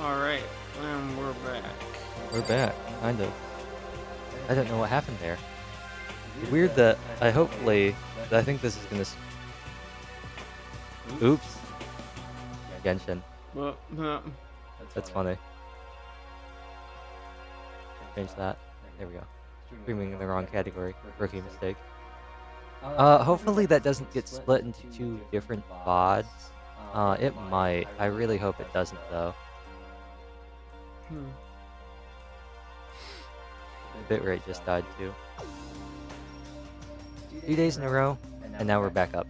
Alright, and we're back. We're back, kind of. I don't know what happened there. Weird that I think this is gonna. Oops, Genshin. Well, no. That's funny. Change that. There we go. Streaming in the wrong category. Rookie mistake. Hopefully that doesn't get split into two different VODs. It might. I really hope it doesn't, though. Bitrate just died too. 2 days in a row, and now we're back up.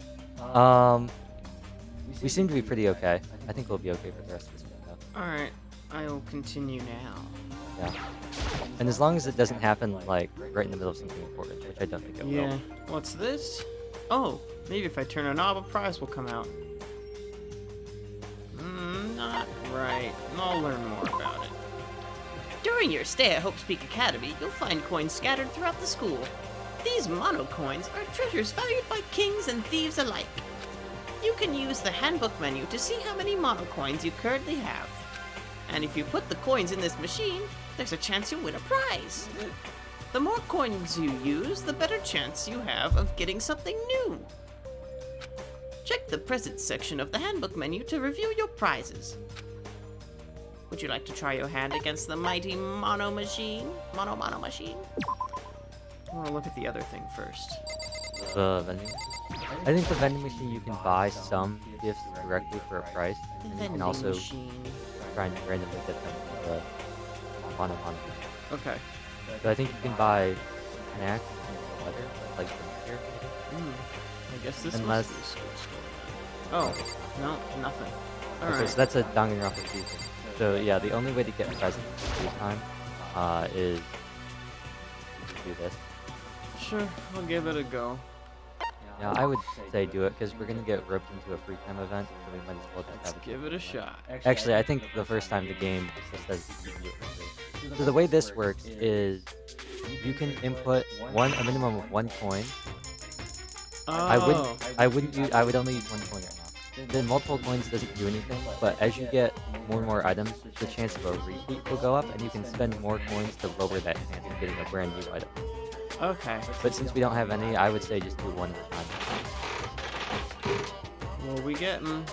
We seem to be pretty okay. I think we'll be okay for the rest of this video. Alright, I will continue now. Yeah. And as long as it doesn't happen, like, right in the middle of something important, which I don't think it will. Yeah. What's this? Oh, maybe if I turn a knob, a prize will come out. Not right. I'll learn more about it. During your stay at Hope's Peak Academy, you'll find coins scattered throughout the school. These mono coins are treasures valued by kings and thieves alike. You can use the handbook menu to see how many mono coins you currently have. And if you put the coins in this machine, there's a chance you'll win a prize. The more coins you use, the better chance you have of getting something new. Check the presents section of the handbook menu to review your prizes. Would you like to try your hand against the mighty mono machine? Mono machine? I want to look at the other thing first. The vending machine? I think the vending machine, you can buy some gifts directly for a price, The and you vending can also machine. try and randomly get them from the mono. Okay. So I think you can buy snacks and weather, like here. I guess this Unless- must be a school store. Oh, no, nothing. Okay, Alright. so that's a Danganronpa season. So yeah, the only way to get presents free time is to do this. Sure, I'll give it a go. Yeah, I would say do it because we're gonna get roped into a free time event, so we might as well just Let's have it. give it a shot. Actually, I think the first time the game just says you can do it for free. So the way this works is you can input a minimum of 1 coin. Oh, I would only use 1 coin right now. Then multiple coins doesn't do anything, but as you get more and more items, the chance of a repeat will go up, and you can spend more coins to lower that chance of getting a brand new item. okay. But since we don't have any, I would say just do one at a time. What are we getting?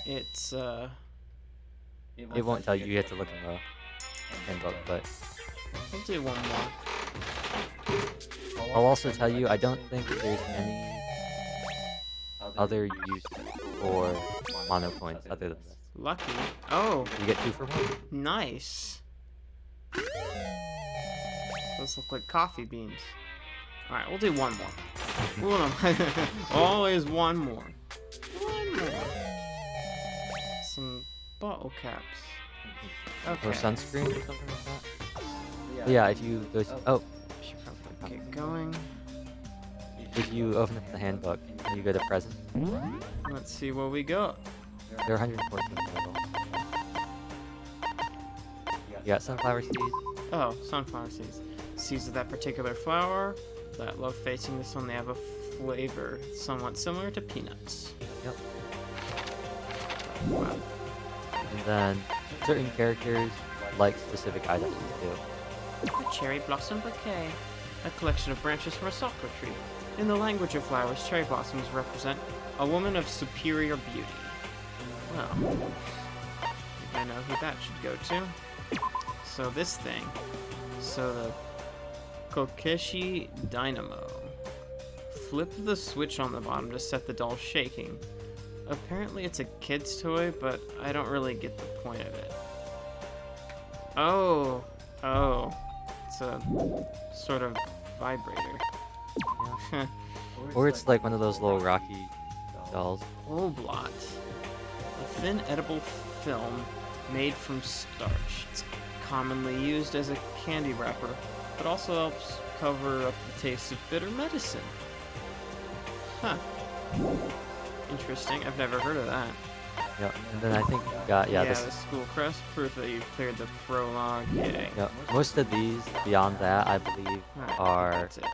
It's, It won't tell you, you have to look in the handbook, but I'll do one more. I'll also tell you, I don't think there's any other use for mono coins other than this. Lucky. Oh, You get 2 for 1. nice. Those look like coffee beans. Alright, we'll do one more. Always one more. One more. Some bottle caps. Okay. Or sunscreen or something like that. Yeah, if you go to, Should probably get going. if you open up the handbook and you go to present, Let's see what we got. there are 114 total. You got sunflower seeds. Oh, sunflower seeds. Seeds of that particular flower that love facing this one, they have a flavor somewhat similar to peanuts. Yep. Wow. And then certain characters like specific items too. A cherry blossom bouquet. A collection of branches from a sakura tree. In the language of flowers, cherry blossoms represent a woman of superior beauty. Well, I think I know who that should go to. So this thing. So the Kokeshi Dynamo. Flip the switch on the bottom to set the doll shaking. Apparently it's a kid's toy, but I don't really get the point of it. Oh. It's a sort of vibrator. Yeah. Or it's like one of those little Rocky dolls. Blot. A thin edible film made from starch. It's commonly used as a candy wrapper, but also helps cover up the taste of bitter medicine. Huh. Interesting. I've never heard of that. Yep. And then I think you got The this. school crest, proof that you've cleared the prologue. Yay. Yep. Most of these beyond that, I believe, Alright, are that's it.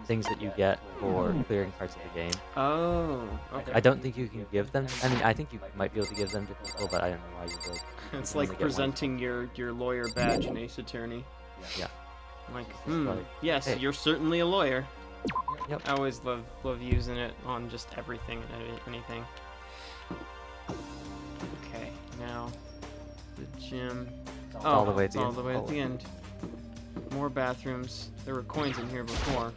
things that you get for clearing parts of the game. Oh, okay. I don't think you can give them. I mean, I think you might be able to give them to people, but I don't know why you would. It's You only like get one. presenting your lawyer badge in Ace Attorney. Yeah. Like, like, yes, hey. you're certainly a lawyer. Yep. I always love using it on just everything and anything. Okay, now the gym. Oh, all the way at it's the all end. the way at Oh. the end. More bathrooms. There were coins in here before.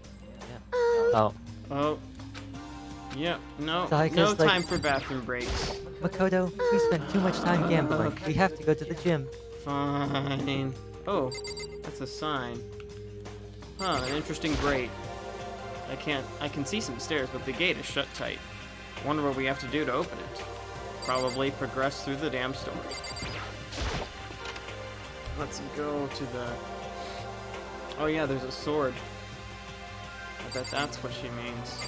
Oh, Oh. Yep. No. Saika's No like- time for bathroom breaks. Makoto, we spent too much time gambling. Okay. We have to go to the gym. Fine. Oh, that's a sign. Huh, an interesting grate. I can see some stairs, but the gate is shut tight. Wonder what we have to do to open it. Probably progress through the damn story. Let's go to the... Oh yeah, there's a sword. I bet that's what she means.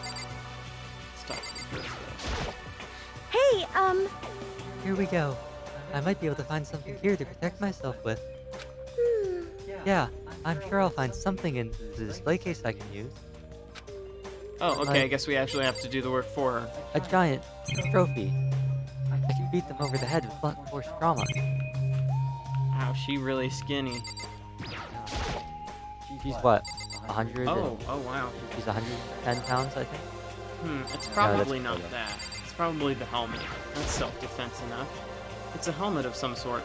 Stop first though. Hey, Here we go. I might be able to find something here to protect myself with. Yeah, I'm sure I'll find something in the display case I can use. Oh, okay, I guess we actually have to do the work for her. A giant trophy. I can beat them over the head with blunt force trauma. Wow, she really skinny. She's what? 100? Oh wow. She's 110 pounds, I think. It's that's probably not better. that. It's probably the helmet. That's self-defense enough. It's a helmet of some sort.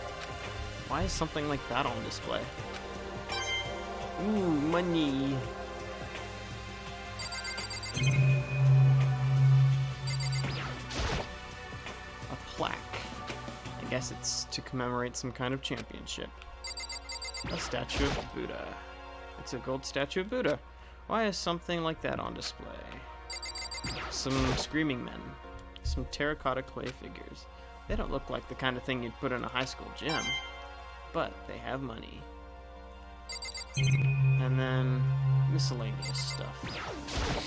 Why is something like that on display? Ooh, money. A plaque. I guess it's to commemorate some kind of championship. A statue of Buddha. It's a gold statue of Buddha. Why is something like that on display? Some screaming men. Some terracotta clay figures. They don't look like the kind of thing you'd put in a high school gym. But they have money. And then miscellaneous stuff.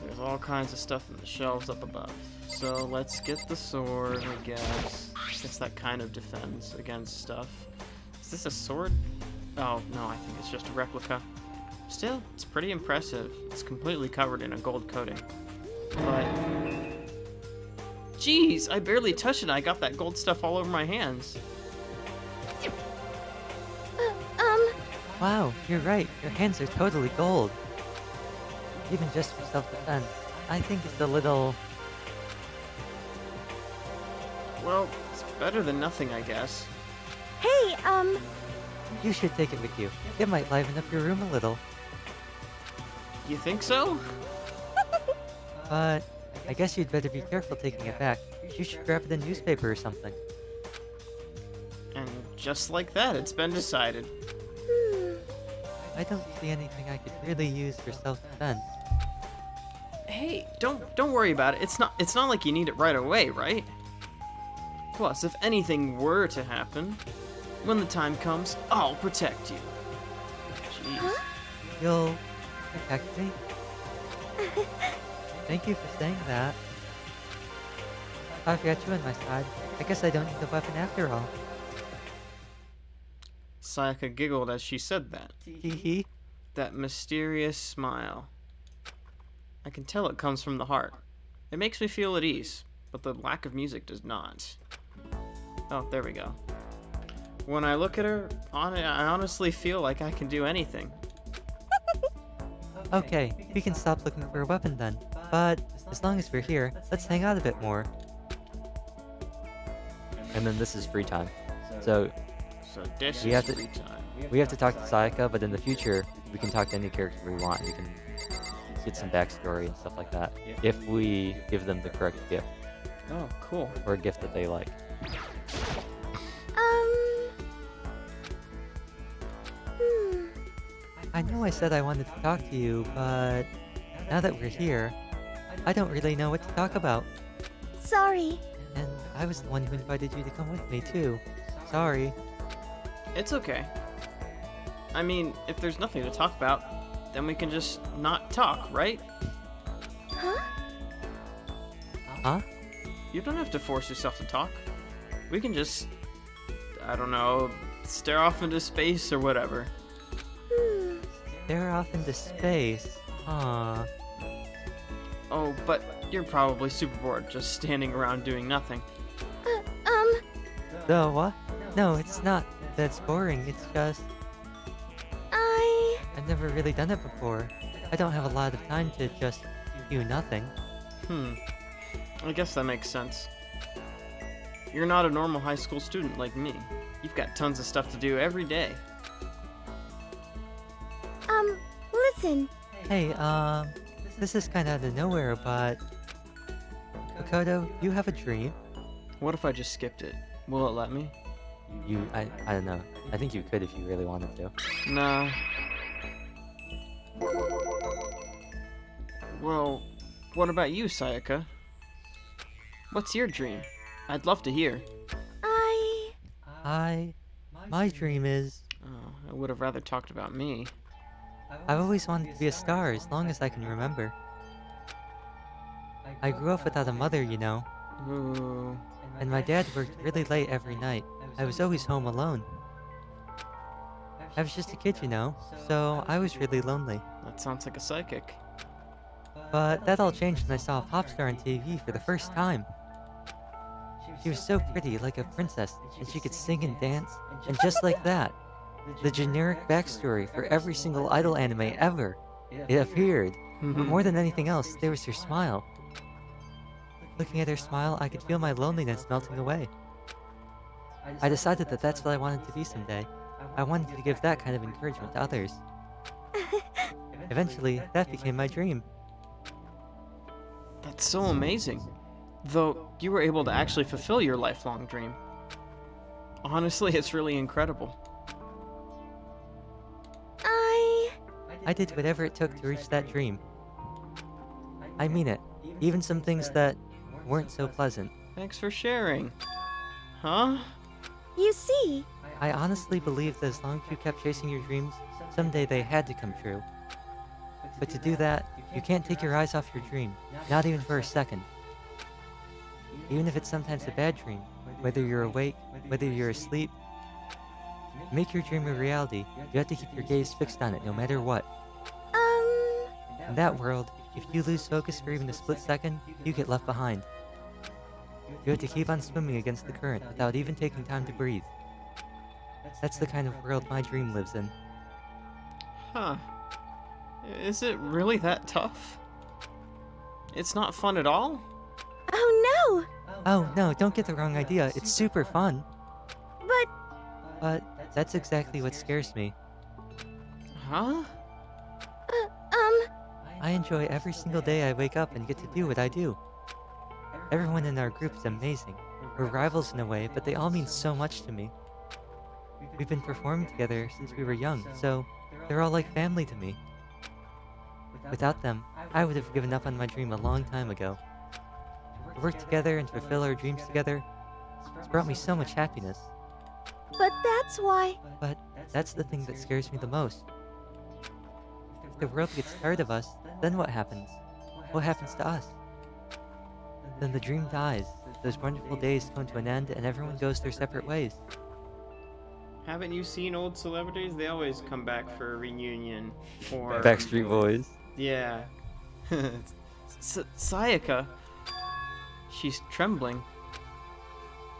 There's all kinds of stuff in the shelves up above. So let's get the sword, I guess. I guess that kind of defends against stuff. Is this a sword? Oh, no, I think it's just a replica. Still, it's pretty impressive. It's completely covered in a gold coating. But... Jeez, I barely touched it and I got that gold stuff all over my hands. Wow, you're right. Your hands are totally gold. Even just for self-defense. I think it's a little... Well, it's better than nothing, I guess. hey, You should take it with you. It might liven up your room a little. You think so? But I guess you'd better be careful taking it back. You should grab it in a newspaper or something. And just like that, it's been decided. I don't see anything I could really use for self-defense. Hey, don't worry about it. It's not like you need it right away, right? Plus, if anything were to happen, when the time comes, I'll protect you. Jeez. You'll protect me? Thank you for saying that. If I've got you on my side, I guess I don't need the weapon after all. Sayaka giggled as she said that. Hee hee. That mysterious smile. I can tell it comes from the heart. It makes me feel at ease, but the lack of music does not. Oh, there we go. When I look at her, I honestly feel like I can do anything. Okay, we can stop looking for a weapon then. But as long as we're here, let's hang out a bit more. And then this is free time. So So this We is have to- free time. we have to talk to Sayaka, but in the future, we can talk to any character we want. We can get some backstory and stuff like that. If we give them the correct gift, Oh, cool. or a gift that they like. I know I said I wanted to talk to you, but now that we're here, I don't really know what to talk about. sorry. And I was the one who invited you to come with me too. Sorry. It's okay. I mean, if there's nothing to talk about, then we can just not talk, right? Huh? Huh? You don't have to force yourself to talk. We can just, I don't know, stare off into space or whatever. They're off into space. Aw. Oh, but you're probably super bored just standing around doing nothing. So what? No, it's not. That's boring. It's just I've never really done it before. I don't have a lot of time to just do nothing. I guess that makes sense. You're not a normal high school student like me. You've got tons of stuff to do every day. Listen. Hey, this is kind of out of nowhere, but Makoto, you have a dream? What if I just skipped it? Will it let me? I don't know. I think you could if you really wanted to. Nah. Well, what about you, Sayaka? What's your dream? I'd love to hear. My dream is Oh, I would have rather talked about me. I've always wanted to be a star as long as I can remember. I grew up without a mother, you know, Ooh. and my dad worked really late every night. I was always home alone. I was just a kid, you know, so I was really lonely. That sounds like a psychic. But that all changed when I saw a pop star on TV for the first time. She was so pretty, like a princess, and she could sing and dance, and just like that, the generic backstory for every single idol anime ever, it appeared. But more than anything else, there was her smile. Looking at her smile, I could feel my loneliness melting away. I decided that that's what I wanted to be someday. I wanted to give that kind of encouragement to others. Eventually, that became my dream. That's so amazing. Though, you were able to actually fulfill your lifelong dream. Honestly, it's really incredible. I did whatever it took to reach that dream. I mean it, even some things that weren't so pleasant. Thanks for sharing. Huh? You see. I honestly believe that as long as you kept chasing your dreams, someday they had to come true. But to do that, you can't take your eyes off your dream, not even for a second. Even if it's sometimes a bad dream, whether you're awake, whether you're asleep, to make your dream a reality, you have to keep your gaze fixed on it no matter what. In that world, if you lose focus for even a split second, you get left behind. You have to keep on swimming against the current without even taking time to breathe. That's the kind of world my dream lives in. Huh. Is it really that tough? It's not fun at all? Oh Oh no, don't get the wrong idea, it's super fun. no! But that's exactly what scares me. Huh? I enjoy every single day I wake up and get to do what I do. Everyone in our group is amazing. We're rivals in a way, but they all mean so much to me. We've been performing together since we were young, so they're all like family to me. Without them, I would have given up on my dream a long time ago. To work together and fulfill our dreams together, it's brought me so much happiness. But that's why. But that's the thing that scares me the most. If the world gets tired of us, then what happens? What happens to us? Then the dream dies, those wonderful days come to an end, and everyone goes their separate ways. Haven't you seen old celebrities? They always come back for a reunion. Or... Backstreet Boys. Yeah. Sayaka. She's trembling.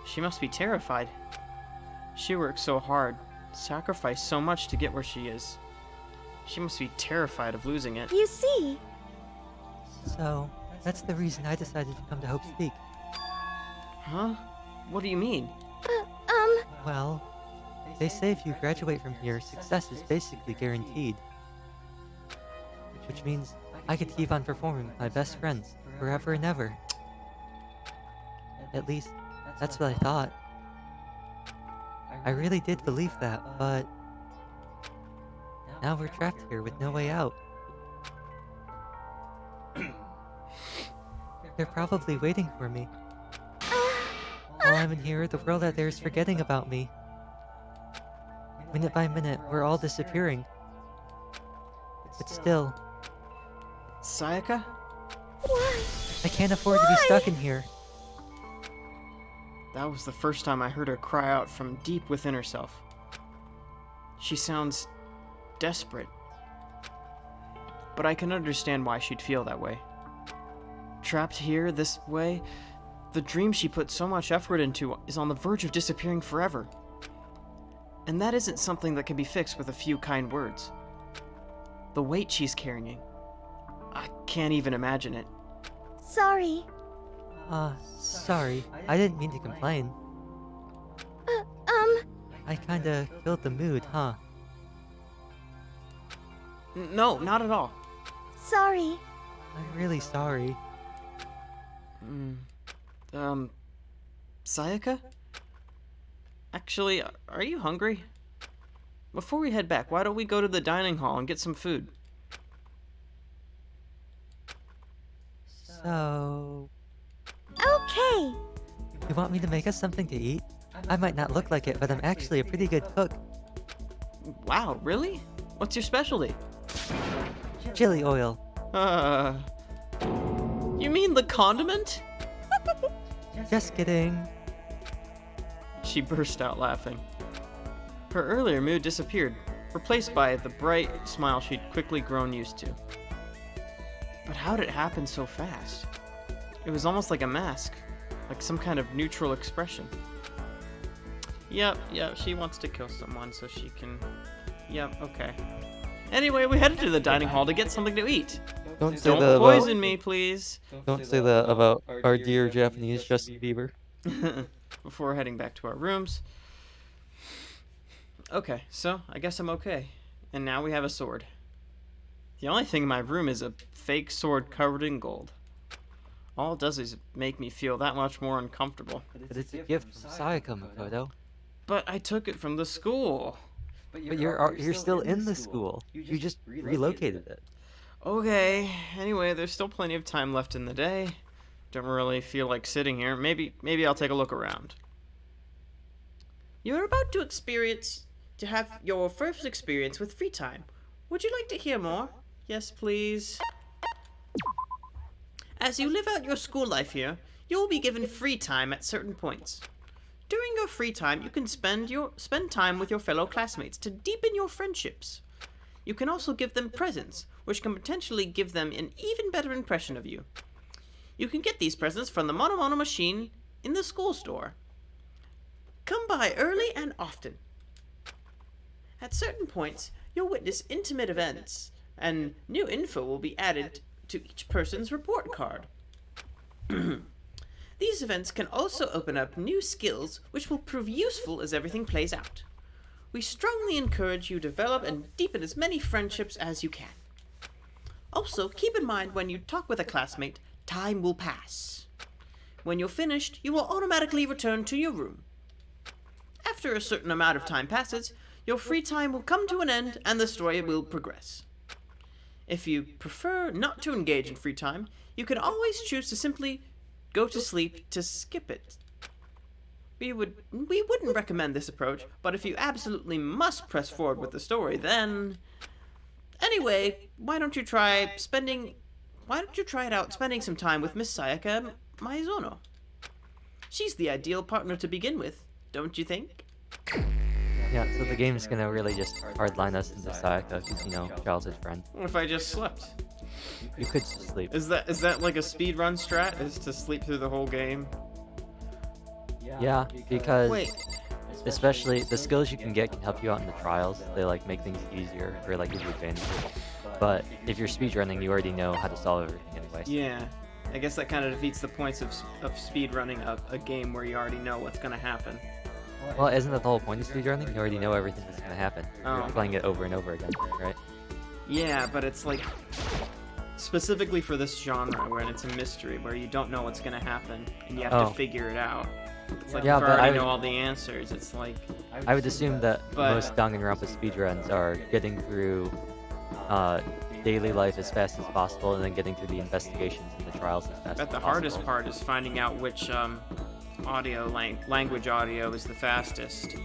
She must be terrified. She worked so hard, sacrificed so much to get where she is. She must be terrified of losing it. You see. So, that's the reason I decided to come to Hope Speak. Huh? What do you mean? Well, they say if you graduate from here, success is basically guaranteed. Which means I could keep on performing with my best friends, forever and ever. At least, that's what I thought. I really did believe that, but... now we're trapped here with no way out. They're probably waiting for me. While I'm in here, the world out there is forgetting about me. Minute by minute, we're all disappearing. But still, Sayaka? Why? I can't afford to be stuck in here. That was the first time I heard her cry out from deep within herself. She sounds desperate. but I can understand why she'd feel that way. Trapped here this way, the dream she put so much effort into is on the verge of disappearing forever. And that isn't something that can be fixed with a few kind words. The weight she's carrying, I can't even imagine it. Sorry. Sorry. I didn't mean to complain. I kinda killed the mood, huh? No, not at all. Sorry. I'm really sorry. Sayaka? Actually, are you hungry? Before we head back, why don't we go to the dining hall and get some food? So... Okay. You want me to make us something to eat? I might not look like it, but I'm actually a pretty good cook. Wow, really? What's your specialty? Chili oil. You mean the condiment? Just kidding. She burst out laughing. Her earlier mood disappeared, replaced by the bright smile she'd quickly grown used to. But how did it happen so fast? It was almost like a mask, like some kind of neutral expression. Yep, she wants to kill someone so she can... Yep, okay. Anyway, we headed to the dining hall to get something to eat. Don't say Don't that poison me, please. Don't say that about our dear Japanese Justin Bieber. Before heading back to our rooms. Okay, so I guess I'm okay. And now we have a sword. The only thing in my room is a fake sword covered in gold. All it does is make me feel that much more uncomfortable. But it's a gift from Sayaka, Makoto. But I took it from the school. But you're still in the school. You just relocated it. Okay, anyway, there's still plenty of time left in the day. Don't really feel like sitting here. Maybe I'll take a look around. You're about to have your first experience with free time. Would you like to hear more? Yes, please. As you live out your school life here, you will be given free time at certain points. During your free time, you can spend time with your fellow classmates to deepen your friendships. You can also give them presents, which can potentially give them an even better impression of you. You can get these presents from the Mono machine in the school store. Come by early and often. At certain points, you'll witness intimate events, and new info will be added to each person's report card. These events can also open up new skills which will prove useful as everything plays out. We strongly encourage you to develop and deepen as many friendships as you can. Also, keep in mind when you talk with a classmate, time will pass. When you're finished, you will automatically return to your room. After a certain amount of time passes, your free time will come to an end and the story will progress. If you prefer not to engage in free time, you can always choose to simply go to sleep to skip it. We wouldn't recommend this approach, but if you absolutely must press forward with the story, then... Anyway, why don't you try it out spending some time with Miss Sayaka Maizono? She's the ideal partner to begin with, don't you think? Yeah, so the game's gonna really just hardline us into Sayaka, who's, childhood friend. What if I just slept? You could just sleep. Is that like a speedrun strat? Is to sleep through the whole game? Yeah, because Wait. especially the skills you can get can help you out in the trials. They make things easier or give you advantages. But if you're speedrunning, you already know how to solve everything anyway. Yeah. I guess that kind of defeats the points of speedrunning a game where you already know what's gonna happen. Well, isn't that the whole point of speedrunning? You already know everything that's gonna happen. You're Oh. playing it over and over again, right? Yeah, but it's specifically for this genre where it's a mystery where you don't know what's gonna happen and you have to figure it out. It's like Yeah, if I but already know all the answers, it's like... I would assume that But- most Danganronpa speedruns are getting through daily life as fast as possible and then getting through the investigations and the trials as fast as But the possible. hardest part is finding out which language audio is the fastest.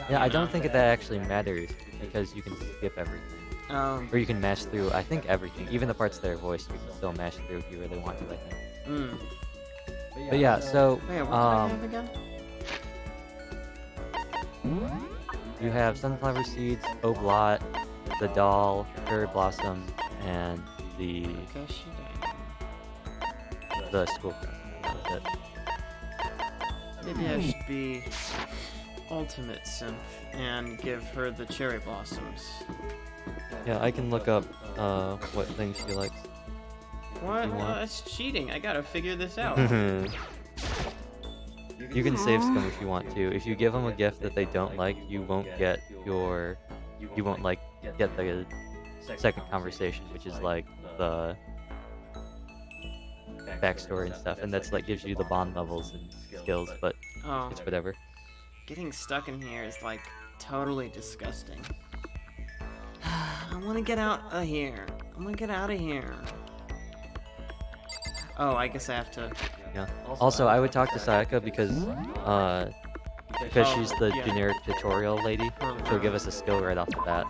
Yeah, I don't think that actually matters because you can skip everything. Or you can mash through, I think, everything. Even the parts that are voiced, you can still mash through if you really want to, I think. But yeah, so, Wait, what did I have again? you have sunflower seeds, oblot, the doll, cherry blossom, and the Takeshi Dynamo. the school crest. That was it. Maybe I should be ultimate simp and give her the cherry blossoms. Yeah, I can look up what things she likes. What? You want? That's cheating. I gotta figure this out. You can save scum if you want to. If you give them a gift that they don't like, you won't get the second conversation, which is like the backstory and stuff, and that's like gives you the bond levels and skills, but Oh, it's whatever. getting stuck in here is like totally disgusting. I want to get out of here. I want to get out of here. Oh, I guess I have to. Yeah. Also, I would talk to Sayaka because she's the yeah. generic tutorial lady. She'll give us a skill right off the bat.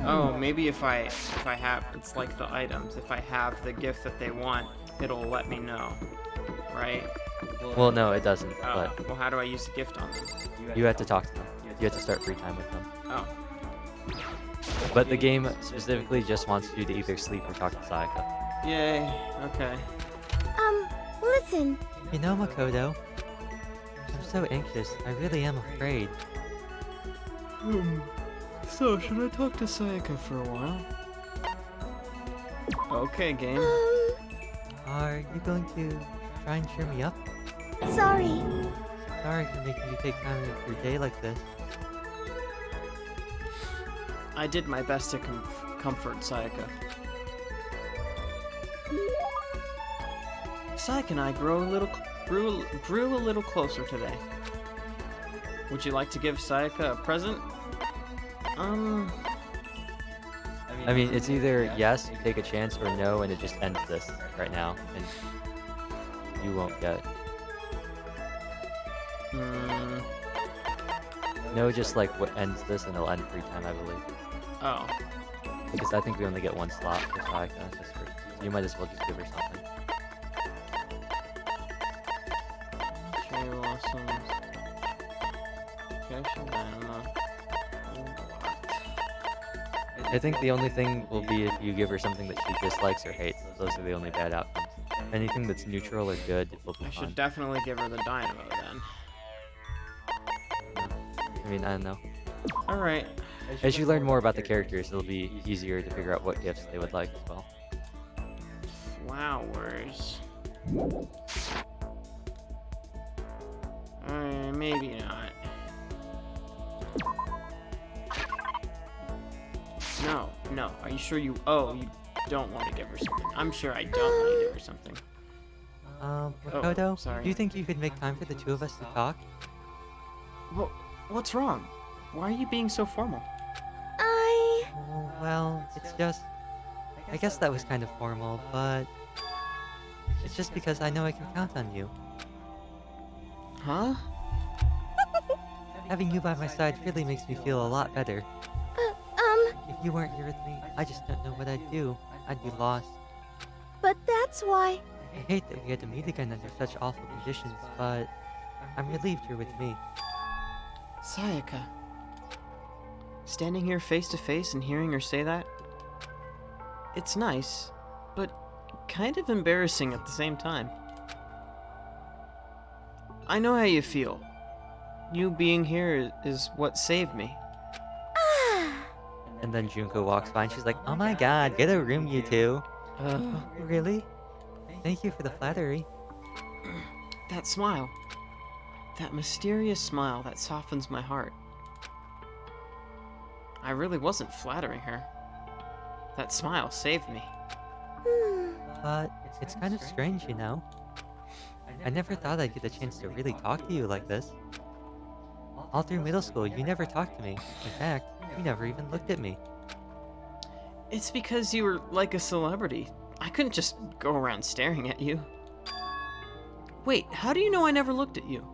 Oh, maybe if I have, it's like the items. If I have the gift that they want, it'll let me know, right? Well, no, it doesn't. Oh, But well, how do I use the gift on them? you have to talk to them. You have to start free time with them. Oh, But the game specifically just wants you to either sleep or talk to Sayaka. yay. Okay. Listen. You know, Makoto, I'm so anxious. I really am afraid. So, should I talk to Sayaka for a while? Okay, game. Are you going to try and cheer me up? Sorry. Sorry for making you take time out of your day like this. I did my best to comfort Sayaka. Sayaka and I grew a little closer today. Would you like to give Sayaka a present? I mean, it's either yes, you take a chance, or no, and it just ends this right now, and you won't get. No, just like what ends this, and it'll end free time, I believe. Oh. Because I think we only get one slot for Sayaka, so you might as well just give her something. Cherry blossoms. Takeshi Dynamo. I think the only thing will be if you give her something that she dislikes or hates. Those are the only bad outcomes. Anything that's neutral or good will be I fine. should definitely give her the dynamo then. I mean, I don't know. Alright. As you learn more about the characters, it'll be easier to figure out what gifts they would like as well. Flowers. Maybe not. No. Are you sure you... Oh, you don't want to give her something. I'm sure I don't want to give her something. Makoto, sorry. do you think you could make time for the two of us to talk? What's wrong? Why are you being so formal? Oh, well, it's just... I guess that was kind of formal, but... It's just because I know I can count on you. Huh? Having you by my side really makes me feel a lot better. If you weren't here with me, I just don't know what I'd do. I'd be lost. But that's why. I hate that we had to meet again under such awful conditions, but... I'm relieved you're with me. Sayaka. Standing here face to face and hearing her say that? It's nice, but kind of embarrassing at the same time. I know how you feel. You being here is what saved me. And then Junko walks by and she's like, oh my god, get a room, you two. Really? Thank you for the flattery. That smile. That mysterious smile that softens my heart. I really wasn't flattering her. That smile saved me. But it's kind of strange, you know? I never thought I'd get a chance to really talk to you like this. All through middle school, you never talked to me. In fact, you never even looked at me. It's because you were like a celebrity. I couldn't just go around staring at you. Wait, how do you know I never looked at you?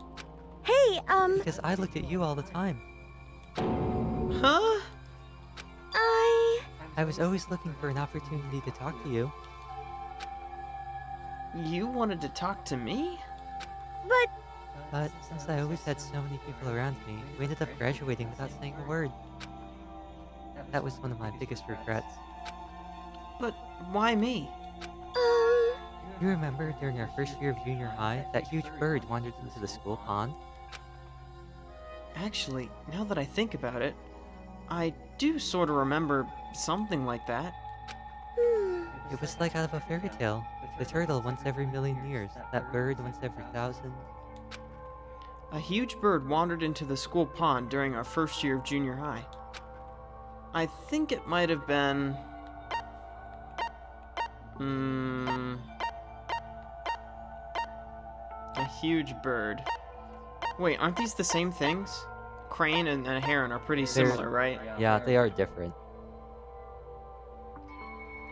Hey, Because I look at you all the time. Huh? I was always looking for an opportunity to talk to you. You wanted to talk to me? But since I always had so many people around me, we ended up graduating without saying a word. that was one of my biggest regrets. But why me? You remember during our first year of junior high, that huge bird wandered into the school pond? Actually, now that I think about it, I do sort of remember something like that. It was like out of a fairy tale. The turtle once every million years, that bird once every 1,000. A huge bird wandered into the school pond during our first year of junior high. I think it might have been... a huge bird. Wait, aren't these the same things? Crane and a heron are pretty similar, right? Yeah, they are different.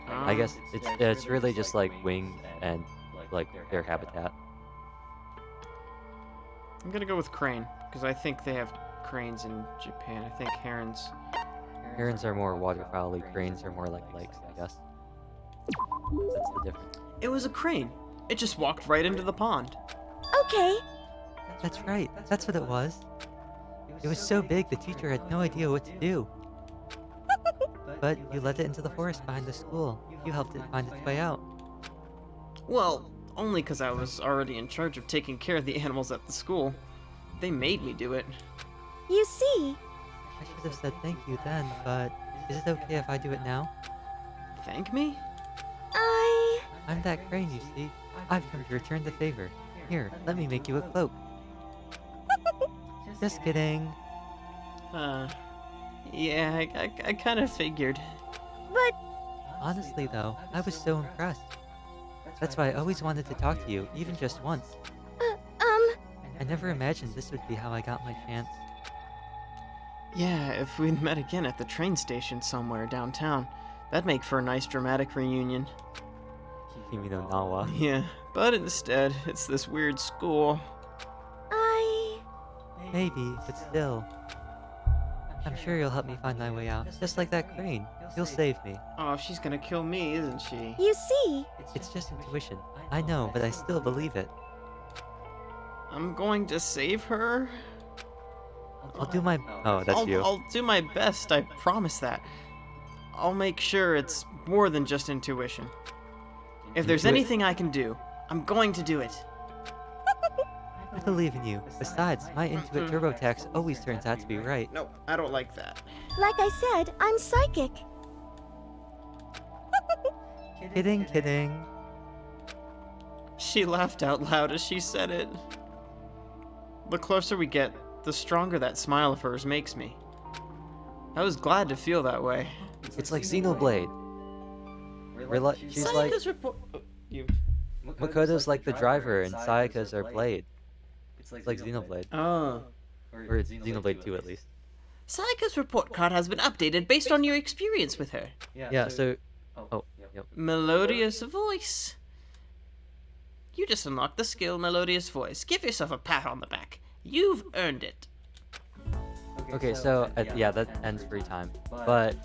I guess it's really just like wings and like their habitat. I'm gonna go with crane, because I think they have cranes in Japan. I think herons... Herons are more waterfowl-y, cranes are more like lakes, I guess. That's the difference. It was a crane. It just walked right into the pond. Okay. That's right, that's what it was. It was so big the teacher had no idea what to do. But you led it into the forest behind the school. You helped it find its way out. Well, only because I was already in charge of taking care of the animals at the school. They made me do it. You see, I should have said thank you then, but is it okay if I do it now? Thank me? I'm that crane, you see. I've come to return the favor. Here, let me make you a cloak. Just kidding. Yeah, I kind of figured. But Honestly though, I was so impressed. That's why I always wanted to talk to you, even just once. I never imagined this would be how I got my chance. Yeah, if we'd met again at the train station somewhere downtown, that'd make for a nice dramatic reunion. Kimi no Nawa. Yeah, but instead, it's this weird school. Maybe, but still. I'm sure you'll help me find my way out, just like that crane. You'll save me. Oh, she's gonna kill me, isn't she? you see, It's just intuition. I know, but I still believe it. I'm going to save her? I'll do my... Oh, that's you. I'll do my best, I promise that. I'll make sure it's more than just intuition. If there's anything I can do, I'm going to do it. I believe in you. Besides, my Intuit TurboTax always turns out to be right. Nope, I don't like that. like I said, I'm psychic. Kidding, kidding. She laughed out loud as she said it. The closer we get, the stronger that smile of hers makes me. I was glad to feel that way. It's like Xenoblade. She's like... Sayaka's report. You. Makoto's like the driver, and Sayaka's our blade. It's like Xenoblade. Oh. Or Xenoblade 2 at least. Sayaka's report card has been updated based on your experience with her. Yeah, so... Oh, yep. Melodious voice. You just unlocked the skill Melodious Voice. Give yourself a pat on the back. You've earned it. Okay, so, yeah, that ends free time. But,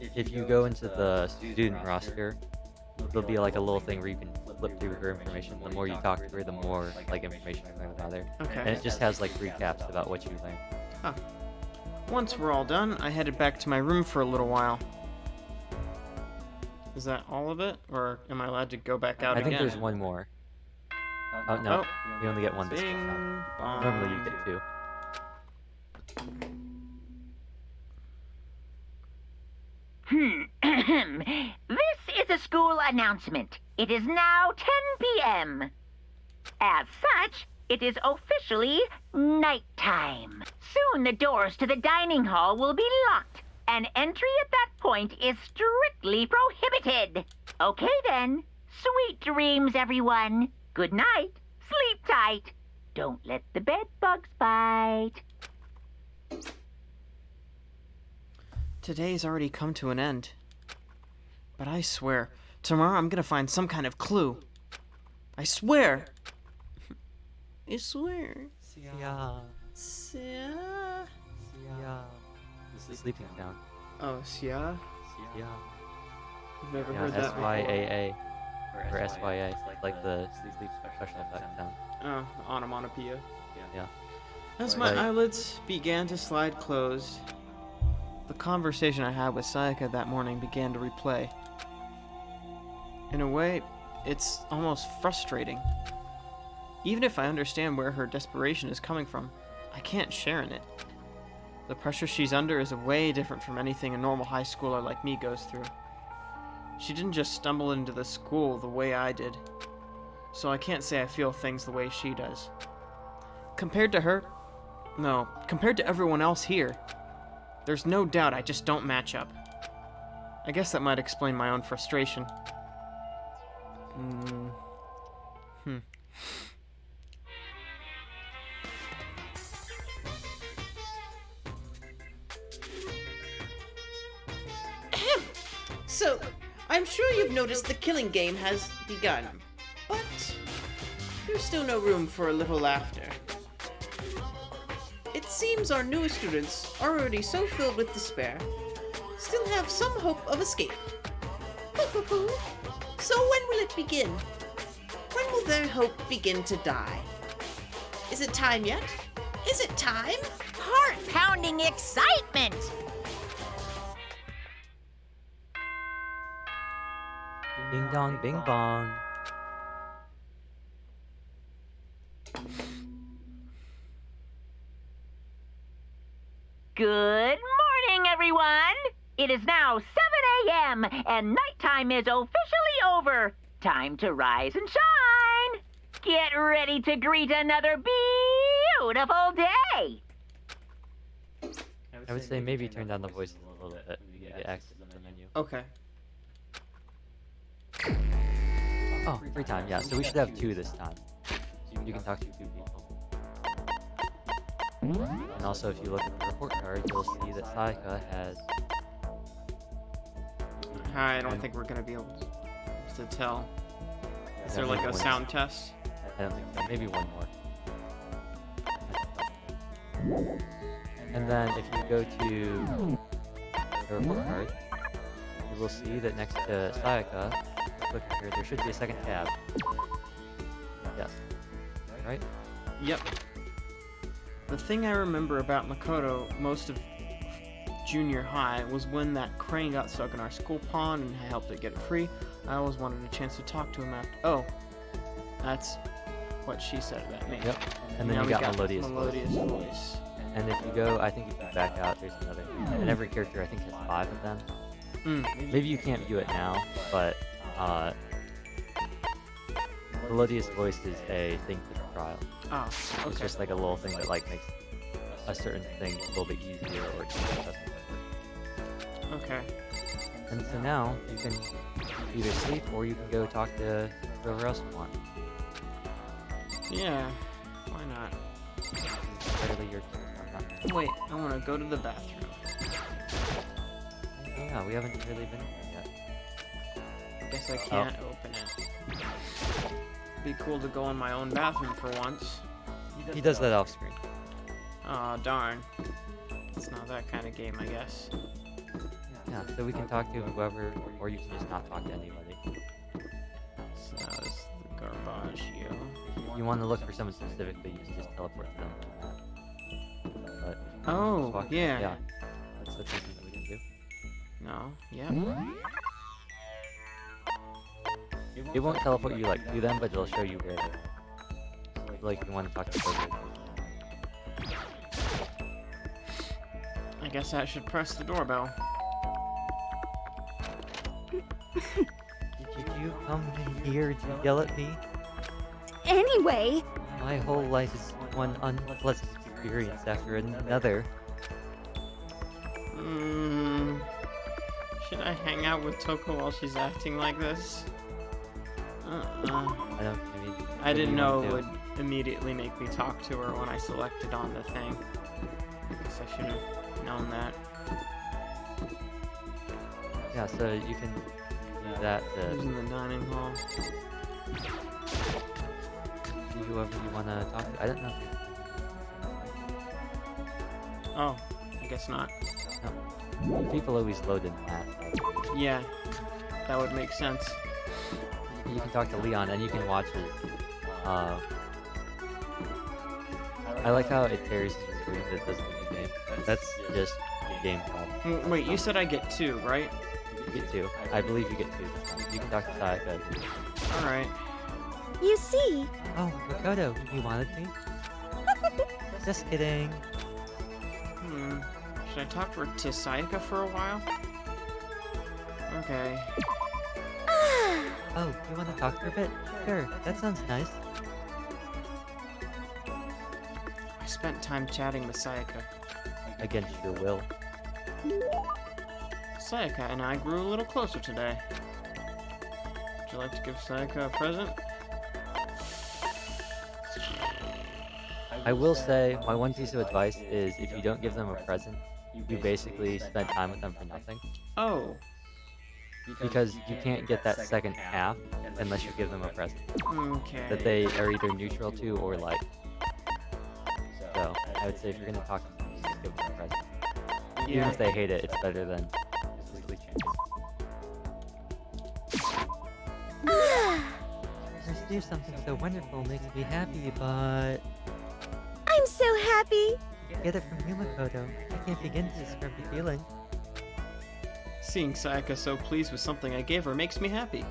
if you go into the student roster, there'll be like a little thing where you can flip through her information. The more you talk to her, the more like information you learn about her. And Okay. it just has like recaps about what you learned. Once we're all done, I headed back to my room for a little while. Is that all of it? Or am I allowed to go back out I again? think there's one more. Oh, no. Oh. You only get one this Bing time. bong. Normally you get two. This is a school announcement. It is now 10 p.m. As such, it is officially nighttime. Soon the doors to the dining hall will be locked, and entry at that point is strictly prohibited. Okay then. Sweet dreams, everyone. Good night. Sleep tight. Don't let the bed bugs bite. Today's already come to an end. But I swear, tomorrow I'm gonna find some kind of clue. I swear. I swear. Yeah. Sia. Yeah. The sleeping sound. Oh, Sia? Yeah. I've never Yeah, heard that before. SYAA. Or SYA. Like the sleep special effect sound. Oh, onomatopoeia. Yeah. As my Like- eyelids began to slide closed, The conversation I had with Sayaka that morning began to replay. In a way, it's almost frustrating. Even if I understand where her desperation is coming from, I can't share in it. The pressure she's under is way different from anything a normal high schooler like me goes through. She didn't just stumble into the school the way I did, so I can't say I feel things the way she does. Compared to her, no, compared to everyone else here, there's no doubt I just don't match up. I guess that might explain my own frustration. So, I'm sure you've noticed the killing game has begun, but there's still no room for a little laughter. It seems our newer students, already so filled with despair, still have some hope of escape. So when will it begin? When will their hope begin to die? Is it time yet? Is it time? Heart-pounding excitement! Ding dong, bing bong. Good morning, everyone! It is now 7 a.m., and nighttime is officially over. Time to rise and shine! Get ready to greet another beautiful day! I would say maybe turn down the voices a little bit. You get access to the menu. Okay. Oh, free time, yeah. So we should have 2 this time. You can talk to 2 people. And also, if you look at the report card, you'll see that Sayaka has... I don't think we're gonna be able to tell. Is there like a sound test? I don't think so. Maybe one more. And then if you go to the report card, you will see that next to Sayaka, look here, there should be a second tab. Yes. Right? Yep. The thing I remember about Makoto most of junior high was when that crane got stuck in our school pond and I helped it get it free. I always wanted a chance to talk to him after. Oh, that's what she said about me. Yep. And then Now you we got Melodious voice. And if you go, I think if you back out, there's another. And every character, I think, has 5 of them. Maybe you can't view it now, but Melodious Voice is a thing for the trial. Oh, okay. It's just like a little thing that like makes a certain thing a little bit easier or just Okay. And so now you can either sleep or you can go talk to whoever else you want. Yeah, why not? It's entirely your choice. Wait, I want to go to the bathroom. Oh yeah, we haven't really been here yet. I guess I can't open it. Be cool to go in my own bathroom for once. He does that off screen. Aw, darn. It's not that kind of game, I guess. Yeah, so we can talk to whoever, or you can just not talk to anybody. So that was the garbage, yo. If you want to look for someone specifically, you can just teleport to them. But Oh, just walk- yeah. Yeah, that's something that we can do. No, yeah. It won't teleport you like to them, but it'll show you where they are. Like if you want to talk to them. I guess I should press the doorbell. Did you come in here to yell at me? Anyway, My whole life is one unpleasant experience after another. Should I hang out with Toko while she's acting like this? I don't. I didn't know it would immediately make me talk to her when I selected on the thing. I guess I should have known that. Yeah, so you can do that Who's to in the dining hall? see whoever you want to talk to. I don't know. Oh, I guess not. No. People always load in last. Yeah, that would make sense. You can talk to Leon and you can watch his. I like how it tears the screen that doesn't give you name. That's just game called. Wait, you said I get 2, right? You get 2. I believe you get 2 this time. You can talk to Sayaka. Alright. You see, Oh, Makoto, you wanted me? Just kidding. Should I talk to Sayaka for a while? Okay. Oh, you want to talk for a bit? Sure, that sounds nice. I spent time chatting with Sayaka. Against your will. Sayaka and I grew a little closer today. Would you like to give Sayaka a present? I will say, my one piece of advice is if you don't give them a present, you basically spent time with them for nothing. Oh. Because you can't get that second half unless you give them a present. Okay. That they are either neutral to or like. So, I would say if you're gonna talk to them, just give them a present. Even Yeah. if they hate it, it's better than physically changing. To receive something so wonderful makes me happy, but... I'm so happy. Get it from you, Makoto. I can't begin to describe the feeling. Seeing Sayaka so pleased with something I gave her makes me happy.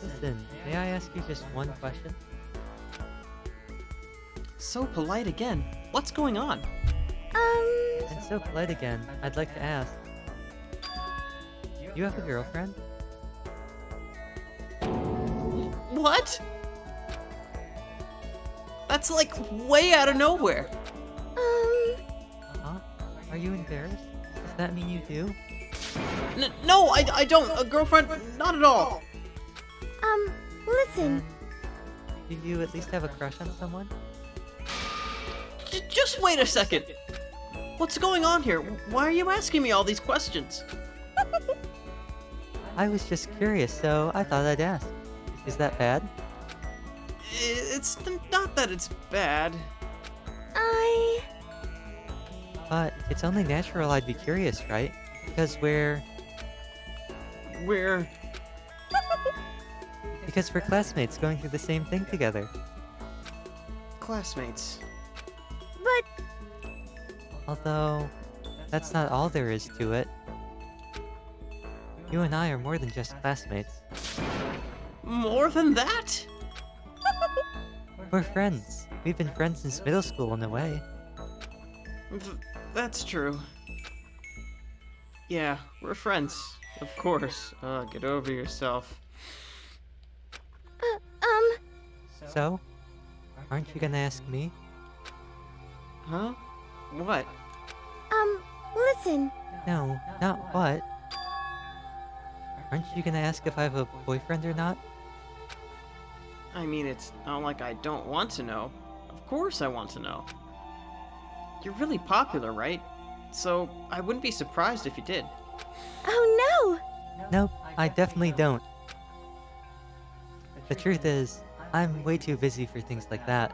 Listen, may I ask you just one question? So polite again. What's going on? And so polite again, I'd like to ask. You have a girlfriend? What? That's like way out of nowhere. Huh? Are you embarrassed? Does that mean you do? No, I don't. A girlfriend? Not at all. Listen. Do you at least have a crush on someone? Just wait a second. What's going on here? Why are you asking me all these questions? I was just curious, so I thought I'd ask. Is that bad? It's not that it's bad. But it's only natural I'd be curious, right? Because we're classmates going through the same thing together. Classmates. But Although, that's not all there is to it. You and I are more than just classmates. More than that? We're friends. We've been friends since middle school in a way. That's true. Yeah, we're friends. Of course. Get over yourself. So, aren't you gonna ask me? Huh? What? listen. No, not what. Aren't you gonna ask if I have a boyfriend or not? I mean, it's not like I don't want to know. Of course I want to know. You're really popular, right? So, I wouldn't be surprised if you did. Oh Nope, I definitely don't. The truth is, I'm way too busy for things like that.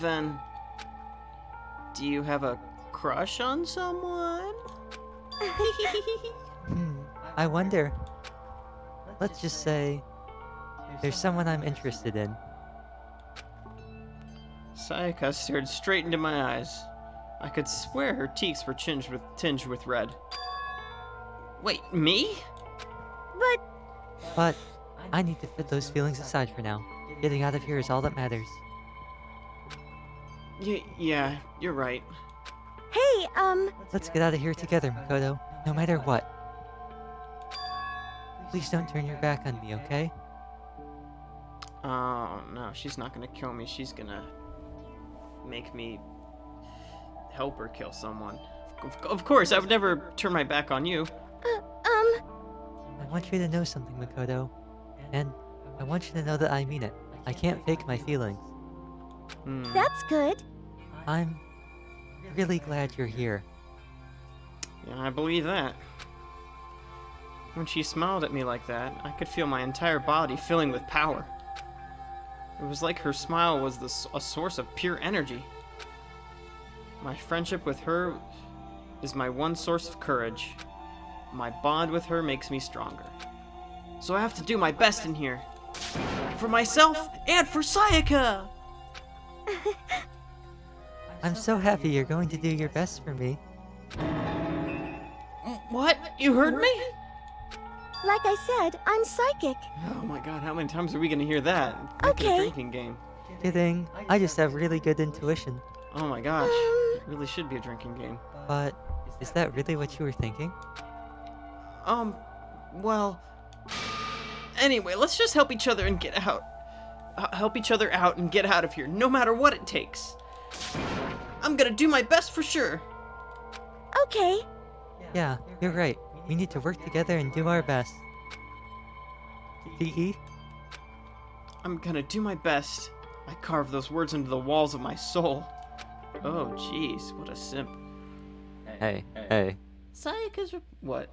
Then, do you have a crush on someone? I wonder. Let's just say, there's someone I'm interested in. Sayaka stared straight into my eyes. I could swear her cheeks were tinged with red. Wait, me? But I need to put those feelings aside for now. Getting out of here is all that matters. Yeah, you're right. Hey, Let's get out of here together, Makoto, no matter what. Please don't turn your back on me, okay? Oh, no, she's not gonna kill me. She's gonna make me help her kill someone. Of course, I would never turn my back on you. I want you to know something, Makoto. And I want you to know that I mean it. I can't fake my feelings. that's good. I'm really glad you're here. Yeah, I believe that. When she smiled at me like that, I could feel my entire body filling with power. It was like her smile was a source of pure energy. My friendship with her is my one source of courage. My bond with her makes me stronger. So I have to do my best in here. For myself and for Sayaka! I'm so happy you're going to do your best for me. What? You heard me? Like I said, I'm psychic. Oh my god, how many times are we gonna hear that? Make it a Okay. drinking game. Kidding. I just have really good intuition. Oh my gosh. It really should be a drinking game. But is that really what you were thinking? Well... Anyway, let's just help each other and get out. Help each other out and get out of here, no matter what it takes. I'm gonna do my best for sure. Okay. Yeah, you're right. We need to work together and do our best. Tee? I'm gonna do my best. I carved those words into the walls of my soul. Oh, jeez, what a simp. Hey, hey. Sayaka's what?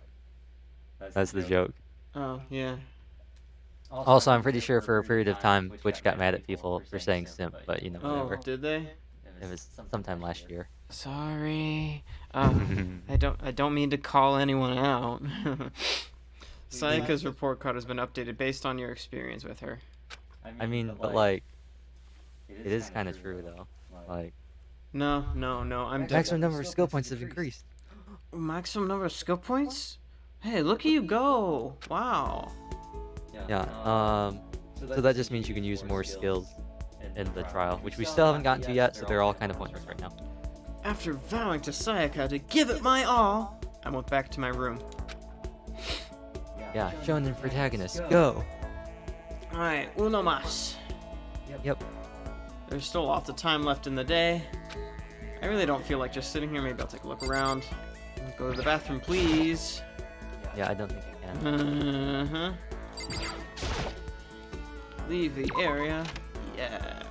That's the joke. Oh, yeah. Also, I'm pretty sure for a period of time, Twitch got mad at people for saying simp, but you know, Oh, whatever. did they? It was sometime last year. Sorry. I don't mean to call anyone out. Sayaka's report card has been updated based on your experience with her. I mean, but like, it is kind of true though. Like, No, I'm maximum number of skill points have increased. Maximum number of skill points? Hey, look at you go! Wow. Yeah, so that just means you can use more skills in the trial, which we still haven't gotten to yet, so they're all kind of pointless right now. After vowing to Sayaka to give it my all, I went back to my room. Yeah, shonen protagonist, go! Alright, uno mas. Yep. There's still lots of time left in the day. I really don't feel like just sitting here. Maybe I'll take a look around. Go to the bathroom, please. Yeah, I don't think you can. Uh-huh. Leave the area. Yeah.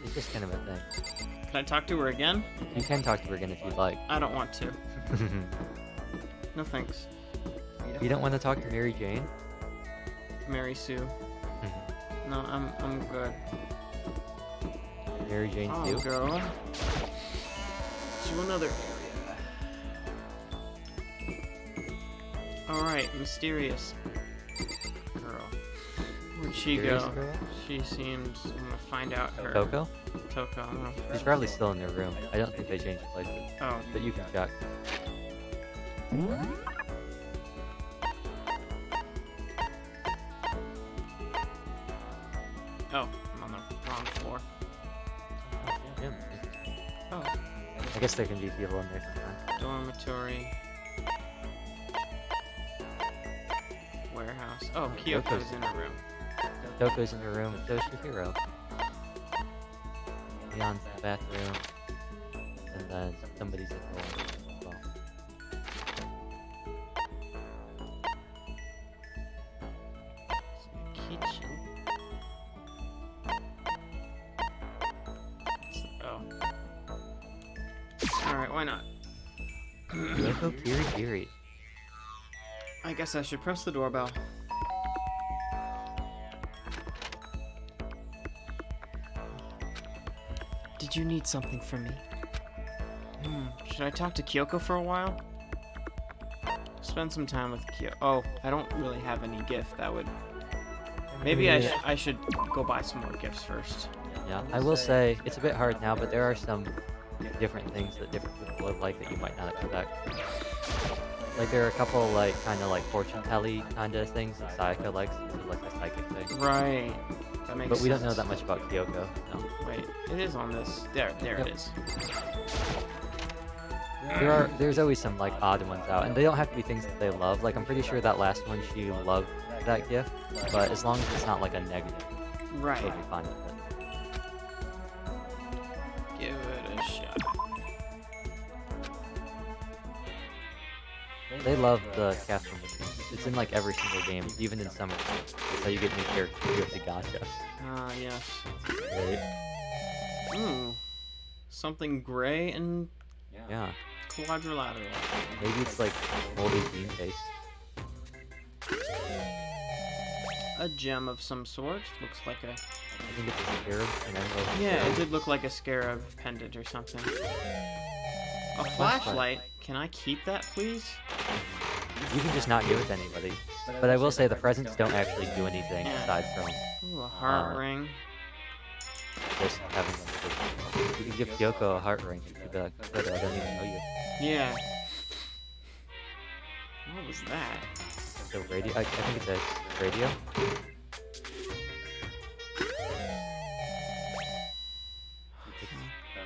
It's just kind of a thing. Can I talk to her again? You can talk to her again if you'd like. I don't want to. No thanks. You don't want to talk to Mary Jane? Mary Sue. No, I'm good. Mary Jane I'll too? go to another area. Alright, mysterious girl. Where'd she Mysterious go? girl? She seems... I'm gonna find out her... Coco? Toko. I'm gonna... She's probably still in their room. I don't think they changed places. Oh. But you can check. Oh, I'm on the wrong floor. Yeah. Oh. I guess there can be people in there sometimes. Dormitory. Warehouse. Oh, Kyoko's in her room. Toko's in her room, and so's Shihiro. Leon's in the bathroom. And then somebody's in the room as well. Kitchen. Oh. Alright, why not? Yoko Kiri Kiri. I guess I should press the doorbell. Did you need something from me? Should I talk to Kyoko for a while? Spend some time with Kyoko. Oh, I don't really have any gift. That would... Maybe I should go buy some more gifts first. Yeah, I will say, it's a bit hard now, but there are some different things that different people would like that you might not expect. Like, there are a couple, like, kind of like fortune telly kind of things that Sayaka likes, which is like a psychic thing. Right. That makes But we don't sense. know that much about Kyoko. No. Wait, it is on this. There Yep. it is. There's always some like odd ones out, and they don't have to be things that they love. Like I'm pretty sure that last one she loved that gift, but as long as it's not like a negative, Right. she'll be fine with it. Give it a shot. They love the capture machine. It's in like every single game, even in Summer. That's how you get new characters. You have to gacha. Ah, yes. Right? Ooh. Something gray and Yeah. quadrilateral. Maybe it's like moldy bean face. A gem of some sort. Looks like a... I think it's a scarab. An emerald Yeah, scarab. it did look like a scarab pendant or something. A Flashlight. flashlight. Can I keep that, please? You can just not give it to anybody. But I will say the presents don't actually do anything aside from... Ooh, a heart Uh, ring. just having them. You can give Kyoko a heart ring. She'd be like, "Good, I don't even know you." Yeah. What was that? The radio. I think it's a radio.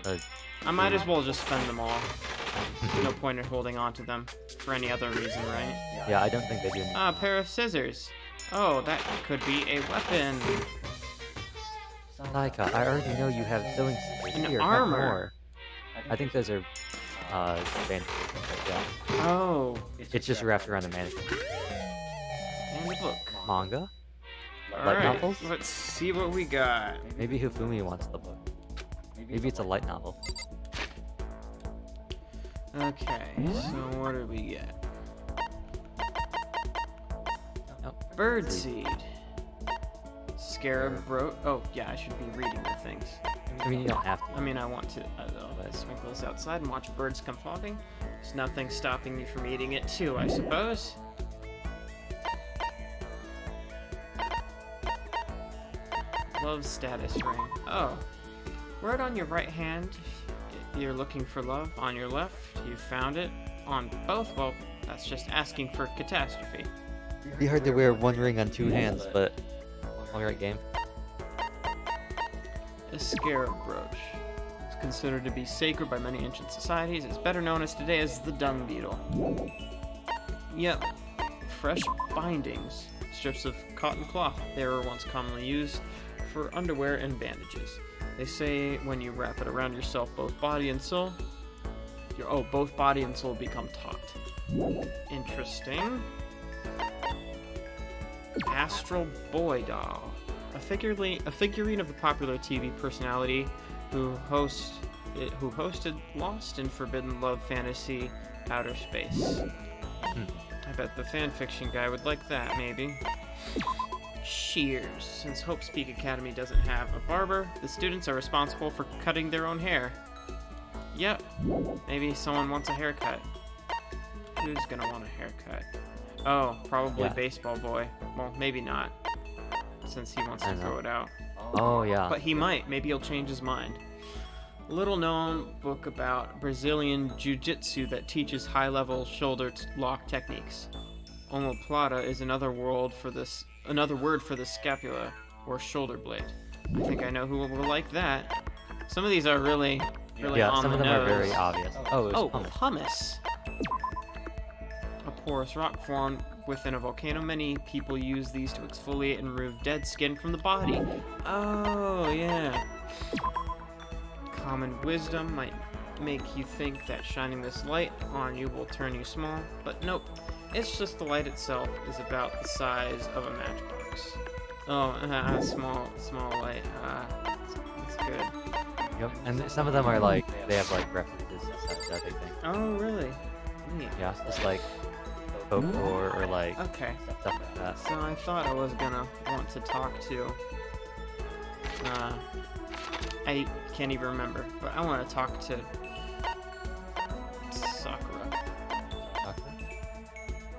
It's I might as well just spend them all. There's no point in holding on to them for any other reason, right? yeah, I don't think they do. Need Ah, a pair of scissors. Oh, that could be a weapon. Laika, I already know you have sewing scissors. An Here, have armor. more. I think those are bandages. Yeah. Oh, It's just wrapped around a mannequin. and a book. Manga? All Light right, novels? let's see what we got. Maybe Hifumi wants the book. Maybe it's a light novel. Okay, so what do we get? Nope. Birdseed. Scarab brooch. Oh, yeah, I should be reading the things. I mean, you don't have to. I mean, I want to sprinkle this outside and watch birds come flocking. There's nothing stopping me from eating it too, I suppose. Love status ring. Oh. Word on your right hand, you're looking for love. On your left, you found it. On both, well, that's just asking for catastrophe. It'd be hard to wear one ring on two hands, but alright, game. A scarab brooch. It's considered to be sacred by many ancient societies. It's better known as today as the dung beetle. Yep. Fresh bindings. Strips of cotton cloth. They were once commonly used for underwear and bandages. They say when you wrap it around yourself, both body and soul, both body and soul become taut. Interesting. Astral Boy doll. A figurine of the popular TV personality who hosted Lost and Forbidden Love fantasy Outer Space. I bet the fanfiction guy would like that, maybe. Shears. Since Hope's Peak Academy doesn't have a barber, the students are responsible for cutting their own hair. Yep. Maybe someone wants a haircut. Who's gonna want a haircut? Oh, probably Yeah. Baseball Boy. Well, maybe not, since he wants I to know. throw it out. Oh, yeah. But he might. Maybe he'll change his mind. Little known book about Brazilian jiu-jitsu that teaches high-level shoulder lock techniques. Omoplata is another word for the scapula or shoulder blade. I think I know who will like that. Some of these are really Yeah, on some the of them nose. are very obvious. Oh, it was hummus. Pumice. A porous rock formed within a volcano. Many people use these to exfoliate and remove dead skin from the body. Oh, yeah. Common wisdom might make you think that shining this light on you will turn you small, but nope. It's just the light itself is about the size of a matchbox. Oh, small light. That's good. Yep. And some of them are like, they have like references to such other things. Oh, really? Neat. Yeah, just like folklore or like Okay. stuff like that. So I thought I was gonna want to talk to, I can't even remember, but I want to talk to Sakura.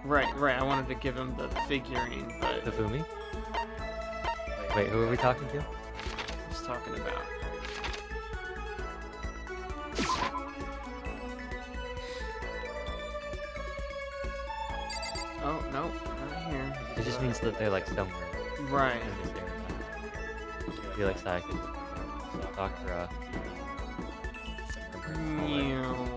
Right, I wanted to give him the figurine, but Hifumi? Wait, who are we talking to? I was talking about. Oh, no, not here. It just means that they're like somewhere Right. in this area. I feel like Sayaka, Sakura. Meow.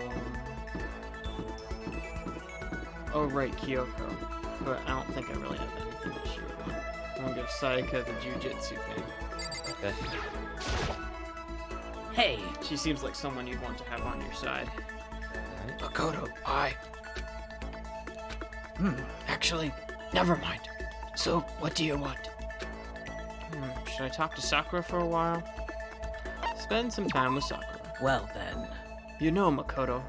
Oh, right, Kyoko. But I don't think I really have anything that she would want. I'm gonna give Sayaka the jujitsu thing. Okay. Hey, She seems like someone you'd want to have on your side. Alright. Makoto, actually, never mind. So, what do you want? Should I talk to Sakura for a while? Spend some time with Sakura. Well then. You know, Makoto,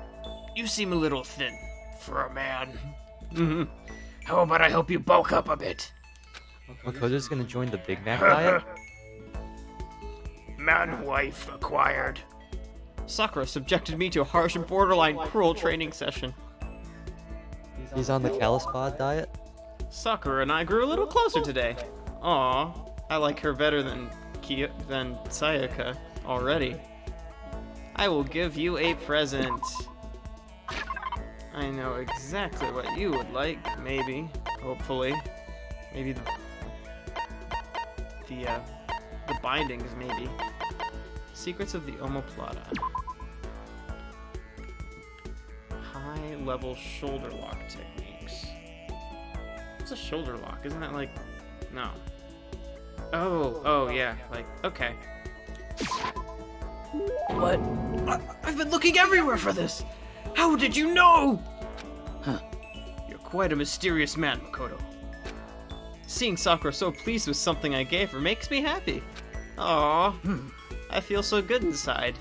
you seem a little thin for a man. How about I help you bulk up a bit? Makoto's gonna join the Big Mac diet? Man-wife acquired. Sakura subjected me to a harsh and borderline cruel training session. He's on the Callus Pod diet? Sakura and I grew a little closer today. Aw, I like her better than than Sayaka already. I will give you a present. I know exactly what you would like, maybe, hopefully. Maybe the bindings, maybe. Secrets of the Omoplata. High-level shoulder lock techniques. What's a shoulder lock? Isn't that like... No. Oh, yeah, like, okay. What? I've been looking everywhere for this! How did you know? Huh. You're quite a mysterious man, Makoto. Seeing Sakura so pleased with something I gave her makes me happy. Aww. I feel so good inside.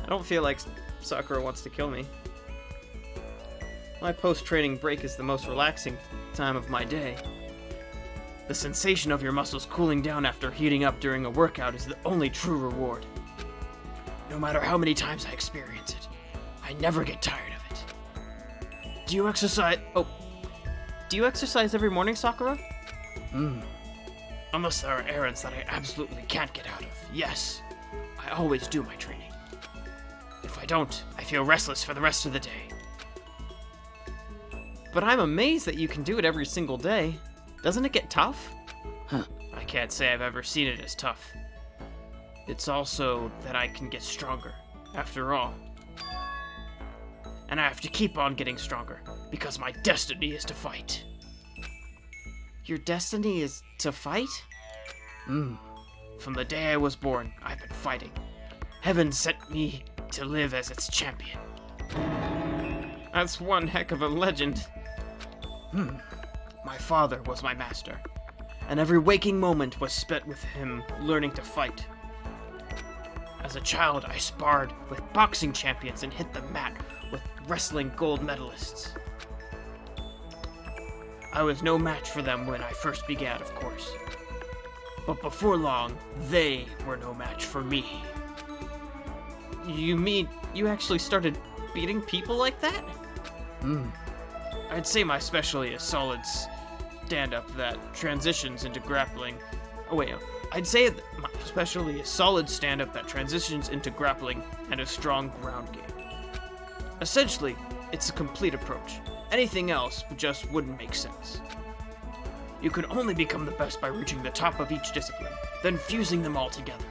I don't feel like Sakura wants to kill me. My post-training break is the most relaxing time of my day. The sensation of your muscles cooling down after heating up during a workout is the only true reward. No matter how many times I experience it, I never get tired of it. Do you exercise every morning, Sakura? Unless there are errands that I absolutely can't get out of. Yes, I always do my training. If I don't, I feel restless for the rest of the day. But I'm amazed that you can do it every single day. Doesn't it get tough? I can't say I've ever seen it as tough. It's also that I can get stronger, after all. And I have to keep on getting stronger, because my destiny is to fight. Your destiny is to fight? From the day I was born, I've been fighting. Heaven sent me to live as its champion. That's one heck of a legend. My father was my master, and every waking moment was spent with him learning to fight. As a child, I sparred with boxing champions and hit the mat with wrestling gold medalists. I was no match for them when I first began, of course. But before long, they were no match for me. You mean you actually started beating people like that? I'd say my specialty is solid stand-up that transitions into grappling. I'd say that my specialty is solid stand-up that transitions into grappling and a strong ground game. Essentially, it's a complete approach. Anything else just wouldn't make sense. You can only become the best by reaching the top of each discipline, then fusing them all together.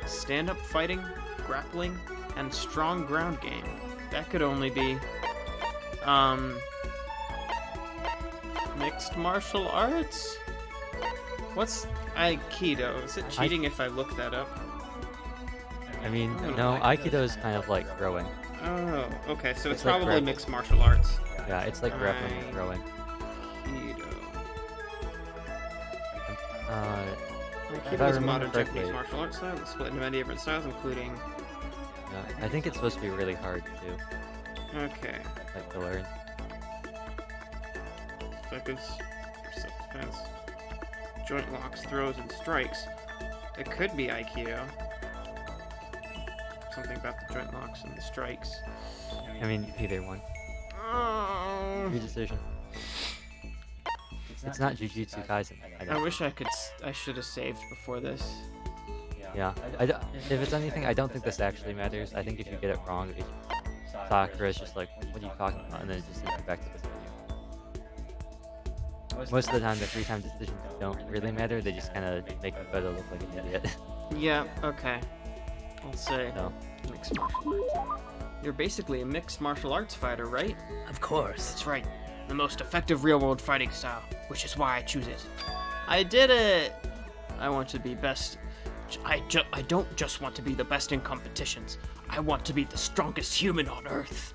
Stand-up fighting, grappling, and strong ground game. That could only be, mixed martial arts? What's Aikido? Is it cheating if I look that up? I mean, no, Aikido is kind of like throwing. Oh, okay, so it's like probably grappling. mixed martial arts. Yeah, it's like grappling and throwing. Aikido. If Aikido I is a remember modern correctly, Japanese martial arts style that's split into many different styles, including... I think it's supposed to be really hard to, Okay. like, to learn. Focus, self-defense, joint locks, throws, and strikes. It could be Aikido. Something about the joint locks and the strikes. I mean, either one. Oh. Your decision. It's not Jujutsu Kaisen. I wish I could. I should have saved before this. Yeah. If it's anything, I don't think this actually matters. I think if you get it wrong, Sakura is just like, what are you talking about? And then it just sends you back to this video. Most of the time, the 3-time decisions don't really matter. They just kind of make Makoto look like an idiot. Yeah. Okay. I'll say So, mixed martial arts. You're basically a mixed martial arts fighter, right? Of course. That's right. The most effective real-world fighting style, which is why I choose it. I did it! I want to be best. I don't just want to be the best in competitions. I want to be the strongest human on Earth.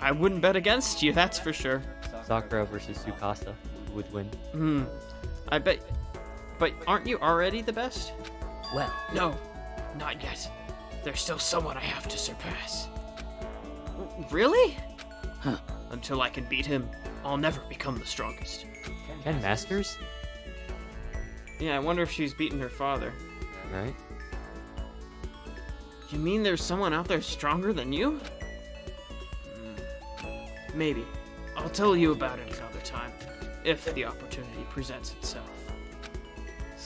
I wouldn't bet against you, that's for sure. Sakura versus Tsukasa, who would win? I bet. But aren't you already the best? Well, No, not yet. There's still someone I have to surpass. Really? Until I can beat him, I'll never become the strongest. Ken Masters? Yeah, I wonder if she's beaten her father. Right? You mean there's someone out there stronger than you? Maybe. I'll tell you about it another time, if the opportunity presents itself.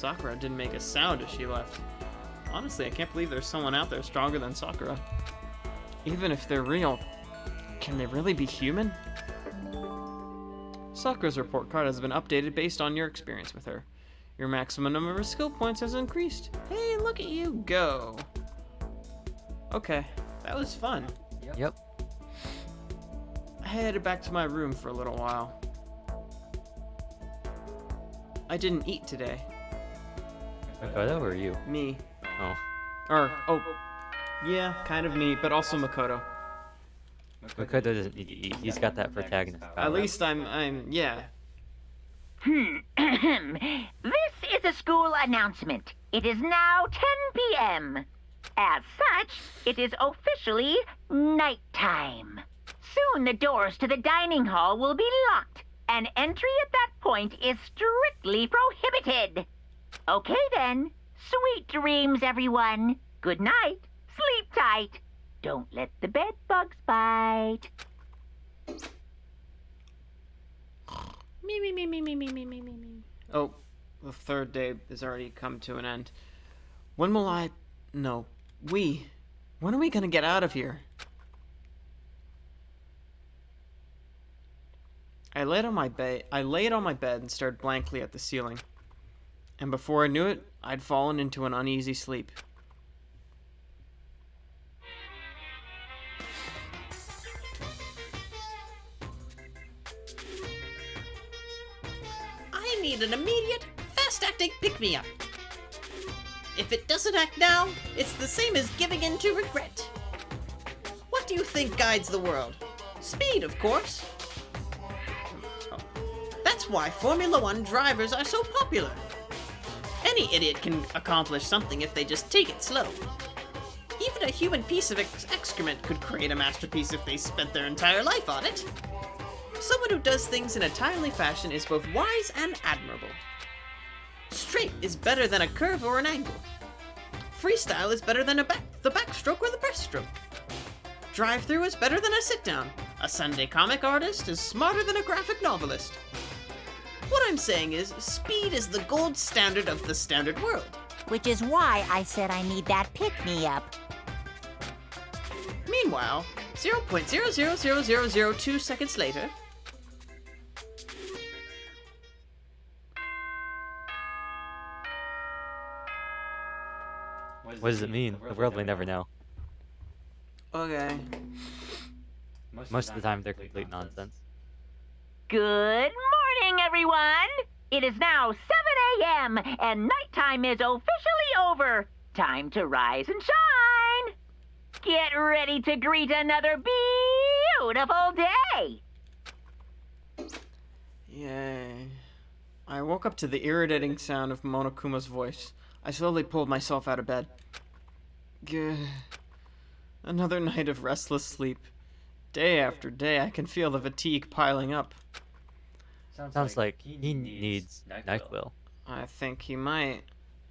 Sakura didn't make a sound as she left. Honestly, I can't believe there's someone out there stronger than Sakura. Even if they're real, can they really be human? Sakura's report card has been updated based on your experience with her. Your maximum number of skill points has increased. Hey, look at you go. Okay, that was fun. Yep. I headed back to my room for a little while. I didn't eat today. Makoto or you? Me. Oh. Yeah, kind of me, but also Makoto. Makoto doesn't need to eat. He's got that protagonist power. At least yeah. This is a school announcement. It is now 10 p.m. As such, it is officially nighttime. Soon the doors to the dining hall will be locked, and entry at that point is strictly prohibited. Okay then. Sweet dreams, everyone. Good night. Sleep tight. Don't let the bed bugs bite. Me. Oh, the third day has already come to an end. When are we gonna get out of here? I laid on my bed and stared blankly at the ceiling. And before I knew it, I'd fallen into an uneasy sleep. I need an immediate, fast-acting pick-me-up. If it doesn't act now, it's the same as giving in to regret. What do you think guides the world? Speed, of course. That's why Formula One drivers are so popular. Any idiot can accomplish something if they just take it slow. Even a human piece of excrement could create a masterpiece if they spent their entire life on it. Someone who does things in a timely fashion is both wise and admirable. Straight is better than a curve or an angle. Freestyle is better than the backstroke or the breaststroke. Drive-through is better than a sit-down. A Sunday comic artist is smarter than a graphic novelist. What I'm saying is, speed is the gold standard of the standard world. Which is why I said I need that pick-me-up. Meanwhile, 0.000002 seconds later... What does it mean? The world may never know. Okay. Most of the time, they're complete nonsense. Good morning, everyone. It is now 7 a.m. and nighttime is officially over. Time to rise and shine. Get ready to greet another beautiful day. Yay. I woke up to the irritating sound of Monokuma's voice. I slowly pulled myself out of bed. Gah. Another night of restless sleep. Day after day, I can feel the fatigue piling up. Sounds like he needs NyQuil. I think he might.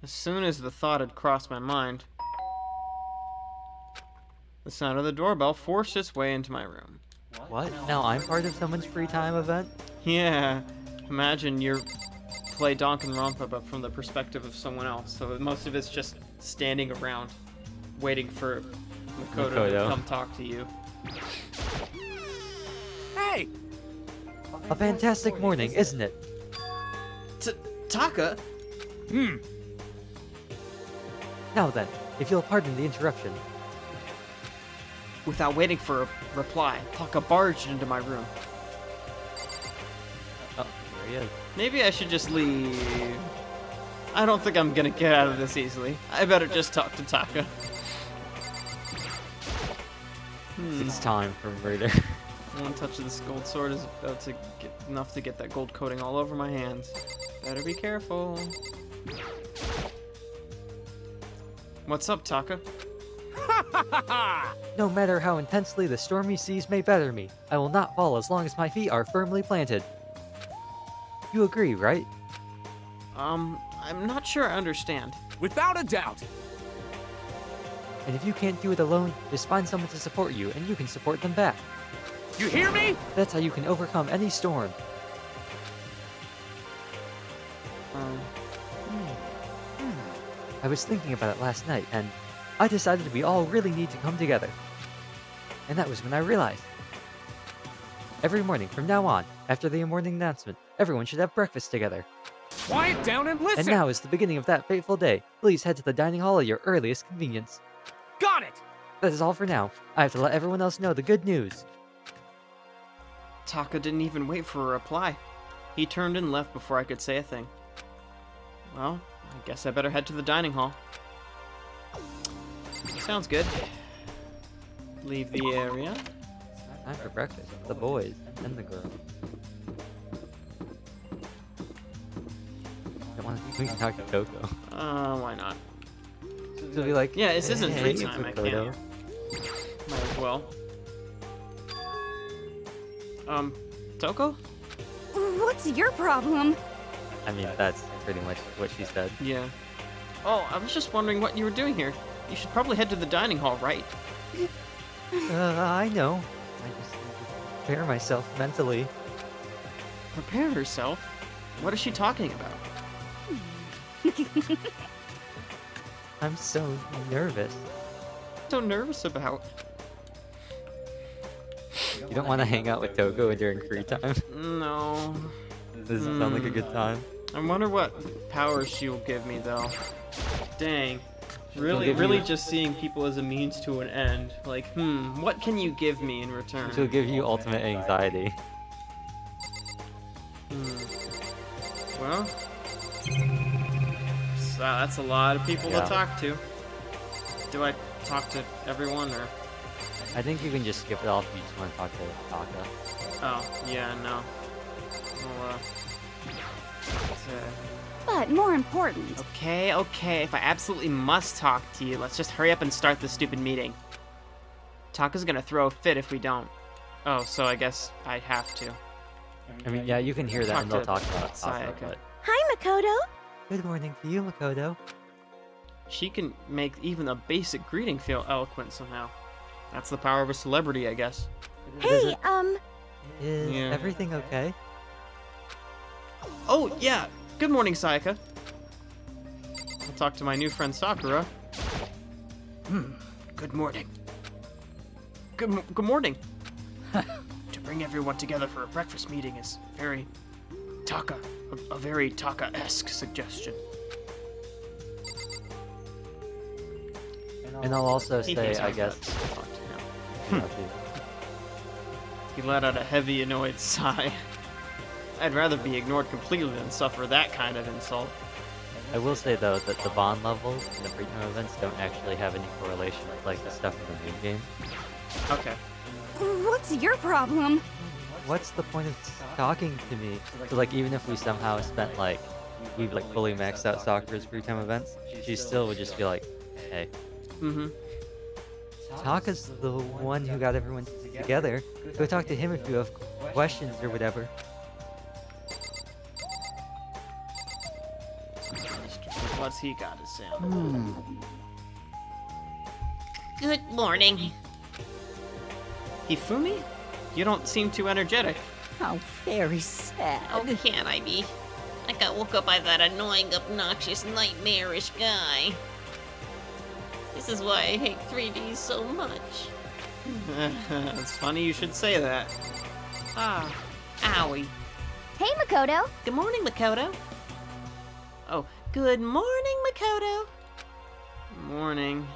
As soon as the thought had crossed my mind, the sound of the doorbell forced its way into my room. What? Now I'm part of someone's free time event? Yeah, imagine you play Danganronpa, but from the perspective of someone else. So most of it's just standing around, waiting for Makoto to come talk to you. Hey! A fantastic morning, isn't it? Taka? Now then, if you'll pardon the interruption. Without waiting for a reply, Taka barged into my room. Oh, there he is. Maybe I should just leave. I don't think I'm gonna get out of this easily. I better just talk to Taka. It's time for murder. One touch of this gold sword is about to get enough to get that gold coating all over my hands. Better be careful. What's up, Taka? No matter how intensely the stormy seas may batter me, I will not fall as long as my feet are firmly planted. You agree, right? I'm not sure I understand. Without a doubt. And if you can't do it alone, just find someone to support you, and you can support them back. You hear me? That's how you can overcome any storm. I was thinking about it last night, and I decided we all really need to come together. And that was when I realized. Every morning from now on, after the morning announcement, everyone should have breakfast together. Quiet down and listen! And now is the beginning of that fateful day. Please head to the dining hall at your earliest convenience. Got it! That is all for now. I have to let everyone else know the good news. Taka didn't even wait for a reply. He turned and left before I could say a thing. Well, I guess I better head to the dining hall. Sounds good. Leave the area. Time for breakfast with the boys and the girls. Don't want to talk to Coco. Why not? So be like, Yeah, this isn't free "Hey, time, I Makoto." can't. Might as well. Toko? What's your problem? I mean, that's pretty much what she said. Yeah. Oh, I was just wondering what you were doing here. You should probably head to the dining hall, right? I know. I just need to prepare myself mentally. Prepare herself? What is she talking about? I'm so nervous. So nervous about? You don't want to hang out with Togo during free time? No. Does it sound like a good time? I wonder what powers she'll give me, though. Dang. Really, give really you- just seeing people as a means to an end. Like, what can you give me in return? She'll give you ultimate anxiety. Well, so that's a lot of people Yeah. to talk to. Do I talk to everyone, or? I think you can just skip it off if you just want to talk to Taka. Oh, yeah, no. Well, But more important, okay, if I absolutely must talk to you, let's just hurry up and start the stupid meeting. Taka's gonna throw a fit if we don't. Oh, so I guess I have to. I mean, yeah, you can hear that, Talk and they'll to talk about Taka, Sayaka. but... Hi, Makoto. Good morning to you, Makoto. She can make even a basic greeting feel eloquent somehow. That's the power of a celebrity, I guess. Hey, Is Yeah. everything okay? Oh, yeah. Good morning, Sayaka. I'll talk to my new friend Sakura. Good morning. Good morning. To bring everyone together for a breakfast meeting is very Taka, a very Taka-esque suggestion. And I'll also He say, hates I my guess... guts. I'll talk to him. you know, the- He let out a heavy, annoyed sigh. I'd rather be ignored completely than suffer that kind of insult. I will say, though, that the bond levels in the free time events don't actually have any correlation with, like, the stuff in the main game. Okay. what's your problem? What's the point of talking to me? So, like, even if we somehow spent, like, we like fully maxed out Sakura's free time events, she still would just be like, hey, Mm-hmm. Taka's the one who got everyone together. Go talk to him if you have questions or whatever. What's he got to say? Good morning. Hifumi? You don't seem too energetic. How very sad. How can I be? I got woke up by that annoying, obnoxious, nightmarish guy. This is why I hate 3D so much. It's funny you should say that. Ah, owie. Hey, Makoto. Good morning, Makoto. Oh, Good morning, Makoto. morning.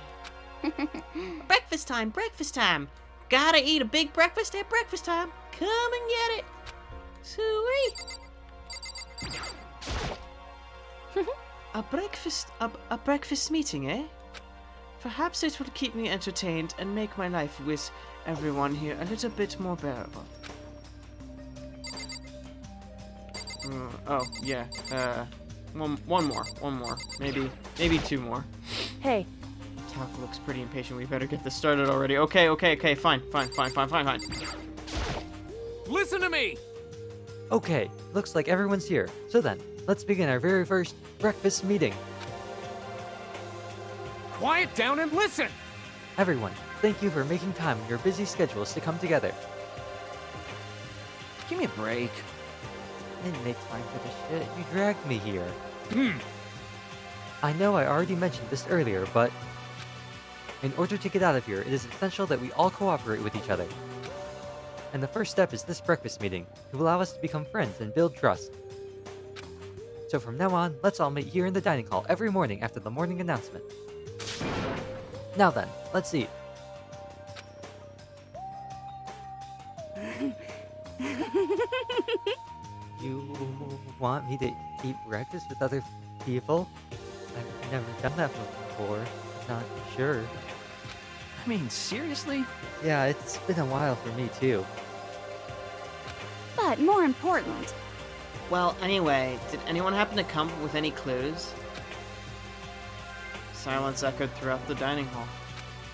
Breakfast time, breakfast time. Gotta eat a big breakfast at breakfast time. Come and get it. Sweet. A breakfast meeting, eh? Perhaps it will keep me entertained and make my life with everyone here a little bit more bearable. Oh, yeah. One more. Maybe two more. Hey, Talk looks pretty impatient. We better get this started already. Okay. Fine. Listen to me! Okay, looks like everyone's here. So then, let's begin our very first breakfast meeting. Quiet down and listen! Everyone, thank you for making time in your busy schedules to come together. Give me a break. I didn't make time for this shit. You dragged me here. I know I already mentioned this earlier, but in order to get out of here, it is essential that we all cooperate with each other. And the first step is this breakfast meeting, to allow us to become friends and build trust. So from now on, let's all meet here in the dining hall every morning after the morning announcement. Now then, let's eat. You want me to eat breakfast with other people? I've never done that before. Not sure. I mean, seriously? Yeah, it's been a while for me too. But more important, Well, anyway, did anyone happen to come up with any clues? Silence echoed throughout the dining hall.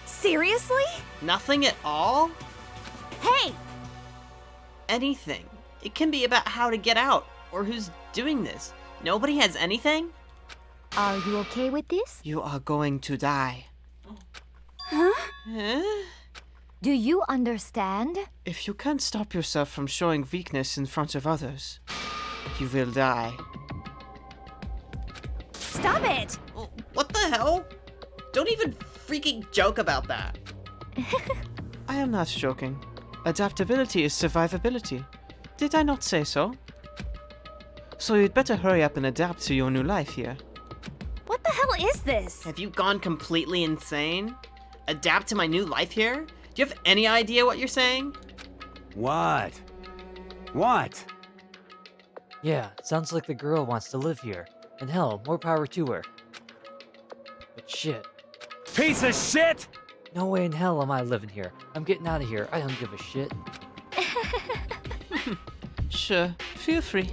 seriously? Nothing at all? Hey! Anything. It can be about how to get out, or who's doing this. Nobody has anything? Are you okay with this? You are going to die. Huh? Huh? Do you understand? If you can't stop yourself from showing weakness in front of others, you will die. Stop it! Oh, what the hell? Don't even freaking joke about that. I am not joking. Adaptability is survivability. Did I not say so? So you'd better hurry up and adapt to your new life here. What the hell is this? Have you gone completely insane? Adapt to my new life here? Do you have any idea what you're saying? What? What? Yeah, sounds like the girl wants to live here. And hell, more power to her. But shit. Piece of shit! No way in hell am I living here. I'm getting out of here. I don't give a shit. Sure, feel free.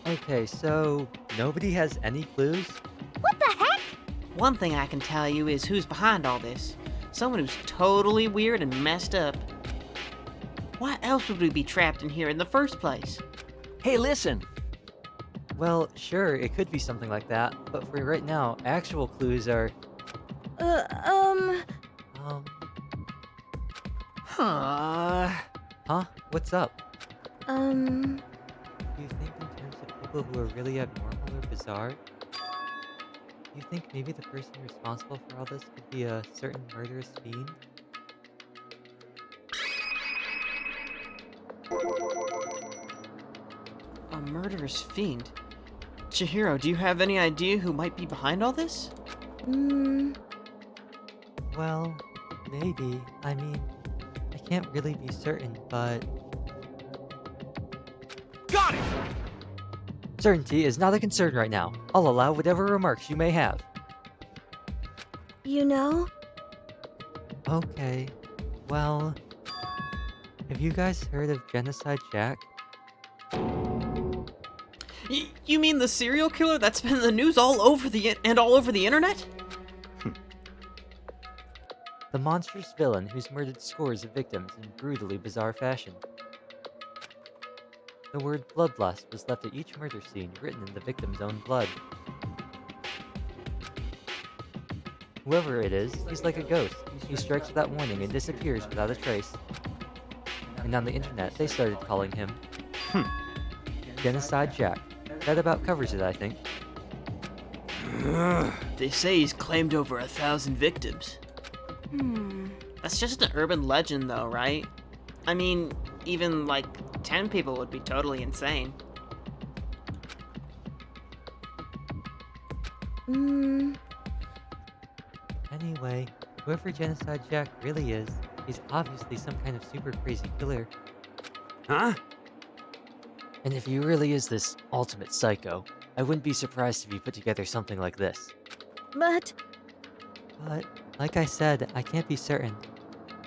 Okay, so nobody has any clues? What the heck? One thing I can tell you is who's behind all this. Someone who's totally weird and messed up. Why else would we be trapped in here in the first place? Hey, listen. Well, sure, it could be something like that, but for right now, actual clues are, um, Huh. huh? What's up? Um, Do you think in terms of people who are really abnormal or bizarre? Do you think maybe the person responsible for all this could be a certain murderous fiend? A murderous fiend? Chihiro, do you have any idea who might be behind all this? Well, maybe. I mean, I can't really be certain, but Got it! certainty is not a concern right now. I'll allow whatever remarks you may have. you know? Okay, well, have you guys heard of Genocide Jack? You mean the serial killer that's been in the news all over the internet? The monstrous villain who's murdered scores of victims in brutally bizarre fashion. The word bloodlust was left at each murder scene, written in the victim's own blood. Whoever it is, he's like a ghost. He strikes without warning and disappears without a trace. And on the internet, they started calling him Genocide Jack. That about covers it, I think. They say he's claimed over 1,000 victims. That's just an urban legend though, right? I mean, even like 10 people would be totally insane. Anyway, whoever Genocide Jack really is, he's obviously some kind of super crazy killer. Huh? And if he really is this ultimate psycho, I wouldn't be surprised if he put together something like this. But But, like I said, I can't be certain.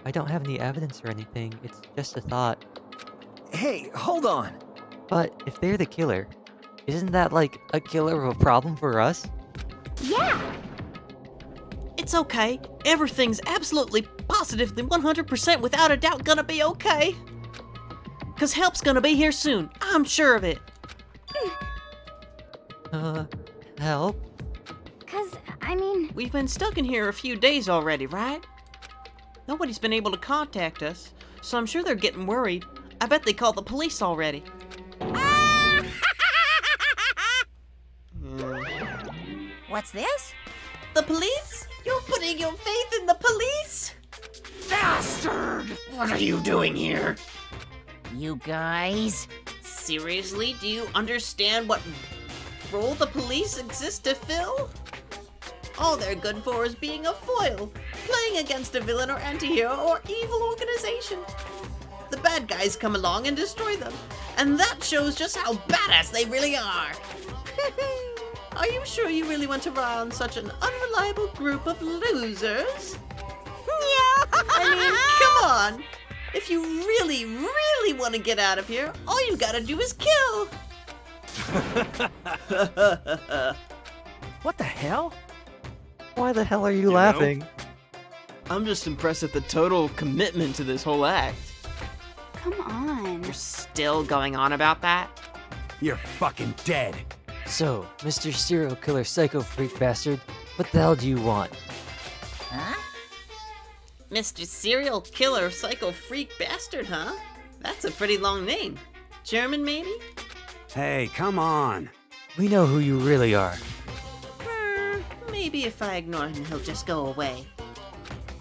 I don't have any evidence or anything, it's just a thought. Hey, hold on. But if they're the killer, isn't that like a killer of a problem for us? Yeah! It's okay. Everything's absolutely, positively, 100% without a doubt gonna be okay. Cause help's gonna be here soon. I'm sure of it. Help? Cause, I mean, We've been stuck in here a few days already, right? Nobody's been able to contact us, so I'm sure they're getting worried. I bet they called the police already. What's this? The police? You're putting your faith in the police? Bastard! What are you doing here? You guys? Seriously, do you understand what role the police exist to fill? All they're good for is being a foil, playing against a villain or antihero or evil organization. The bad guys come along and destroy them, and that shows just how badass they really are. Are you sure you really want to rely on such an unreliable group of losers? I mean, come on! If you really, really want to get out of here, all you gotta do is kill! What the hell? Why the hell are you know? laughing? I'm just impressed at the total commitment to this whole act. Come on. You're still going on about that? You're fucking dead. So, Mr. Serial Killer Psycho Freak Bastard, what the hell do you want? Huh? Mr. Serial Killer Psycho Freak Bastard, huh? That's a pretty long name. German, maybe? Hey, come on. We know who you really are. Maybe if I ignore him, he'll just go away.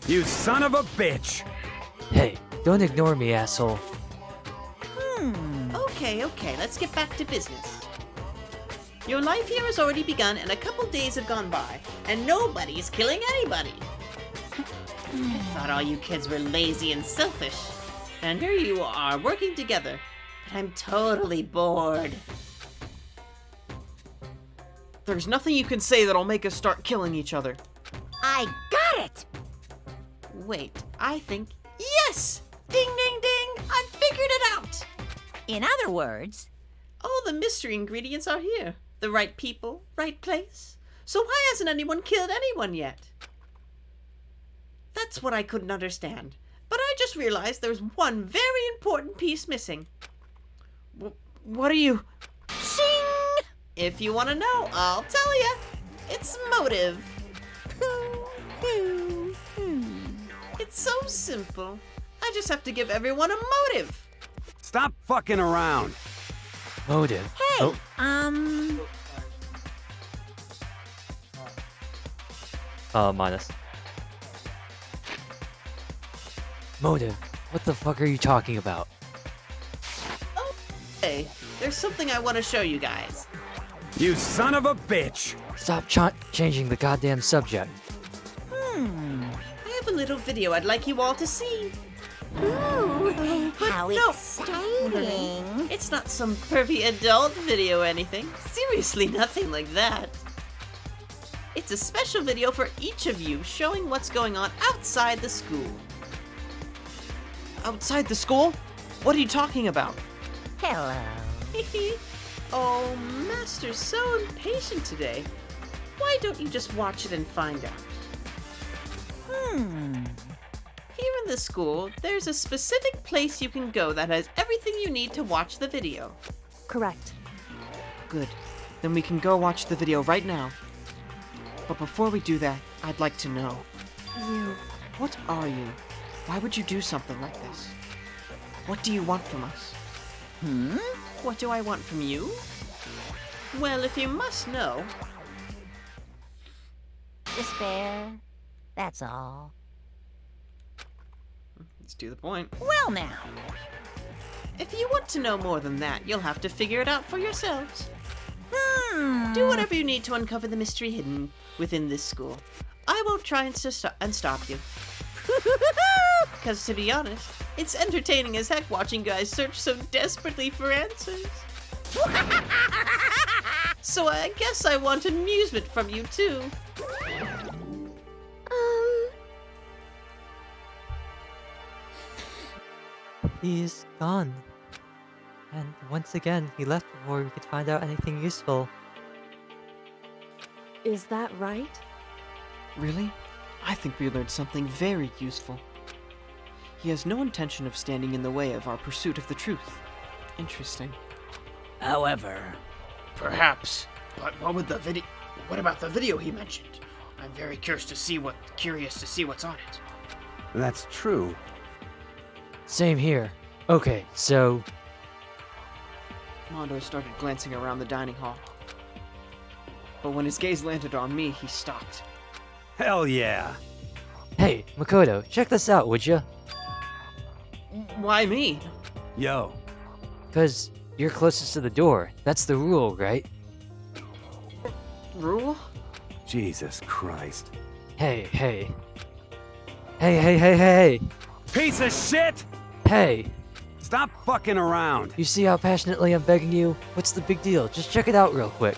You son of a bitch! Hey, don't ignore me, asshole. Okay, let's get back to business. Your life here has already begun and a couple days have gone by, and nobody's killing anybody. I thought all you kids were lazy and selfish, and here you are working together, but I'm totally bored. There's nothing you can say that'll make us start killing each other. I got it! Wait, I think, yes! Ding ding ding, I figured it out! In other words, All the mystery ingredients are here. The right people, right place. So why hasn't anyone killed anyone yet? That's what I couldn't understand. But I just realized there's one very important piece missing. What are you... Shing! If you want to know, I'll tell you. It's motive. It's so simple. I just have to give everyone a motive. Stop fucking around. Motive. hey, Minus. Motive. What the fuck are you talking about? Hey, there's something I want to show you guys. You son of a bitch! Stop changing the goddamn subject. I have a little video I'd like you all to see. ooh, how no. exciting. It's not some pervy adult video or anything. Seriously, nothing like that. It's a special video for each of you showing what's going on outside the school. Outside the school? What are you talking about? Hello. Oh, Master's so impatient today. Why don't you just watch it and find out? Here in the school, there's a specific place you can go that has everything you need to watch the video. Correct. Good. Then we can go watch the video right now. But before we do that, I'd like to know. You. What are you? Why would you do something like this? What do you want from us? What do I want from you? Well, if you must know, Despair. That's all. Let's do the point. Well now. if you want to know more than that, you'll have to figure it out for yourselves. Do whatever you need to uncover the mystery hidden within this school. I won't try and stop you. Because to be honest, it's entertaining as heck watching guys search so desperately for answers. So I guess I want amusement from you too. He's gone. And once again, he left before we could find out anything useful. Is that right? Really? I think we learned something very useful. He has no intention of standing in the way of our pursuit of the truth. Interesting. However, Perhaps. But what about the video he mentioned? I'm very curious to see what's on it. That's true. Same here. Okay, so Mondo started glancing around the dining hall. but when his gaze landed on me, he stopped. Hell yeah. Hey, Makoto, check this out, would ya? Why me? Yo, Cause you're closest to the door. That's the rule, right? Rule? Jesus Christ. Hey, hey. Hey, hey, hey, hey, Piece of shit! hey! Stop fucking around. You see how passionately I'm begging you? What's the big deal? Just check it out real quick.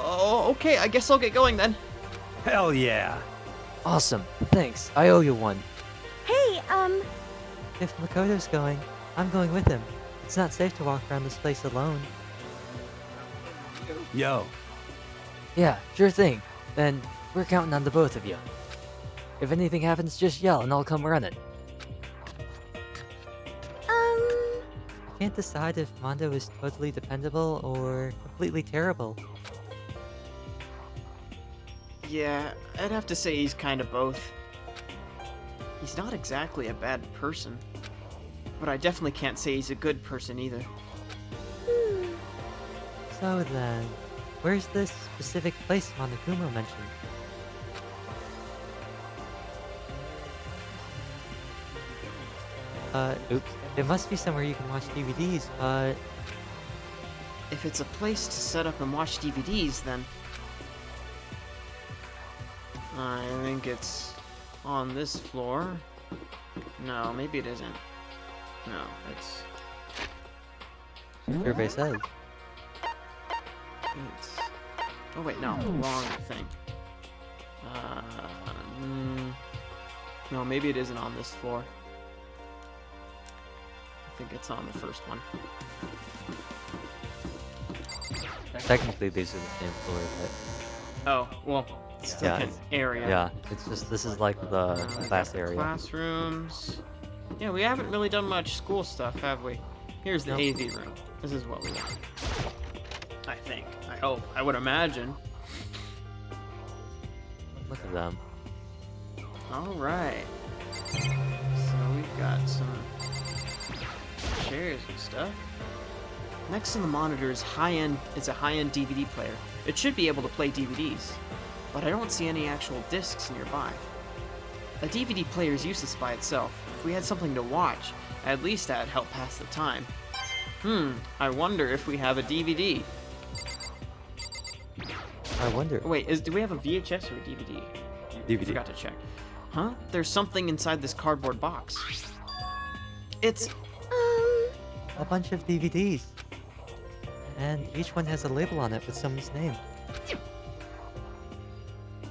Okay, I guess I'll get going then. Hell yeah. Awesome. Thanks. I owe you one. Hey, If Makoto's going, I'm going with him. It's not safe to walk around this place alone. Yo, Yeah, sure thing. Then we're counting on the both of you. If anything happens, just yell and I'll come running. I can't decide if Mondo is totally dependable or completely terrible. Yeah, I'd have to say he's kind of both. He's not exactly a bad person, but I definitely can't say he's a good person either. So then, where's this specific place Monokuma mentioned? Oops. It must be somewhere you can watch DVDs, but... If it's a place to set up and watch DVDs, then I think it's on this floor. No, maybe it isn't. No, it's Survey says. it's. Oh wait, no, wrong thing. No, maybe it isn't on this floor. I think it's on the first one. Technically, these are the same floor, but... Oh, well, it's still Yeah, an area. Yeah, it's just, this is like the We class got the area. Classrooms. Yeah, we haven't really done much school stuff, have we? Here's the Nope. AV room. This is what we want. I think. I hope. I would imagine. Look at them. Alright. So we've got some chairs and stuff. Next to the monitor is a high-end DVD player. It should be able to play DVDs, but I don't see any actual discs nearby. A DVD player is useless by itself. If we had something to watch, at least that'd help pass the time. I wonder if we have a DVD. I wonder. Wait, do we have a VHS or a DVD? DVD. I forgot to check. Huh? There's something inside this cardboard box. It's... A bunch of DVDs. And each one has a label on it with someone's name.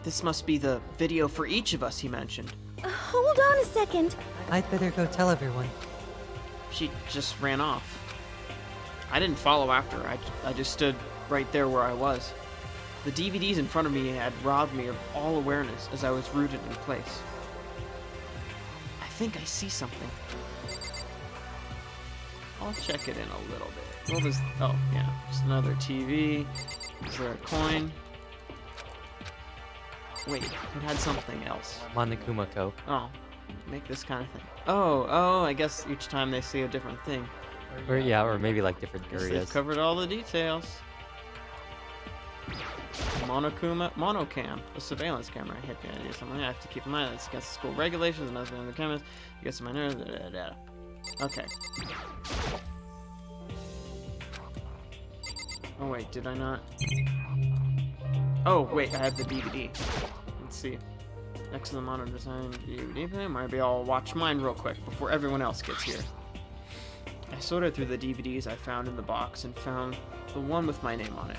This must be the video for each of us he mentioned. hold on a second. I'd better go tell everyone. She just ran off. I didn't follow after. I just stood right there where I was. The DVDs in front of me had robbed me of all awareness as I was rooted in place. I think I see something. I'll check it in a little bit. Well, there's... Oh, yeah. Just another TV. Is there a coin? Wait, it had something else. Monokumako. Oh, make this kind of thing. Oh, I guess each time they see a different thing. Or yeah, or maybe like different Guess areas. they've covered all the details. Monocam, a surveillance camera. I hate the idea. Something I have to keep in mind. It's against school regulations. And in the cameras. You get some nerves. Okay. Oh wait, did I not? Oh wait, I have the DVD. Let's see. Next to the monitor design DVD player. Maybe I'll watch mine real quick before everyone else gets here. I sorted through the DVDs I found in the box and found the one with my name on it.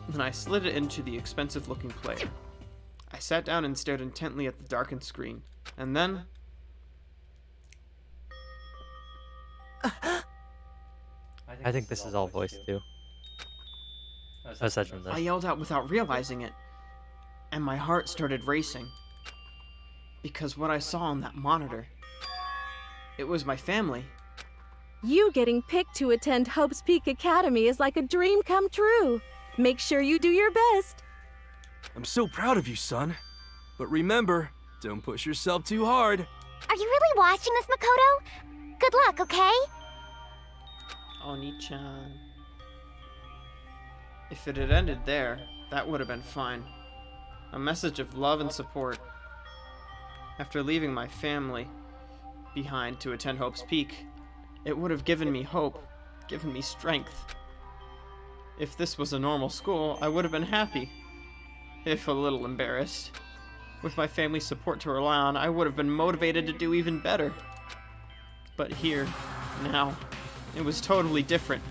Then I slid it into the expensive-looking player. I sat down and stared intently at the darkened screen, and then... I think this is all voice too. Aside from I this. yelled out without realizing it, and my heart started racing. Because what I saw on that monitor, it was my family. You getting picked to attend Hope's Peak Academy is like a dream come true. Make sure you do your best. I'm so proud of you, son. But remember, don't push yourself too hard. Are you really watching this, Makoto? Good luck, okay? Oni-chan. If it had ended there, that would have been fine. A message of love and support. After leaving my family behind to attend Hope's Peak, it would have given me hope, given me strength. If this was a normal school, I would have been happy, if a little embarrassed. With my family's support to rely on, I would have been motivated to do even better. But here, now, it was totally different.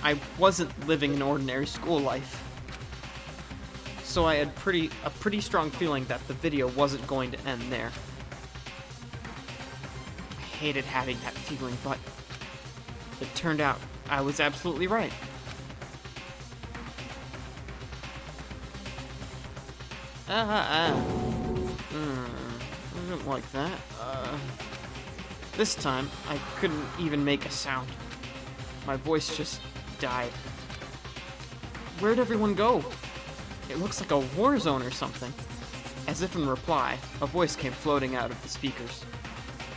I wasn't living an ordinary school life. So I had a pretty strong feeling that the video wasn't going to end there. I hated having that feeling, but it turned out I was absolutely right. I don't like that. This time, I couldn't even make a sound. My voice just died. Where'd everyone go? It looks like a war zone or something. As if in reply, a voice came floating out of the speakers.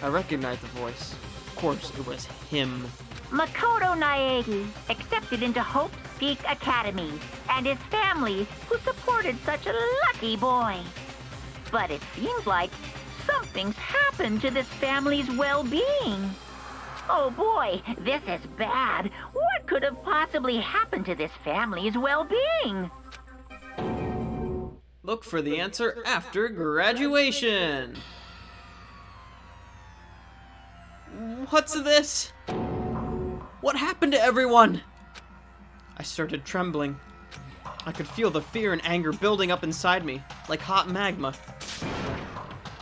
I recognized the voice. Of course, it was him. Makoto Naegi accepted into Hope's Peak Academy, and his family, who supported such a lucky boy. But it seems like something's happened to this family's well-being. Oh boy, this is bad. What could have possibly happened to this family's well-being? Look for the answer after graduation. What's this? What happened to everyone? I started trembling. I could feel the fear and anger building up inside me, like hot magma.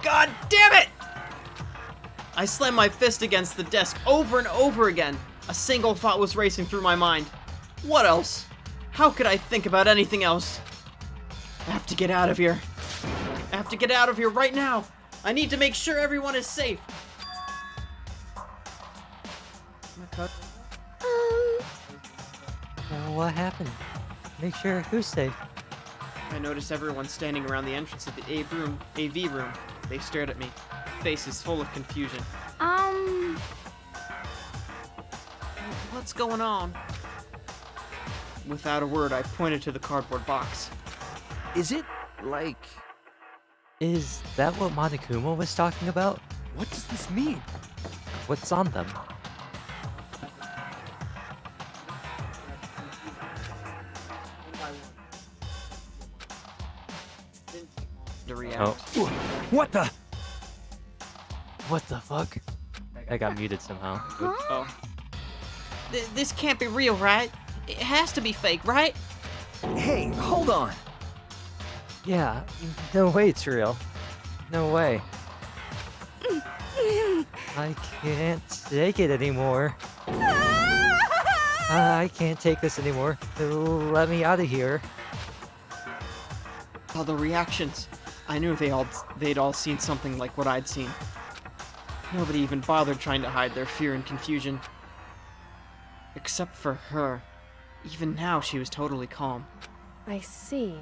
God damn it! I slammed my fist against the desk over and over again. A single thought was racing through my mind. What else? How could I think about anything else? I have to get out of here. I have to get out of here right now. I need to make sure everyone is safe. What happened? Make sure who's safe. I noticed everyone standing around the entrance of the AV room. They stared at me, faces full of confusion. What's going on? Without a word, I pointed to the cardboard box. Is it, like... Is that what Monokuma was talking about? What does this mean? What's on them? To react. Oh. What the? What the fuck? I got muted somehow. Oh. This can't be real, right? It has to be fake, right? Hey, hold on! Yeah, no way it's real. No way. I can't take it anymore. I can't take this anymore. Let me out of here. Oh, the reactions. I knew they'd all seen something like what I'd seen. Nobody even bothered trying to hide their fear and confusion. Except for her. Even now, she was totally calm. I see.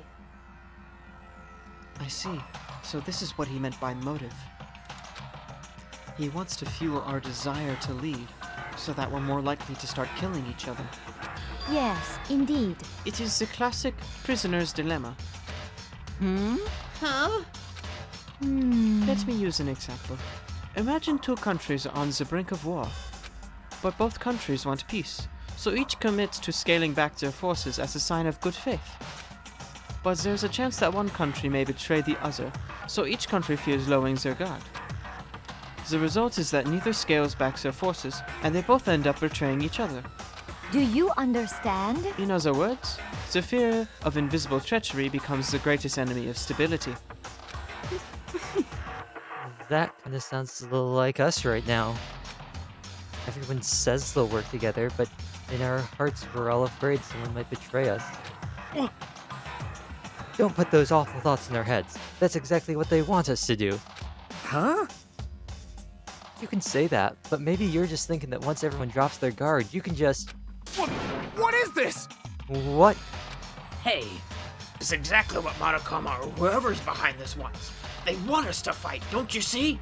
I see. So this is what he meant by motive. He wants to fuel our desire to leave, so that we're more likely to start killing each other. Yes, indeed. It is the classic prisoner's dilemma. Huh? Let me use an example. Imagine two countries on the brink of war, but both countries want peace, so each commits to scaling back their forces as a sign of good faith. But there's a chance that one country may betray the other, so each country fears lowering their guard. The result is that neither scales back their forces, and they both end up betraying each other. Do you understand? In other words, the fear of invisible treachery becomes the greatest enemy of stability. That kinda sounds a little like us right now. Everyone says they'll work together, but in our hearts we're all afraid someone might betray us. Don't put those awful thoughts in our heads. That's exactly what they want us to do. Huh? You can say that, but maybe you're just thinking that once everyone drops their guard, you can just... What is this? What? Hey, it's exactly what Monokuma or whoever's behind this wants. They want us to fight, don't you see?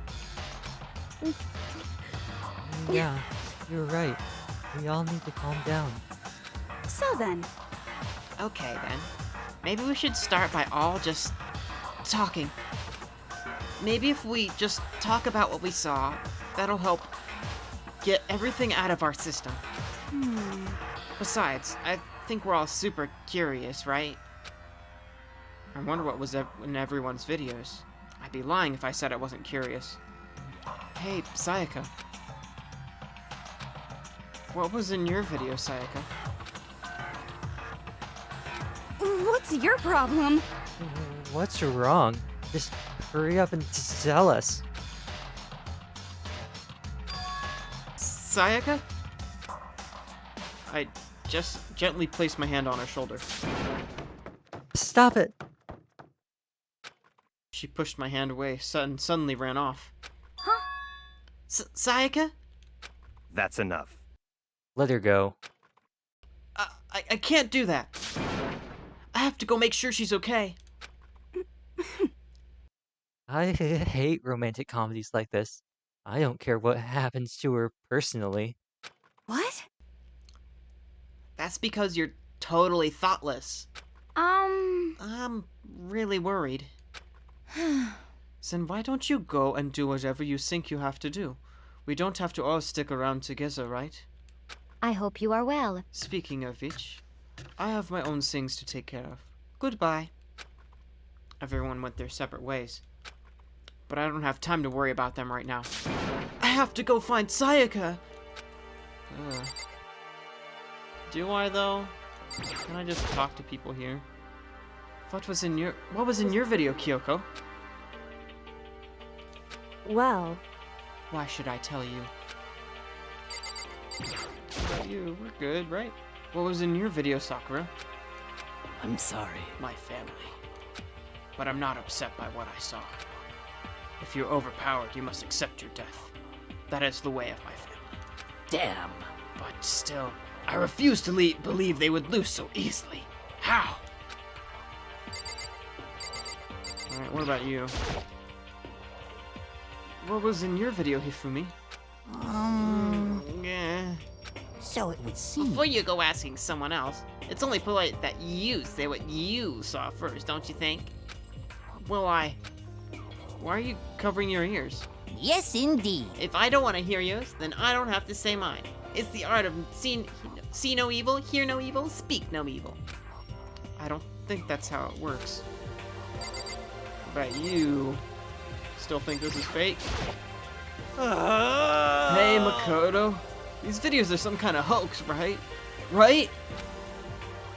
Yeah, you're right. We all need to calm down. So then, Okay, then. Maybe we should start by all just talking. Maybe if we just talk about what we saw, that'll help get everything out of our system. Besides, I think we're all super curious, right? I wonder what was in everyone's videos. I'd be lying if I said I wasn't curious. Hey, Sayaka. What was in your video, Sayaka? What's your problem? What's wrong? Just hurry up and tell us. Sayaka? I just gently placed my hand on her shoulder. Stop it! She pushed my hand away and suddenly ran off. Huh? Sayaka? That's enough. Let her go. I can't do that. I have to go make sure she's okay. I hate romantic comedies like this. I don't care what happens to her personally. What? That's because you're totally thoughtless. I'm really worried. Then why don't you go and do whatever you think you have to do? We don't have to all stick around together, right? I hope you are well. Speaking of which, I have my own things to take care of. Goodbye. Everyone went their separate ways. But I don't have time to worry about them right now. I have to go find Sayaka! Do I, though? Can I just talk to people here? What was in your video, Kyoko? Well, Why should I tell you? What about you? We're good, right? What was in your video, Sakura? I'm sorry. My family. But I'm not upset by what I saw. If you're overpowered, you must accept your death. That is the way of my family. Damn. But still, I refuse to believe they would lose so easily. How? Alright, what about you? What was in your video, Hifumi? Yeah. So it would seem. Before you go asking someone else, it's only polite that you say what you saw first, don't you think? Well, why are you covering your ears? Yes, indeed. If I don't want to hear yours, then I don't have to say mine. It's the art of see no evil, hear no evil, speak no evil. I don't think that's how it works. What about you? Still think this is fake? Hey, Makoto. These videos are some kind of hoax, right? Right?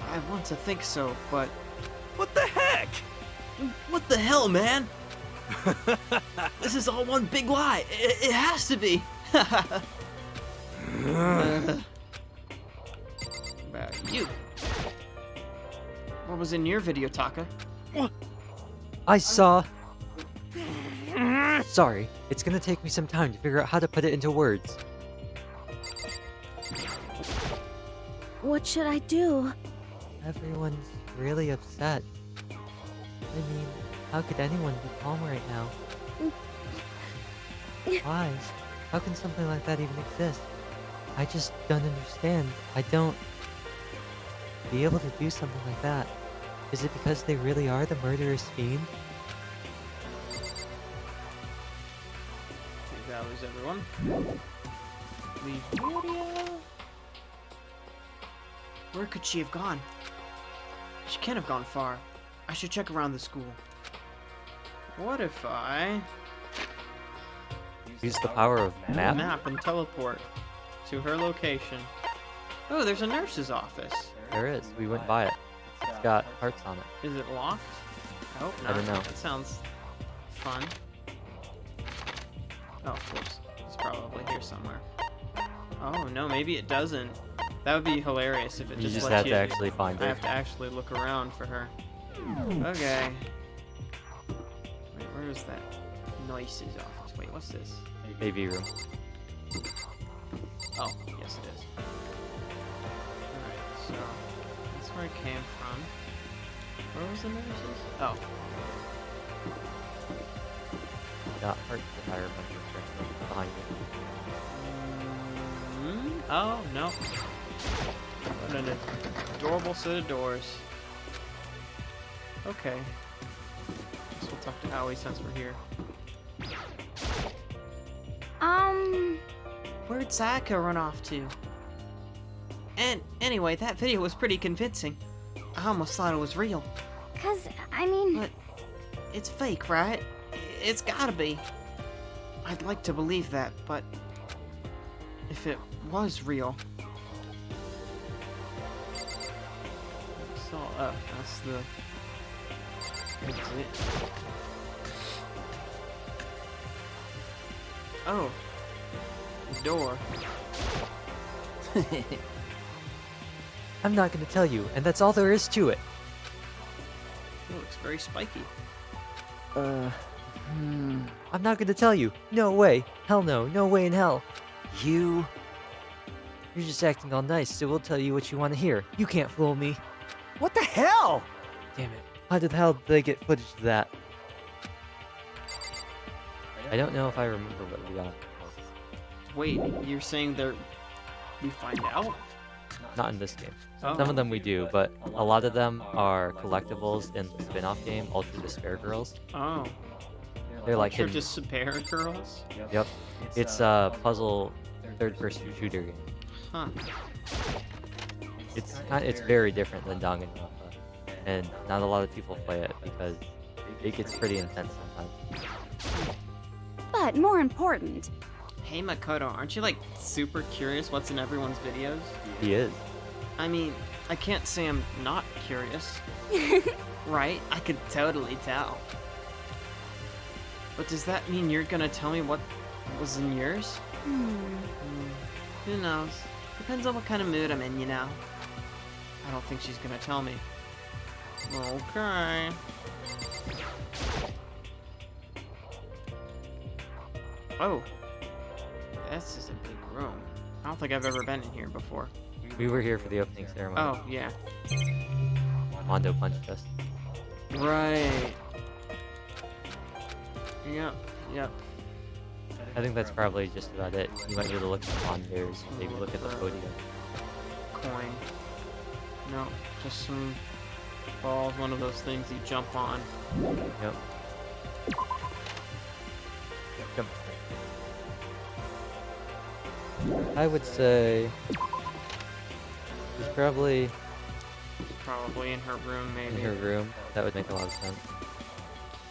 I want to think so, but... What the heck? What the hell, man? This is all one big lie. It has to be. About you. What was in your video, Taka? I saw... Sorry, it's gonna take me some time to figure out how to put it into words. what should I do? Everyone's really upset. I mean, how could anyone be calm right now? Why? How can something like that even exist? I just don't understand. I don't... Be able to do something like that. Is it because they really are the murderous fiend? I think that was everyone. Leave video. Where could she have gone? She can't have gone far. I should check around the school. What if I Use the power of map? map and teleport to her location? Oh, there's a nurse's office. There is. We went by it. It's got hearts on it. Is it locked? I hope not. I don't know. That sounds fun. Oh, of course. It's probably here somewhere. Oh, no, maybe it doesn't. That would be hilarious if it You just just lets have you... to actually find I her. have to actually look around for her. Okay. Wait, where is that? Noise's office. Wait, what's this? AV room. Oh, yes it is. Alright, so... That's where I came from. Where was the nurses? Oh. Got hearts if I remember correctly. Behind you. Oh, no. What an adorable set of doors. Okay. Guess we'll talk to Aoi since we're here. Where'd Sayaka run off to? And anyway, that video was pretty convincing. I almost thought it was real. I mean... But it's fake, right? It's gotta be. I'd like to believe that, but if it was real... So, that's the exit. Oh. Door. I'm not gonna tell you, and that's all there is to it. It looks very spiky. I'm not gonna tell you. No way. Hell no. No way in hell. You... You're just acting all nice, so we'll tell you what you want to hear. You can't fool me. What the hell? Damn it. How the hell did they get footage of that? I don't know if I remember what Leon was. Wait, you're saying we find out? Not in this game. Oh. Some of them we do, but a lot of them are collectibles in the spin-off game, Ultra Despair Girls. Oh. They're like Ultra hidden. Despair Girls? Yep. It's a puzzle third-person shooter game. Huh. It's very different than Danganronpa, and not a lot of people play it because it gets pretty intense sometimes. But more important, Hey Makoto, aren't you like super curious what's in everyone's videos? He is. I mean, I can't say I'm not curious. Right? I could totally tell. But does that mean you're gonna tell me what was in yours? Who knows? Depends on what kind of mood I'm in, you know. I don't think she's gonna tell me. Okay. Oh. This is a big room. I don't think I've ever been in here before. We were here for the opening ceremony. Oh, yeah. Mondo punched us. Right. Yep. I think that's probably just about it. You might be able to look at the monitors, maybe look at the podium. Coin. No, just some balls, one of those things you jump on. Yep. Yep. I would say it's probably Probably in her room, maybe. in her room. That would make a lot of sense.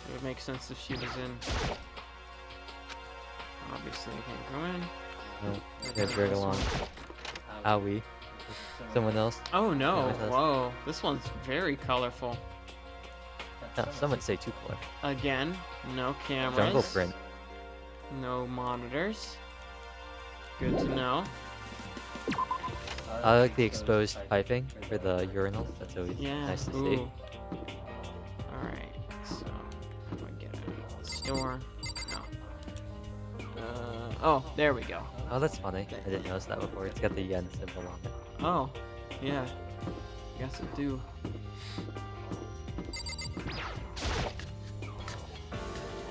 It would make sense if she was in. Obviously, I can't go in. No, yeah, drag along. Owie. Someone else? Oh no! Yeah, with us. Whoa, this one's very colorful. No, some would say too color. Again, no cameras. Jungle print. No monitors. Good to know. I like the exposed piping for the urinals. That's always Yeah. nice to see. Ooh. Alright, so how do I get out of the store? No. Oh, there we go. Oh, that's funny. I didn't notice that before. It's got the yen symbol on it. Oh, yeah. Guess I do.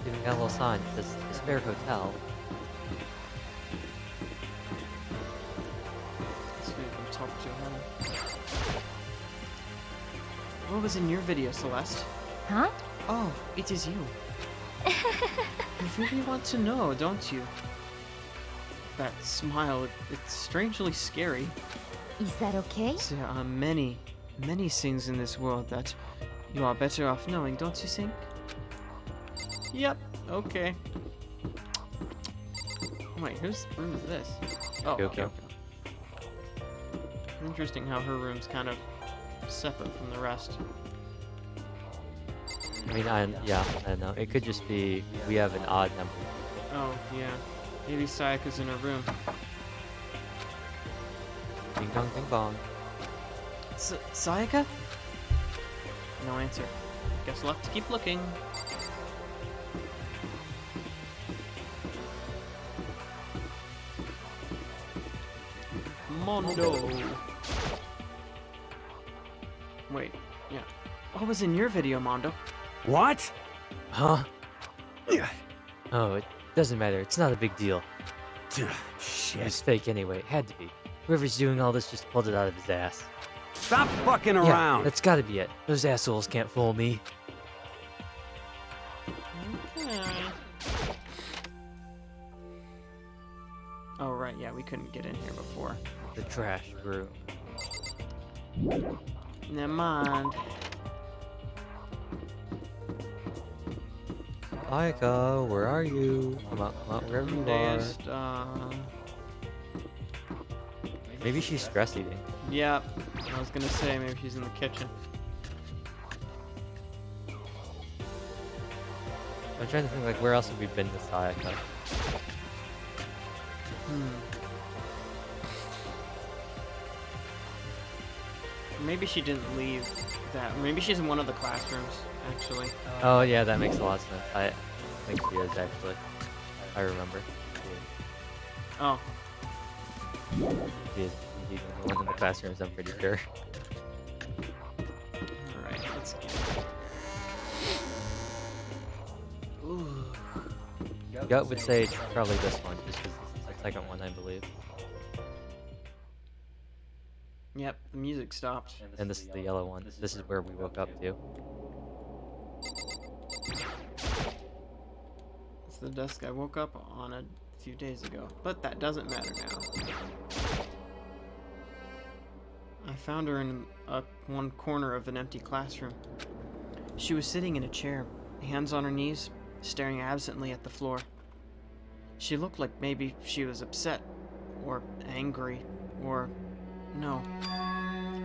Even got a little sign that says Despair Hotel. Let's see if we talk to her. What was in your video, Celeste? Huh? Oh, it is you. You really want to know, don't you? That smile, it's strangely scary. Is that okay? There are many, many things in this world that you are better off knowing, don't you think? Yep, okay. Wait, whose room is this? Oh, Kyoko. okay. Interesting how her room's kind of separate from the rest. I mean, I don't know. It could just be we have an odd number. Oh, yeah. Maybe Sayaka's in her room. Ding dong, ding bong. Sayaka? No answer. Guess we'll have to keep looking. Mondo. Wait, yeah. What was in your video, Mondo? What? Huh? Yeah. Oh, it doesn't matter. It's not a big deal. It Shit. was fake anyway. It had to be. Whoever's doing all this just pulled it out of his ass. Stop fucking Yeah, around. that's gotta be it. Those assholes can't fool me. Okay. Oh, right, yeah, we couldn't get in here before. The trash room. Never mind. Aika, where are you? Come out, wherever you are. Dazed, Maybe she's stress eating. Yep. I was gonna say maybe she's in the kitchen. I'm trying to think, like, where else have we been with Sayaka? Maybe she didn't leave that. Maybe she's in one of the classrooms, actually. Oh, yeah, that makes a lot of sense. I think she is, actually. I remember. Oh. She is indeed one of the classrooms, I'm pretty sure. Alright, let's get it. Ooh. Gut would say it's probably this one, just because this is the second one, I believe. Yep, the music stopped. And this is the yellow one. This is where we woke up to. It's the desk I woke up on a few days ago, but that doesn't matter now. I found her in one corner of an empty classroom. She was sitting in a chair, hands on her knees, staring absently at the floor. She looked like maybe she was upset, or angry, or... no.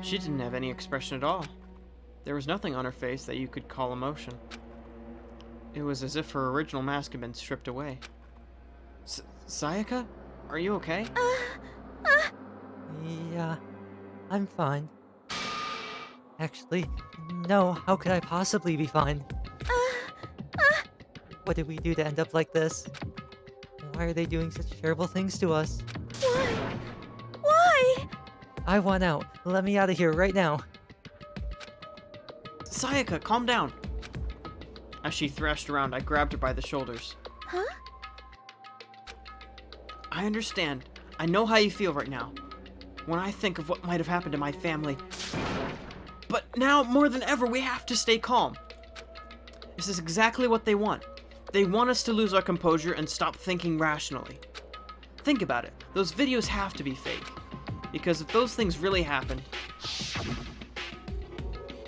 She didn't have any expression at all. There was nothing on her face that you could call emotion. It was as if her original mask had been stripped away. Sayaka? Are you okay? Yeah, I'm fine. Actually, no, how could I possibly be fine? What did we do to end up like this? Why are they doing such terrible things to us? Why? I want out. Let me out of here right now. Sayaka, calm down! As she thrashed around, I grabbed her by the shoulders. Huh? I understand. I know how you feel right now. When I think of what might have happened to my family. But now, more than ever, we have to stay calm. This is exactly what they want. They want us to lose our composure and stop thinking rationally. Think about it. Those videos have to be fake. Because if those things really happened,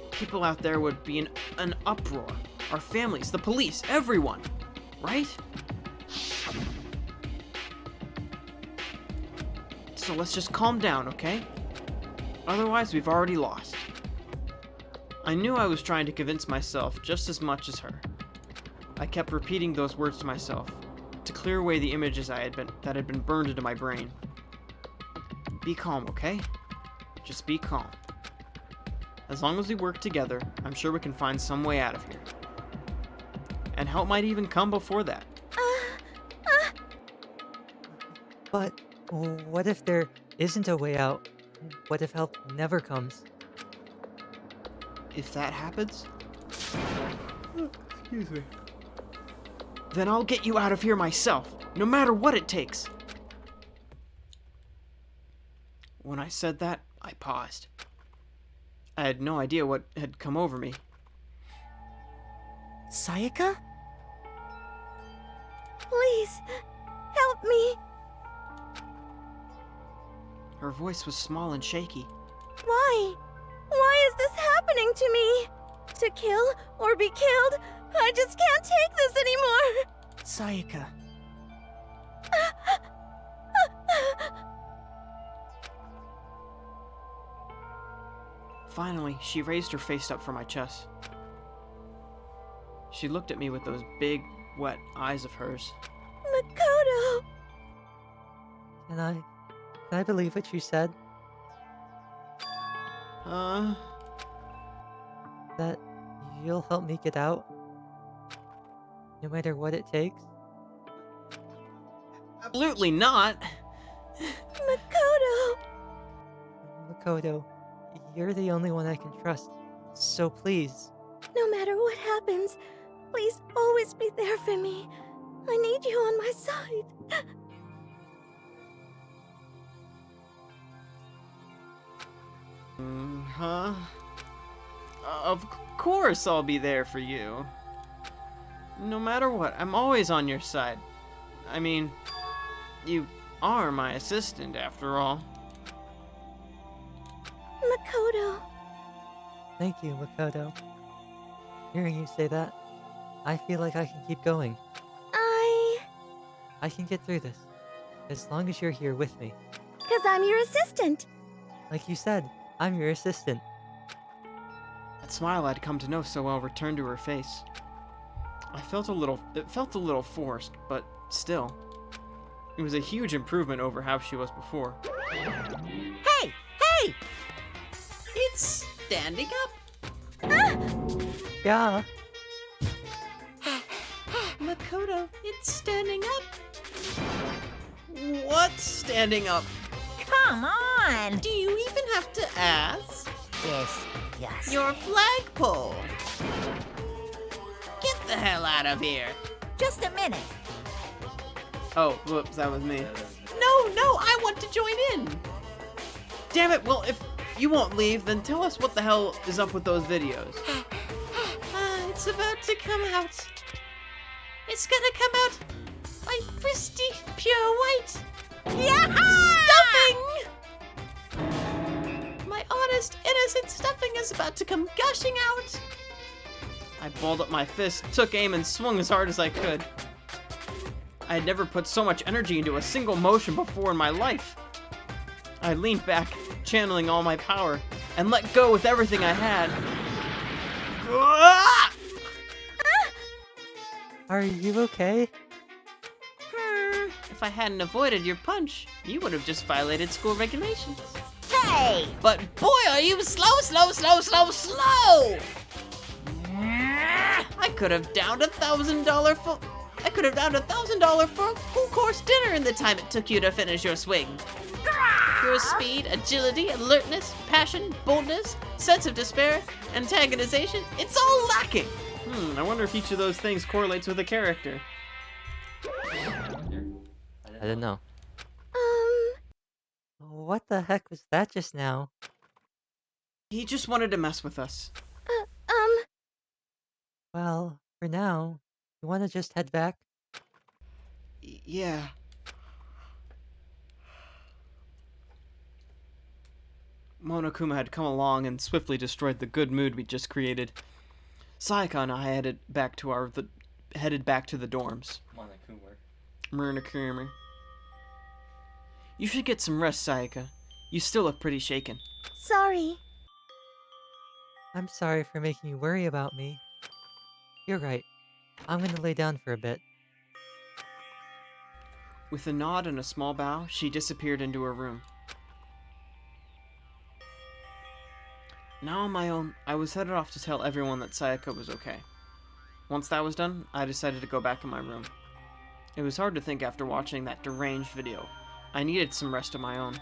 people out there would be in an uproar. Our families, the police, everyone. Right? So let's just calm down, okay? Otherwise, we've already lost. I knew I was trying to convince myself just as much as her. I kept repeating those words to myself, to clear away the images that had been burned into my brain. Be calm, okay? Just be calm. As long as we work together, I'm sure we can find some way out of here. And help might even come before that. But what if there isn't a way out? What if help never comes? If that happens... excuse me. Then I'll get you out of here myself, no matter what it takes. When I said that, I paused. I had no idea what had come over me. Sayaka? Please, help me. Her voice was small and shaky. Why? Why is this happening to me? To kill or be killed? I just can't take this anymore. Sayaka. Finally, she raised her face up from my chest. She looked at me with those big, wet eyes of hers. Makoto! Can I believe what you said? That you'll help me get out? No matter what it takes? Absolutely not! Makoto! Makoto, you're the only one I can trust, so please. No matter what happens, please always be there for me. I need you on my side. Huh? Of course I'll be there for you. No matter what, I'm always on your side. I mean, you are my assistant after all. Makoto. Thank you, Makoto. Hearing you say that, I feel like I can keep going. I can get through this, as long as you're here with me. 'Cause I'm your assistant. Like you said, I'm your assistant. That smile I'd come to know so well returned to her face. It felt a little forced, but still. It was a huge improvement over how she was before. Hey! Hey! It's standing up. Yeah. Makoto, it's standing up. What's standing up? Come on! Do you even have to ask? Yes. Your flagpole. Get the hell out of here. Just a minute. Oh, whoops, that was me. No, I want to join in. Damn it, well, if you won't leave, then tell us what the hell is up with those videos. It's about to come out. It's gonna come out. My pristine, pure white. Yeah! Stuffing! My honest, innocent stuffing is about to come gushing out. I balled up my fist, took aim, and swung as hard as I could. I had never put so much energy into a single motion before in my life. I leaned back, channeling all my power, and let go with everything I had. Are you okay? If I hadn't avoided your punch, you would have just violated school regulations. Hey! But boy, are you slow! I could have downed $1,000 for a full course dinner in the time it took you to finish your swing. Your speed, agility, alertness, passion, boldness, sense of despair, antagonization, it's all lacking. I wonder if each of those things correlates with a character. I don't know. What the heck was that just now? He just wanted to mess with us. Well, for now, you want to just head back? Yeah. Monokuma had come along and swiftly destroyed the good mood we just created. Sayaka and I headed back to the dorms. Monokuma. You should get some rest, Sayaka. You still look pretty shaken. Sorry. I'm sorry for making you worry about me. You're right. I'm gonna lay down for a bit. With a nod and a small bow, she disappeared into her room. Now on my own, I was headed off to tell everyone that Sayaka was okay. Once that was done, I decided to go back in my room. It was hard to think after watching that deranged video. I needed some rest of my own.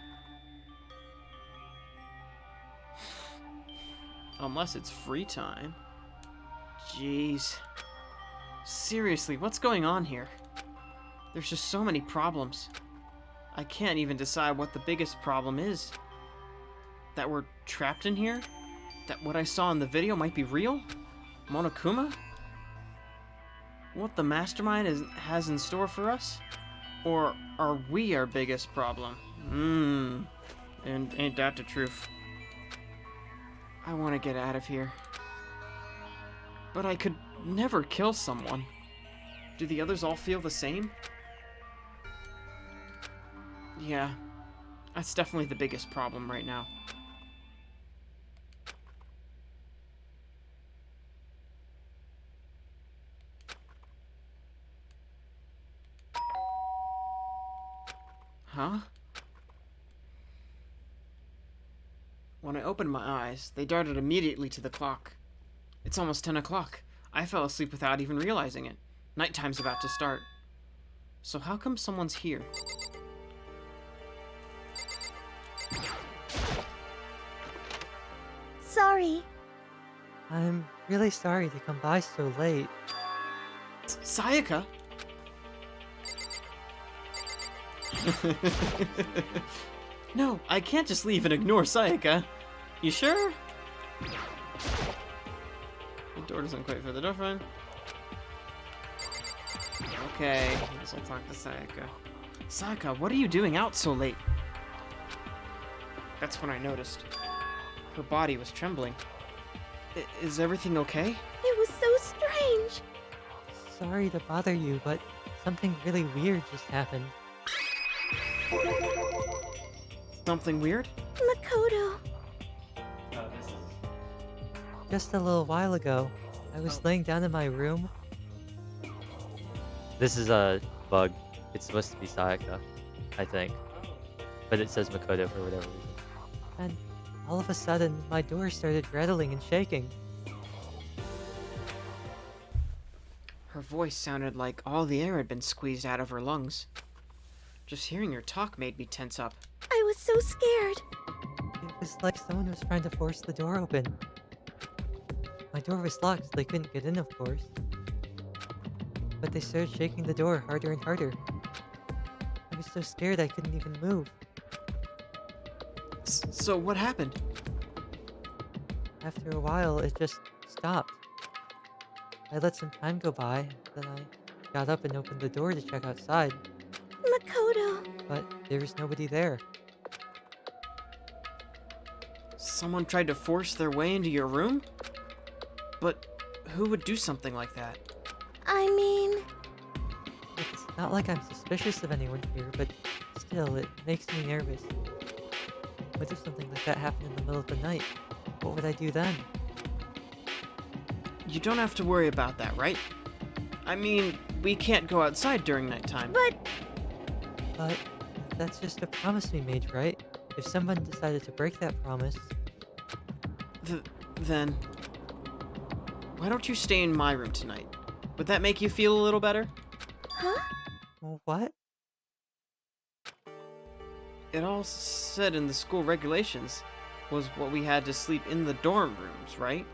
Unless it's free time. Jeez. Seriously, what's going on here? There's just so many problems. I can't even decide what the biggest problem is. That we're trapped in here? That what I saw in the video might be real? Monokuma? What the mastermind has in store for us? Or are we our biggest problem? And ain't that the truth? I want to get out of here. But I could never kill someone. Do the others all feel the same? Yeah, that's definitely the biggest problem right now. Huh? When I opened my eyes, they darted immediately to the clock. It's almost 10 o'clock. I fell asleep without even realizing it. Nighttime's about to start. So how come someone's here? Sorry. I'm really sorry to come by so late. Sayaka? No, I can't just leave and ignore Sayaka. You sure? The door doesn't quite fit the door frame. Okay, I guess I'll talk to Sayaka. Sayaka, what are you doing out so late? That's when I noticed. Her body was trembling. Is everything okay? It was so strange. Sorry to bother you, but something really weird just happened. Something weird? Makoto. Just a little while ago, I was laying down in my room. This is a bug. It's supposed to be Sayaka, I think. But it says Makoto for whatever reason. And all of a sudden, my door started rattling and shaking. Her voice sounded like all the air had been squeezed out of her lungs. Just hearing her talk made me tense up. I was so scared. It was like someone was trying to force the door open. My door was locked, so they couldn't get in, of course. But they started shaking the door harder and harder. I was so scared I couldn't even move. So what happened? After a while, it just stopped. I let some time go by, then I got up and opened the door to check outside, Makoto. but there was nobody there. Someone tried to force their way into your room? But who would do something like that? I mean, It's not like I'm suspicious of anyone here, but still, it makes me nervous. What if something like that happened in the middle of the night? What would I do then? You don't have to worry about that, right? I mean, we can't go outside during nighttime. But that's just a promise we made, right? If someone decided to break that promise, Then... Why don't you stay in my room tonight? Would that make you feel a little better? huh? well, what? It all said in the school regulations was what we had to sleep in the dorm rooms, right?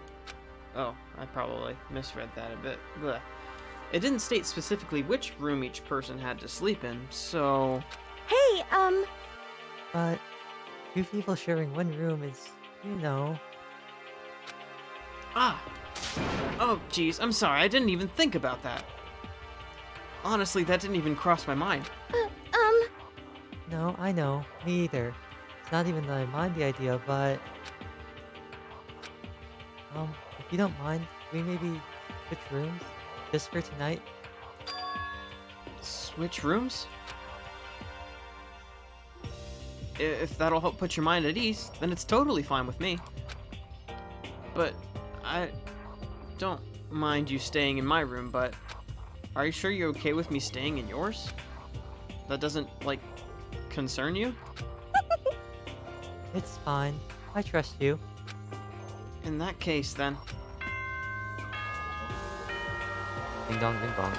Oh, I probably misread that a bit. Blech. It didn't state specifically which room each person had to sleep in, so... Hey, But two people sharing one room is, you know... Ah! Oh, jeez, I'm sorry, I didn't even think about that. Honestly, that didn't even cross my mind. No, I know. Me either. It's not even that I mind the idea, but... if you don't mind, we maybe switch rooms? Just for tonight? Switch rooms? If that'll help put your mind at ease, then it's totally fine with me. But I don't mind you staying in my room, but are you sure you're okay with me staying in yours? That doesn't, like, concern you? It's fine. I trust you. In that case, then. Ding dong, ding dong.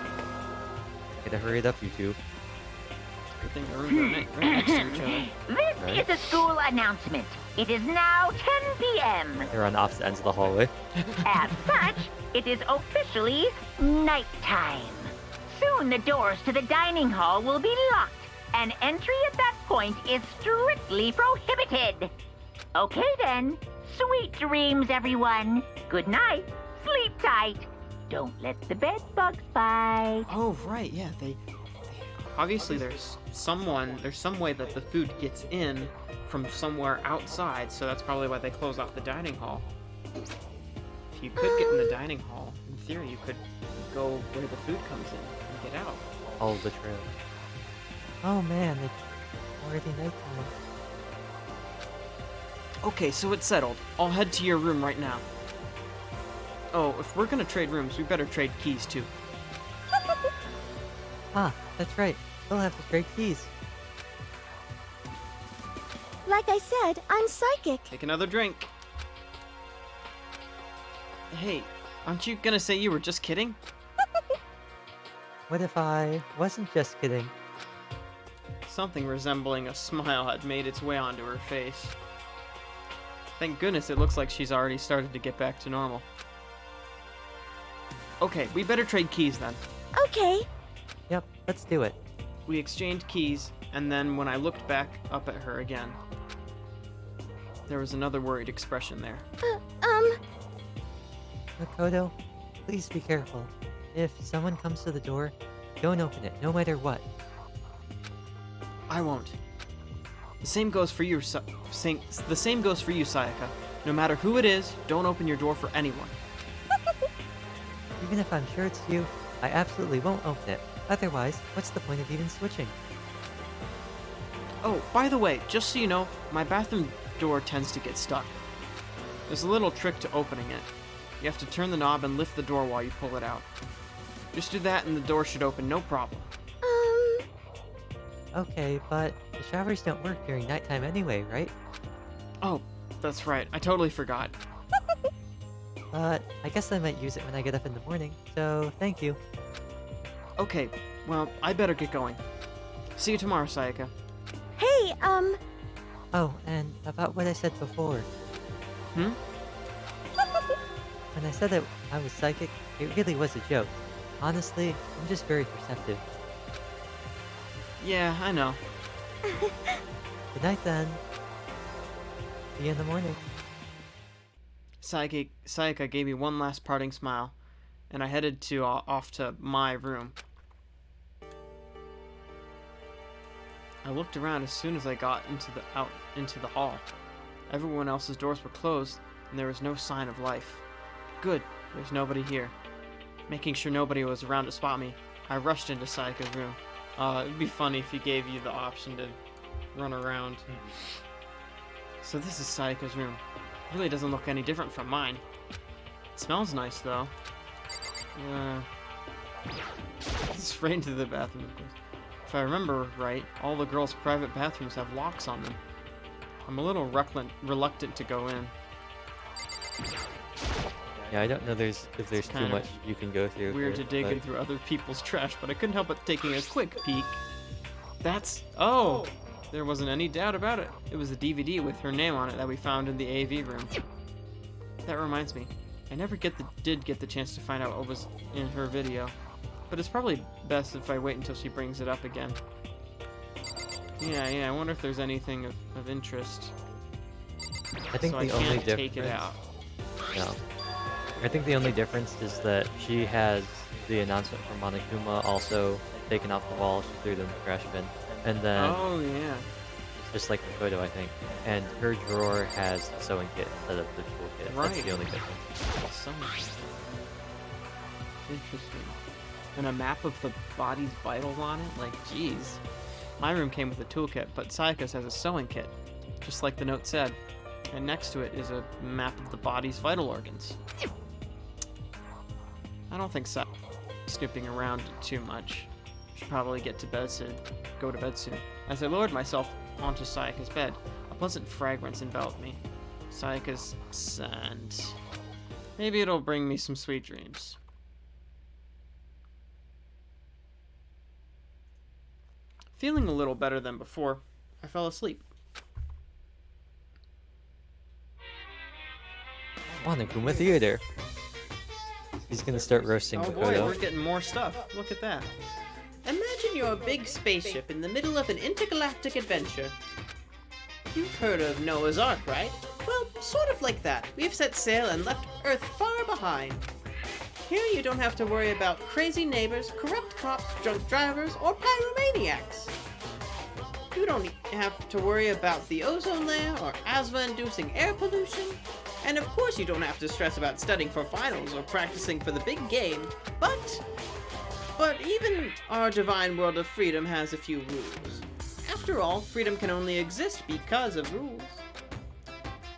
Gotta hurry it up, you two. Good thing the rooms are right next to each other. This Right. is a school announcement. It is now 10 p.m. They're on opposite ends of the hallway. As such, it is officially nighttime. Soon the doors to the dining hall will be locked, and entry at that point is strictly prohibited. Okay then. Sweet dreams, everyone. Good night. Sleep tight. Don't let the bed bugs bite. Oh, right, yeah, they obviously there's some way that the food gets in from somewhere outside, so that's probably why they close off the dining hall. If you could get in the dining hall, in theory you could go where the food comes in and get out. Follow the trail. Oh man, it's already nighttime. Okay, so it's settled. I'll head to your room right now. Oh, if we're gonna trade rooms, we better trade keys too. Ah, that's right. We'll have to trade keys. like I said, I'm psychic. Take another drink. Hey, aren't you gonna say you were just kidding? What if I wasn't just kidding? Something resembling a smile had made its way onto her face. Thank goodness it looks like she's already started to get back to normal. Okay, we better trade keys then. Okay. Yep, let's do it. We exchanged keys, and then when I looked back up at her again, There was another worried expression there. Makoto, please be careful. If someone comes to the door, don't open it, no matter what. I won't. The same goes for you, the same goes for you, Sayaka. No matter who it is, don't open your door for anyone. Even if I'm sure it's you, I absolutely won't open it. Otherwise, what's the point of even switching? Oh, by the way, just so you know, my bathroom door tends to get stuck. There's a little trick to opening it. You have to turn the knob and lift the door while you pull it out. Just do that and the door should open, no problem. Okay, but the showers don't work during nighttime anyway, right? Oh, that's right. I totally forgot. But I guess I might use it when I get up in the morning, so thank you. Okay, well, I better get going. See you tomorrow, Sayaka. Hey, Oh, and about what I said before. Hmm? When I said that I was psychic, it really was a joke. Honestly, I'm just very perceptive. Yeah, I know. Good night then. See you in the morning. Sayaka gave me one last parting smile, and I headed off to my room. I looked around as soon as I got into the hall. Everyone else's doors were closed, and there was no sign of life. Good, there's nobody here. Making sure nobody was around to spot me, I rushed into Sayaka's room. It'd be funny if he gave you the option to run around. So this is Sayaka's room. It really doesn't look any different from mine. It smells nice, though. Straight into the bathroom, of course. If I remember right, all the girls' private bathrooms have locks on them. I'm a little reluctant to go in. Yeah, I don't know if there's too much you can go through. Weird to dig in through other people's trash, but I couldn't help but taking a quick peek. Oh! There wasn't any doubt about it. It was a DVD with her name on it that we found in the AV room. That reminds me, I never did get the chance to find out what was in her video, but it's probably best if I wait until she brings it up again. Yeah, I wonder if there's anything of interest. I think so the I only can't difference. take it out. No. I think the only difference is that she has the announcement from Monokuma also taken off the wall. She threw them in the trash bin, and then Oh yeah. just like the photo, I think. And her drawer has the sewing kit instead of the toolkit. Right. That's the only difference. So interesting. And a map of the body's vitals on it? Like, geez. My room came with a toolkit, but Sayaka's has a sewing kit, just like the note said. And next to it is a map of the body's vital organs. I don't think Sayaka's snooping around too much. Should probably go to bed soon. As I lowered myself onto Sayaka's bed, a pleasant fragrance enveloped me. Sayaka's scent. Maybe it'll bring me some sweet dreams. Feeling a little better than before, I fell asleep. Monokuma Theater. He's gonna start roasting Oh boy, Makoto. we're getting more stuff. Look at that. Imagine you're a big spaceship in the middle of an intergalactic adventure. You've heard of Noah's Ark, right? Well, sort of like that. We've set sail and left Earth far behind. Here you don't have to worry about crazy neighbors, corrupt cops, drunk drivers, or pyromaniacs. You don't have to worry about the ozone layer or asthma-inducing air pollution. And of course you don't have to stress about studying for finals or practicing for the big game. But even our divine world of freedom has a few rules. After all, freedom can only exist because of rules.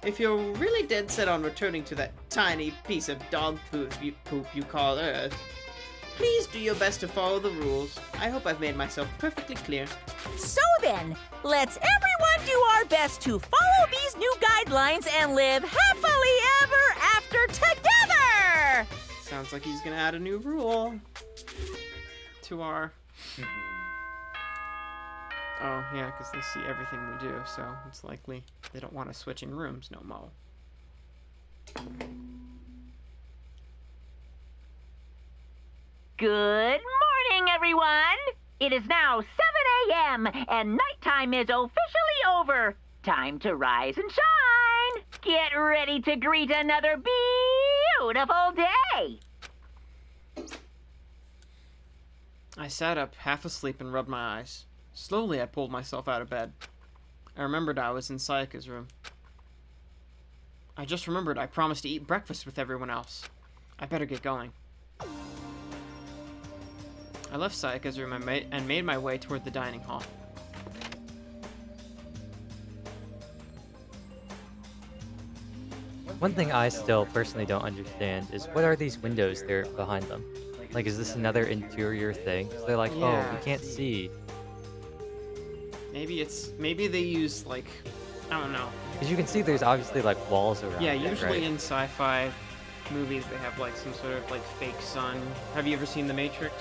If you're really dead set on returning to that tiny piece of dog poop you call Earth, please do your best to follow the rules. I hope I've made myself perfectly clear. So then, let's everyone do our best to follow these new guidelines and live happily ever after together! Sounds like he's gonna add a new rule to our... Oh, yeah, because they see everything we do, so it's likely they don't want us switching rooms no mo. Good morning, everyone! It is now 7 a.m., and nighttime is officially over. Time to rise and shine! get ready to greet another beautiful day. I sat up, half asleep, and rubbed my eyes. Slowly, I pulled myself out of bed. I remembered I was in Sayaka's room. I just remembered I promised to eat breakfast with everyone else. I better get going. I left Sayaka's room and made my way toward the dining hall. One thing I still personally don't understand is what are these windows there behind them? Like, is this another interior thing? 'Cause they're like, oh, Yeah. we can't see. Maybe they use, like, I don't know. Because you can see there's obviously, like, walls around Yeah, it, usually right? in sci-fi movies they have, like, some sort of, like, fake sun. Have you ever seen The Matrix?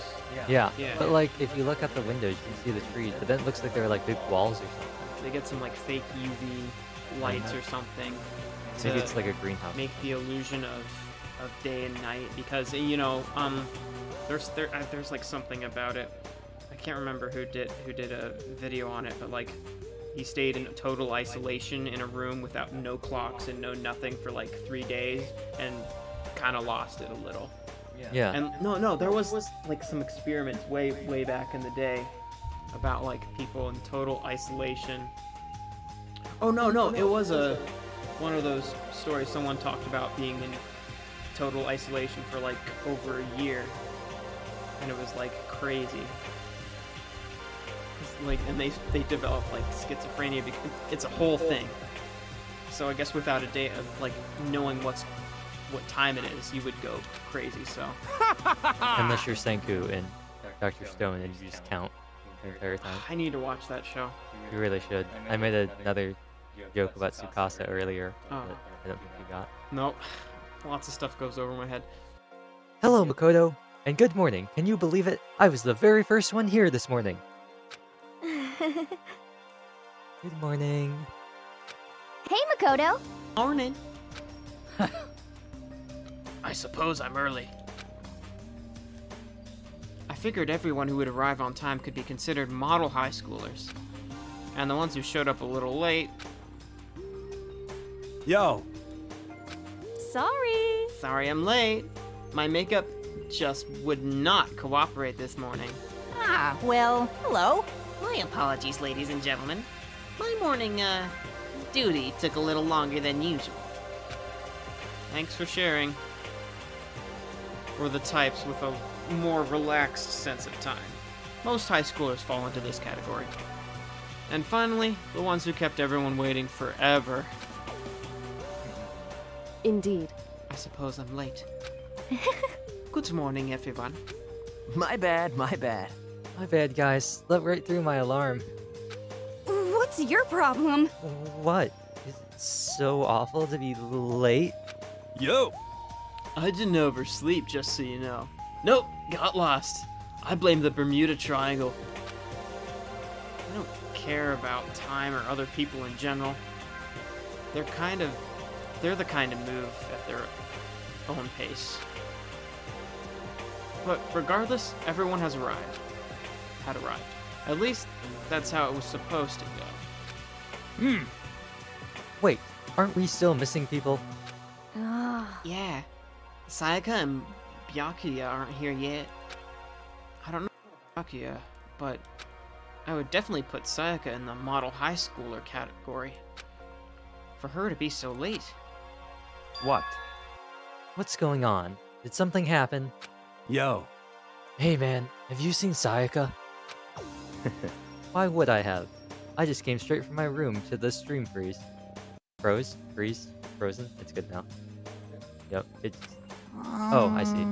Yeah. Yeah. But, like, if you look at the windows, you can see the trees, but then it looks like they're, like, big walls or something. They get some, like, fake UV lights or something Maybe to it's like a greenhouse. make the illusion of day and night, because, you know, there's like something about it. I can't remember who did a video on it, but like he stayed in total isolation in a room without no clocks and no nothing for like 3 days and kind of lost it a little. Yeah. And no, there was like some experiments way back in the day about like people in total isolation. Oh no, it was one of those stories someone talked about being in total isolation for like over a year, and it was like crazy. Like, and they developed like schizophrenia because it's a whole thing. So I guess without a day of like knowing what time it is, you would go crazy. So Unless you're Senku and Dr. Stone and you just count the entire time. I need to watch that show. You really should. I made another joke about Tsukasa earlier, Oh. but I don't think you got. Nope. Lots of stuff goes over my head. Hello, Makoto, and good morning. Can you believe it? I was the very first one here this morning. Good morning. Hey, Makoto. Morning. I suppose I'm early. I figured everyone who would arrive on time could be considered model high schoolers. And the ones who showed up a little late, Yo, Sorry. sorry I'm late. My makeup just would not cooperate this morning. Ah, well, hello. My apologies, ladies and gentlemen. My morning, duty took a little longer than usual. Thanks for sharing. We're the types with a more relaxed sense of time. Most high schoolers fall into this category. And finally, the ones who kept everyone waiting forever. Indeed. I suppose I'm late. Good morning, everyone. my bad, my bad. My bad, guys. Slept right through my alarm. What's your problem? What? Is it so awful to be late? Yo! I didn't oversleep, just so you know. Nope, got lost. I blame the Bermuda Triangle. I don't care about time or other people in general. They're the kind of move at their own pace. But regardless, everyone had arrived. At least, that's how it was supposed to go. Wait, aren't we still missing people? Yeah, Sayaka and Byakuya aren't here yet. I don't know Byakuya, but I would definitely put Sayaka in the model high schooler category. For her to be so late. What? What's going on? Did something happen? Yo. Hey man, have you seen Sayaka? Why would I have? I just came straight from my room to the stream freeze. Frozen? It's good now. Yep, it's... Oh, I see.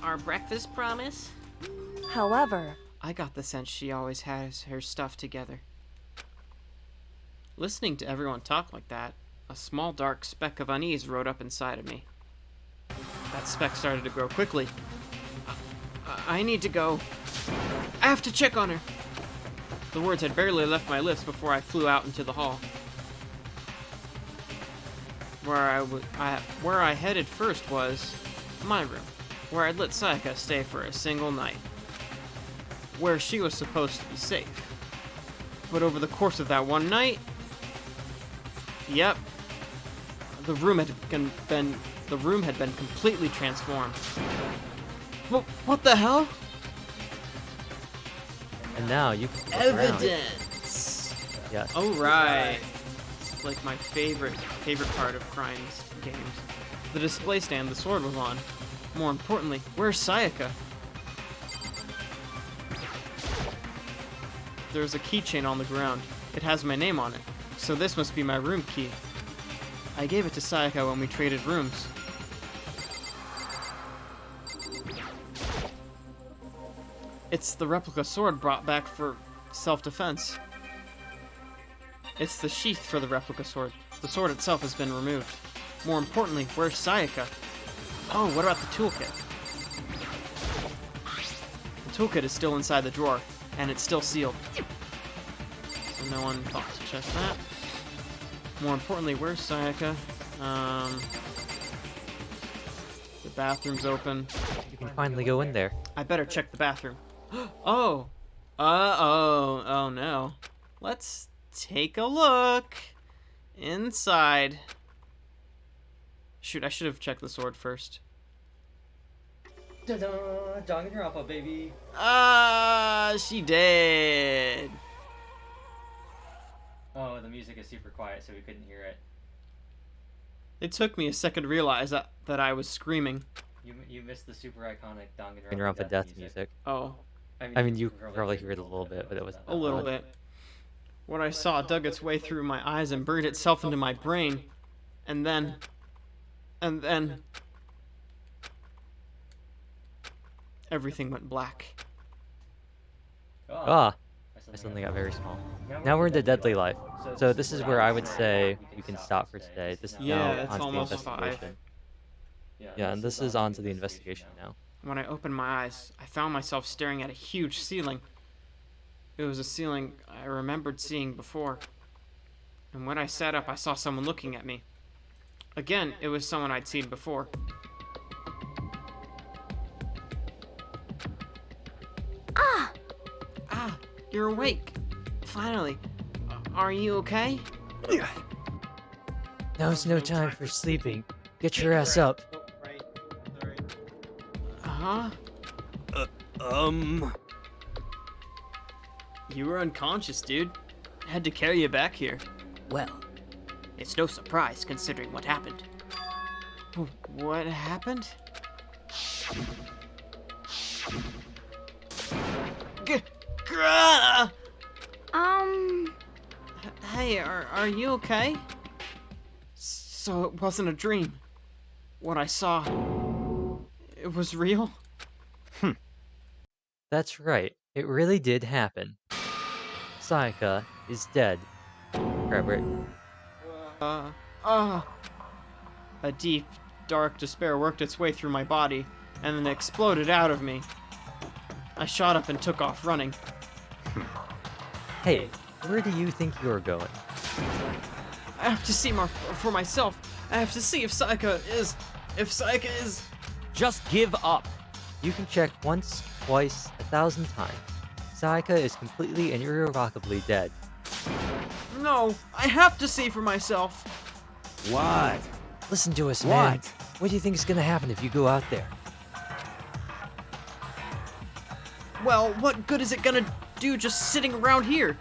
Our breakfast promise? However, I got the sense she always has her stuff together. Listening to everyone talk like that, a small dark speck of unease rode up inside of me. That speck started to grow quickly. I need to go. I have to check on her. The words had barely left my lips before I flew out into the hall. Where I headed first was my room, where I'd let Sayaka stay for a single night, where she was supposed to be safe. But over the course of that one night, Yep. The room had been completely transformed. What the hell? And now you can look around. Evidence. Yes. Oh right. It's like my favorite part of crime games. The display stand the sword was on. More importantly, where's Sayaka? There's a keychain on the ground. It has my name on it, so this must be my room key. I gave it to Sayaka when we traded rooms. It's the replica sword brought back for self-defense. It's the sheath for the replica sword. The sword itself has been removed. More importantly, where's Sayaka? Oh, what about the toolkit? The toolkit is still inside the drawer, and it's still sealed. So no one thought to check that. More importantly, where's Sayaka? The bathroom's open. You can finally go in there. I better check the bathroom. Oh! Oh no. Let's take a look inside. Shoot, I should have checked the sword first. Ta-da! Danganronpa, baby! She did! Oh, the music is super quiet, so we couldn't hear it. It took me a second to realize that I was screaming. You missed the super iconic Danganronpa death music. Oh. I mean, you could probably hear it a little bit, but it wasn't A little bit. What I saw dug its way through my eyes and burned itself into my brain. And then... everything went black. Ah! I suddenly got very small. Now we're into Deadly Life. So this is where I would say we can stop for today. This is now it's onto the almost investigation. Yeah, and this is onto the investigation now. When I opened my eyes, I found myself staring at a huge ceiling. It was a ceiling I remembered seeing before. And when I sat up, I saw someone looking at me. Again, it was someone I'd seen before. Ah, you're awake. Finally. Are you okay? Now's no time for sleeping. Get your ass up. Huh? You were unconscious, dude. I had to carry you back here. Well, It's no surprise considering what happened. What happened? Hey, are you okay? So it wasn't a dream. What I saw, it was real? That's right. It really did happen. Sayaka is dead. Grab it. A deep, dark despair worked its way through my body, and then exploded out of me. I shot up and took off running. Hey, where do you think you're going? I have to see more for myself. I have to see if Sayaka is... just give up. You can check once, twice, 1,000 times. Sayaka is completely and irrevocably dead. No, I have to see for myself. What? Listen to us, man. What? What do you think is gonna happen if you go out there? Well, what good is it gonna do just sitting around here?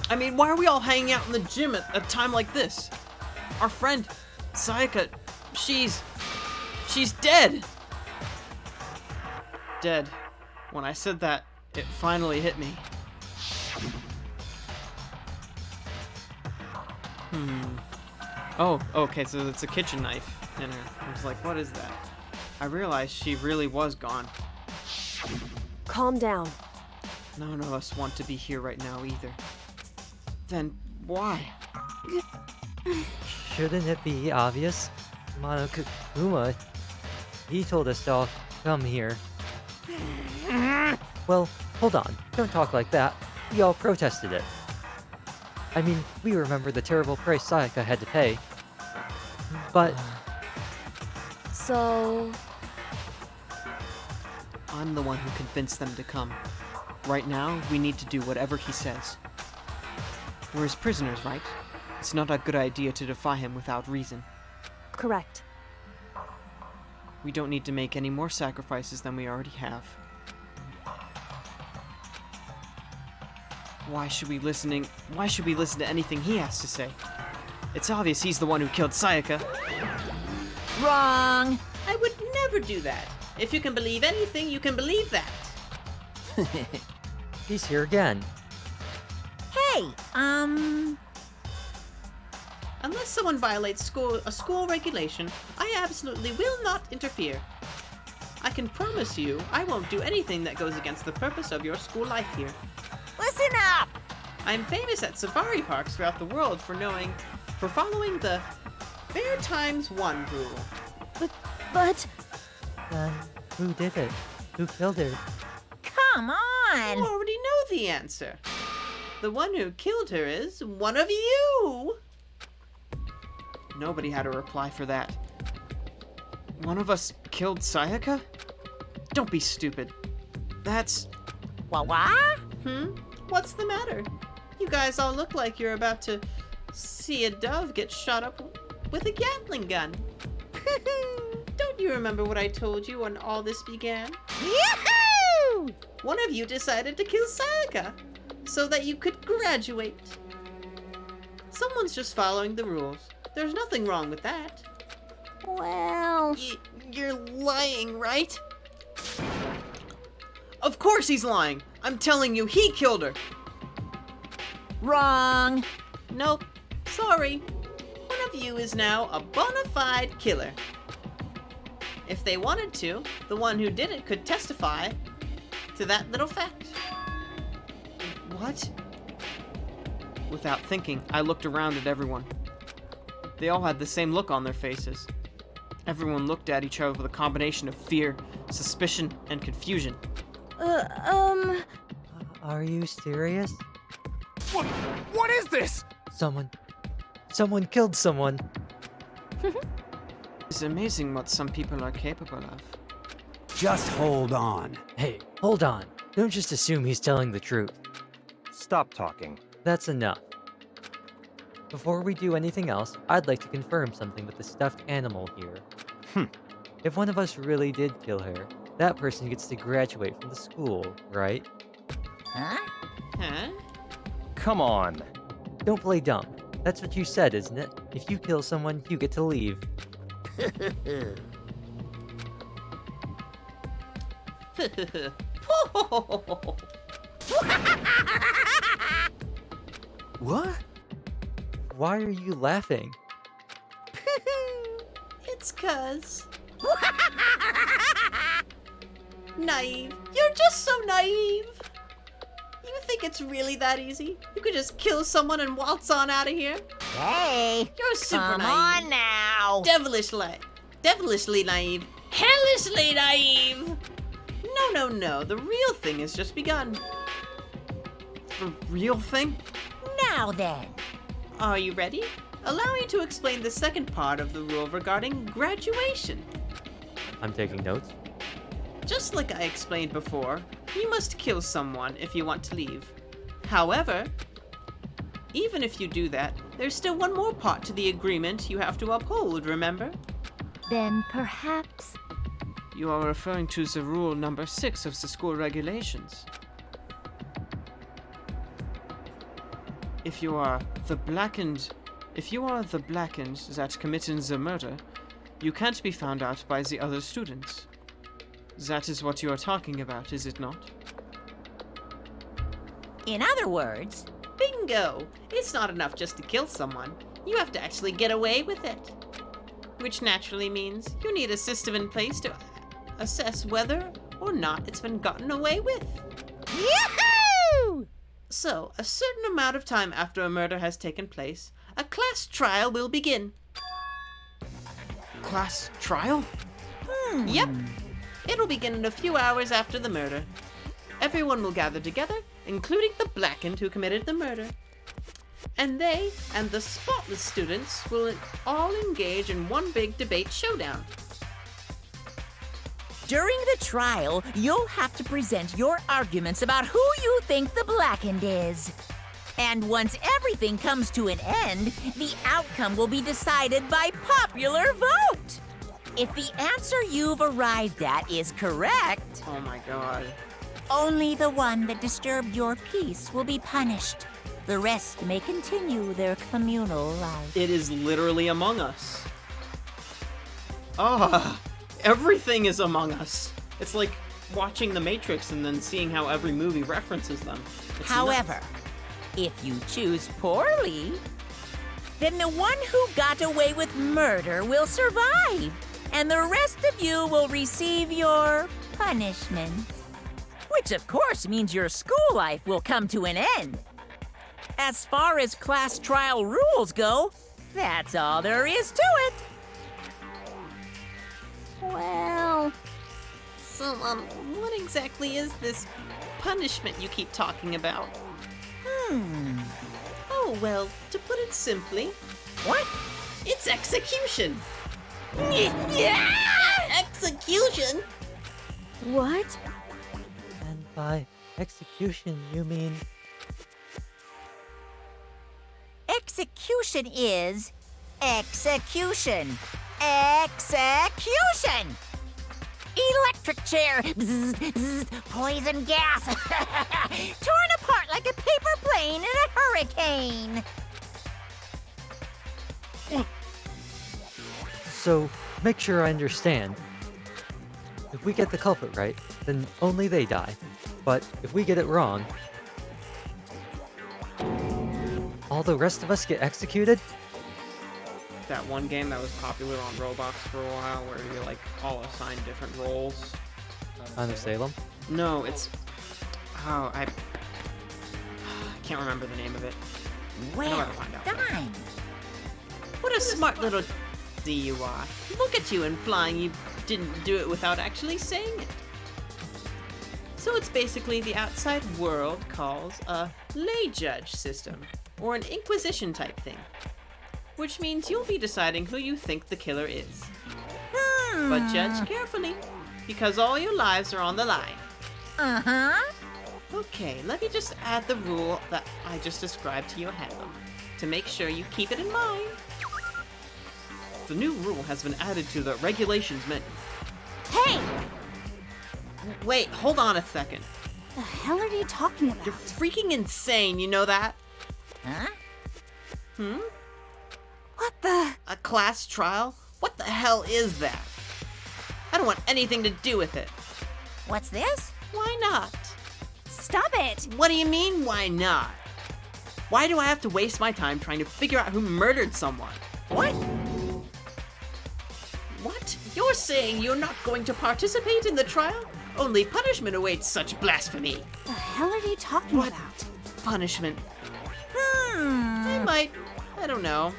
I mean, why are we all hanging out in the gym at a time like this? Our friend, Sayaka, she's dead. Dead. When I said that, it finally hit me. Oh, okay, so it's a kitchen knife in her. I was like, what is that? I realized she really was gone. Calm down. None of us want to be here right now either. Then why? Shouldn't it be obvious? Monokuma, he told us to all come here. Well, hold on. Don't talk like that. We all protested it. I mean, we remember the terrible price Sayaka had to pay. But... So... I'm the one who convinced them to come. Right now, we need to do whatever he says. We're his prisoners, right? It's not a good idea to defy him without reason. Correct. We don't need to make any more sacrifices than we already have. Why should we listen to anything he has to say? It's obvious he's the one who killed Sayaka. Wrong. I would never do that. If you can believe anything, you can believe that. He's here again. Hey, Unless someone violates a school regulation, I absolutely will not interfere. I can promise you, I won't do anything that goes against the purpose of your school life here. listen up. I'm famous at safari parks throughout the world for following the Fair Times 1 rule. But... Then who did it? Who killed her? Come You on. already know the answer. The one who killed her is one of you! Nobody had a reply for that. One of us killed Sayaka? Don't be stupid. That's... What? What's the matter? You guys all look like you're about to see a dove get shot up with a Gatling gun. Don't you remember what I told you when all this began? Yahoo! One of you decided to kill Sayaka so that you could graduate. Someone's just following the rules. There's nothing wrong with that. Well... You're lying, right? Of course he's lying. I'm telling you, he killed her. Wrong. Nope. Sorry. One of you is now a bona fide killer. If they wanted to, the one who did it could testify to that little fact. What? Without thinking, I looked around at everyone. They all had the same look on their faces. Everyone looked at each other with a combination of fear, suspicion, and confusion. Are you serious? What is this? Someone killed someone. It's amazing what some people are capable of. Just hold on. Hey, hold on. Don't just assume he's telling the truth. Stop talking. That's enough. Before we do anything else, I'd like to confirm something with the stuffed animal here. If one of us really did kill her, that person gets to graduate from the school, right? Huh? Huh? Come on. Don't play dumb. That's what you said, isn't it? If you kill someone, you get to leave. What? Why are you laughing? It's 'cause... Naive. You're just so naive. You think it's really that easy? You could just kill someone and waltz on out of here? Hey. You're super Come naive. on now. Devilishly naive. Hellishly naive. No. The real thing has just begun. The real thing? Now then. Are you ready? Allow me to explain the second part of the rule regarding graduation. I'm taking notes. Just like I explained before, you must kill someone if you want to leave. However, even if you do that, there's still one more part to the agreement you have to uphold, remember? Then perhaps... You are referring to the rule number 6 of the school regulations. If you are the blackened that committed the murder, you can't be found out by the other students. That is what you are talking about, is it not? In other words, Bingo! It's not enough just to kill someone. You have to actually get away with it. Which naturally means you need a system in place to assess whether or not it's been gotten away with. Yahoo! So, a certain amount of time after a murder has taken place, a class trial will begin. Class trial? Yep. It'll begin in a few hours after the murder. Everyone will gather together, including the blackened who committed the murder. And they and the spotless students will all engage in one big debate showdown. During the trial, you'll have to present your arguments about who you think the blackened is. And once everything comes to an end, the outcome will be decided by popular vote. If the answer you've arrived at is correct, Oh my god. Only the one that disturbed your peace will be punished. The rest may continue their communal life. It is literally Among Us. Ah, everything is Among Us. It's like watching The Matrix and then seeing how every movie references them. It's however, nuts. if you choose poorly, then the one who got away with murder will survive, and the rest of you will receive your punishment. Which, of course, means your school life will come to an end. As far as class trial rules go, that's all there is to it. Well, So, what exactly is this punishment you keep talking about? Oh, well, to put it simply, What? it's execution! Yeah! Execution? what? And by execution, you mean... Execution is execution. Execution! Electric chair. Bzz, bzz, poison gas. Torn apart like a paper plane in a hurricane. So, make sure I understand. If we get the culprit right, then only they die. But if we get it wrong, all the rest of us get executed? That one game that was popular on Roblox for a while where you're like all assigned different roles. Kind of Salem? No, it's... Oh, I can't remember the name of it. I know how Well to find out. done. What a smart little D you are. Look at you implying you didn't do it without actually saying it. So it's basically the outside world calls a lay judge system, or an inquisition type thing. Which means you'll be deciding who you think the killer is. But judge carefully, because all your lives are on the line. Uh-huh. Okay, let me just add the rule that I just described to your handle, to make sure you keep it in mind. The new rule has been added to the regulations menu. Hey! Wait, hold on a second. The hell are you talking about? You're freaking insane, you know that? Huh? What the? A class trial? What the hell is that? I don't want anything to do with it. What's this? Why not? Stop it! What do you mean, why not? Why do I have to waste my time trying to figure out who murdered someone? What? What? You're saying you're not going to participate in the trial? Only punishment awaits such blasphemy. The hell are you talking What? about? Punishment. I might, I don't know,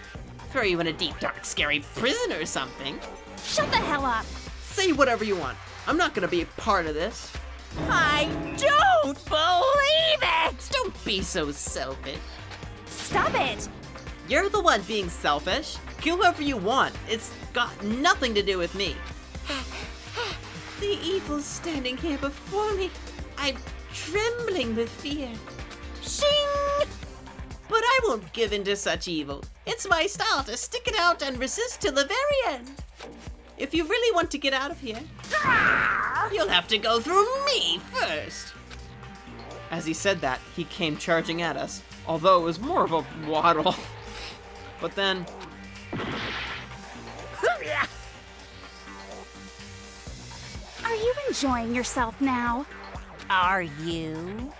throw you in a deep, dark, scary prison or something. Shut the hell up! Say whatever you want. I'm not gonna be a part of this. I don't believe it! Don't be so selfish. Stop it! You're the one being selfish. Kill whoever you want. It's got nothing to do with me. The evil's standing here before me. I'm trembling with fear. Shing! But I won't give in to such evil. It's my style to stick it out and resist till the very end. If you really want to get out of here, you'll have to go through me first. As he said that, he came charging at us, although it was more of a waddle. But then... Are you enjoying yourself now? Are you?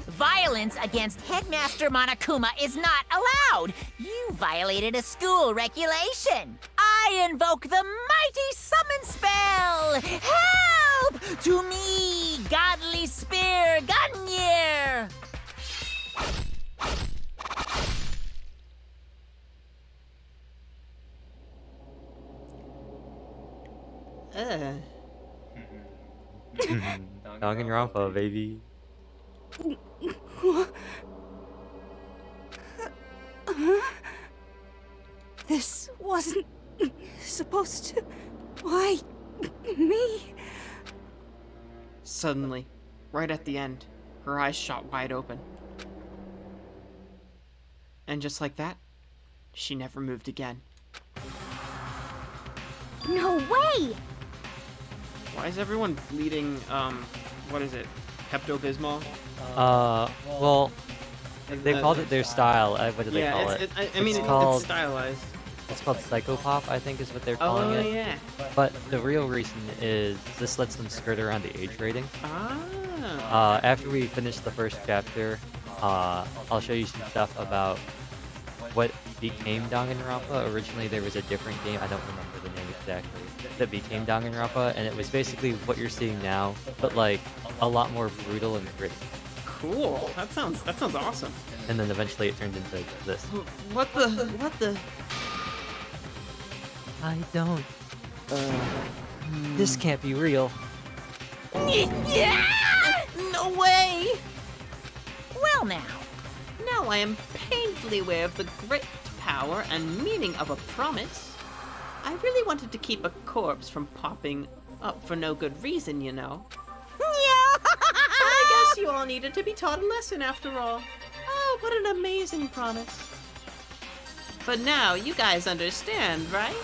Violence against Headmaster Monokuma is not allowed. You violated a school regulation. I invoke the mighty summon spell. Help! To me, godly spear, Gunyear! Danganronpa, baby. This wasn't supposed to. Why me? Suddenly, right at the end, her eyes shot wide open. And just like that, she never moved again. No way! Why is everyone bleeding, what is it? Pepto-Bismol? Well, they called it their style. What do they call it? I mean, it's stylized. It's called Psychopop, I think is what they're calling it. Oh, yeah. But the real reason is this lets them skirt around the age rating. Ah. After we finish the first chapter, I'll show you some stuff about what became Danganronpa. Originally, there was a different game, I don't remember the name exactly, that became Danganronpa, and it was basically what you're seeing now, but like a lot more brutal and gritty. Cool. That sounds awesome. And then eventually it turned into this. What the? I don't. This can't be real. No way! Well now. Now I am painfully aware of the great power and meaning of a promise. I really wanted to keep a corpse from popping up for no good reason, you know. But I guess you all needed to be taught a lesson after all. Oh, what an amazing promise. But now you guys understand, right?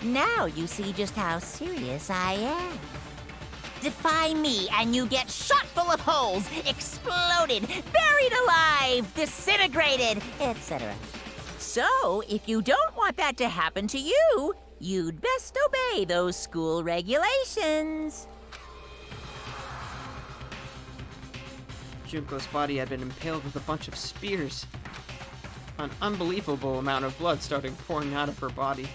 Now you see just how serious I am. Defy me and you get shot full of holes, exploded, buried alive, disintegrated, etc. So, if you don't want that to happen to you, you'd best obey those school regulations. Junko's body had been impaled with a bunch of spears. An unbelievable amount of blood started pouring out of her body.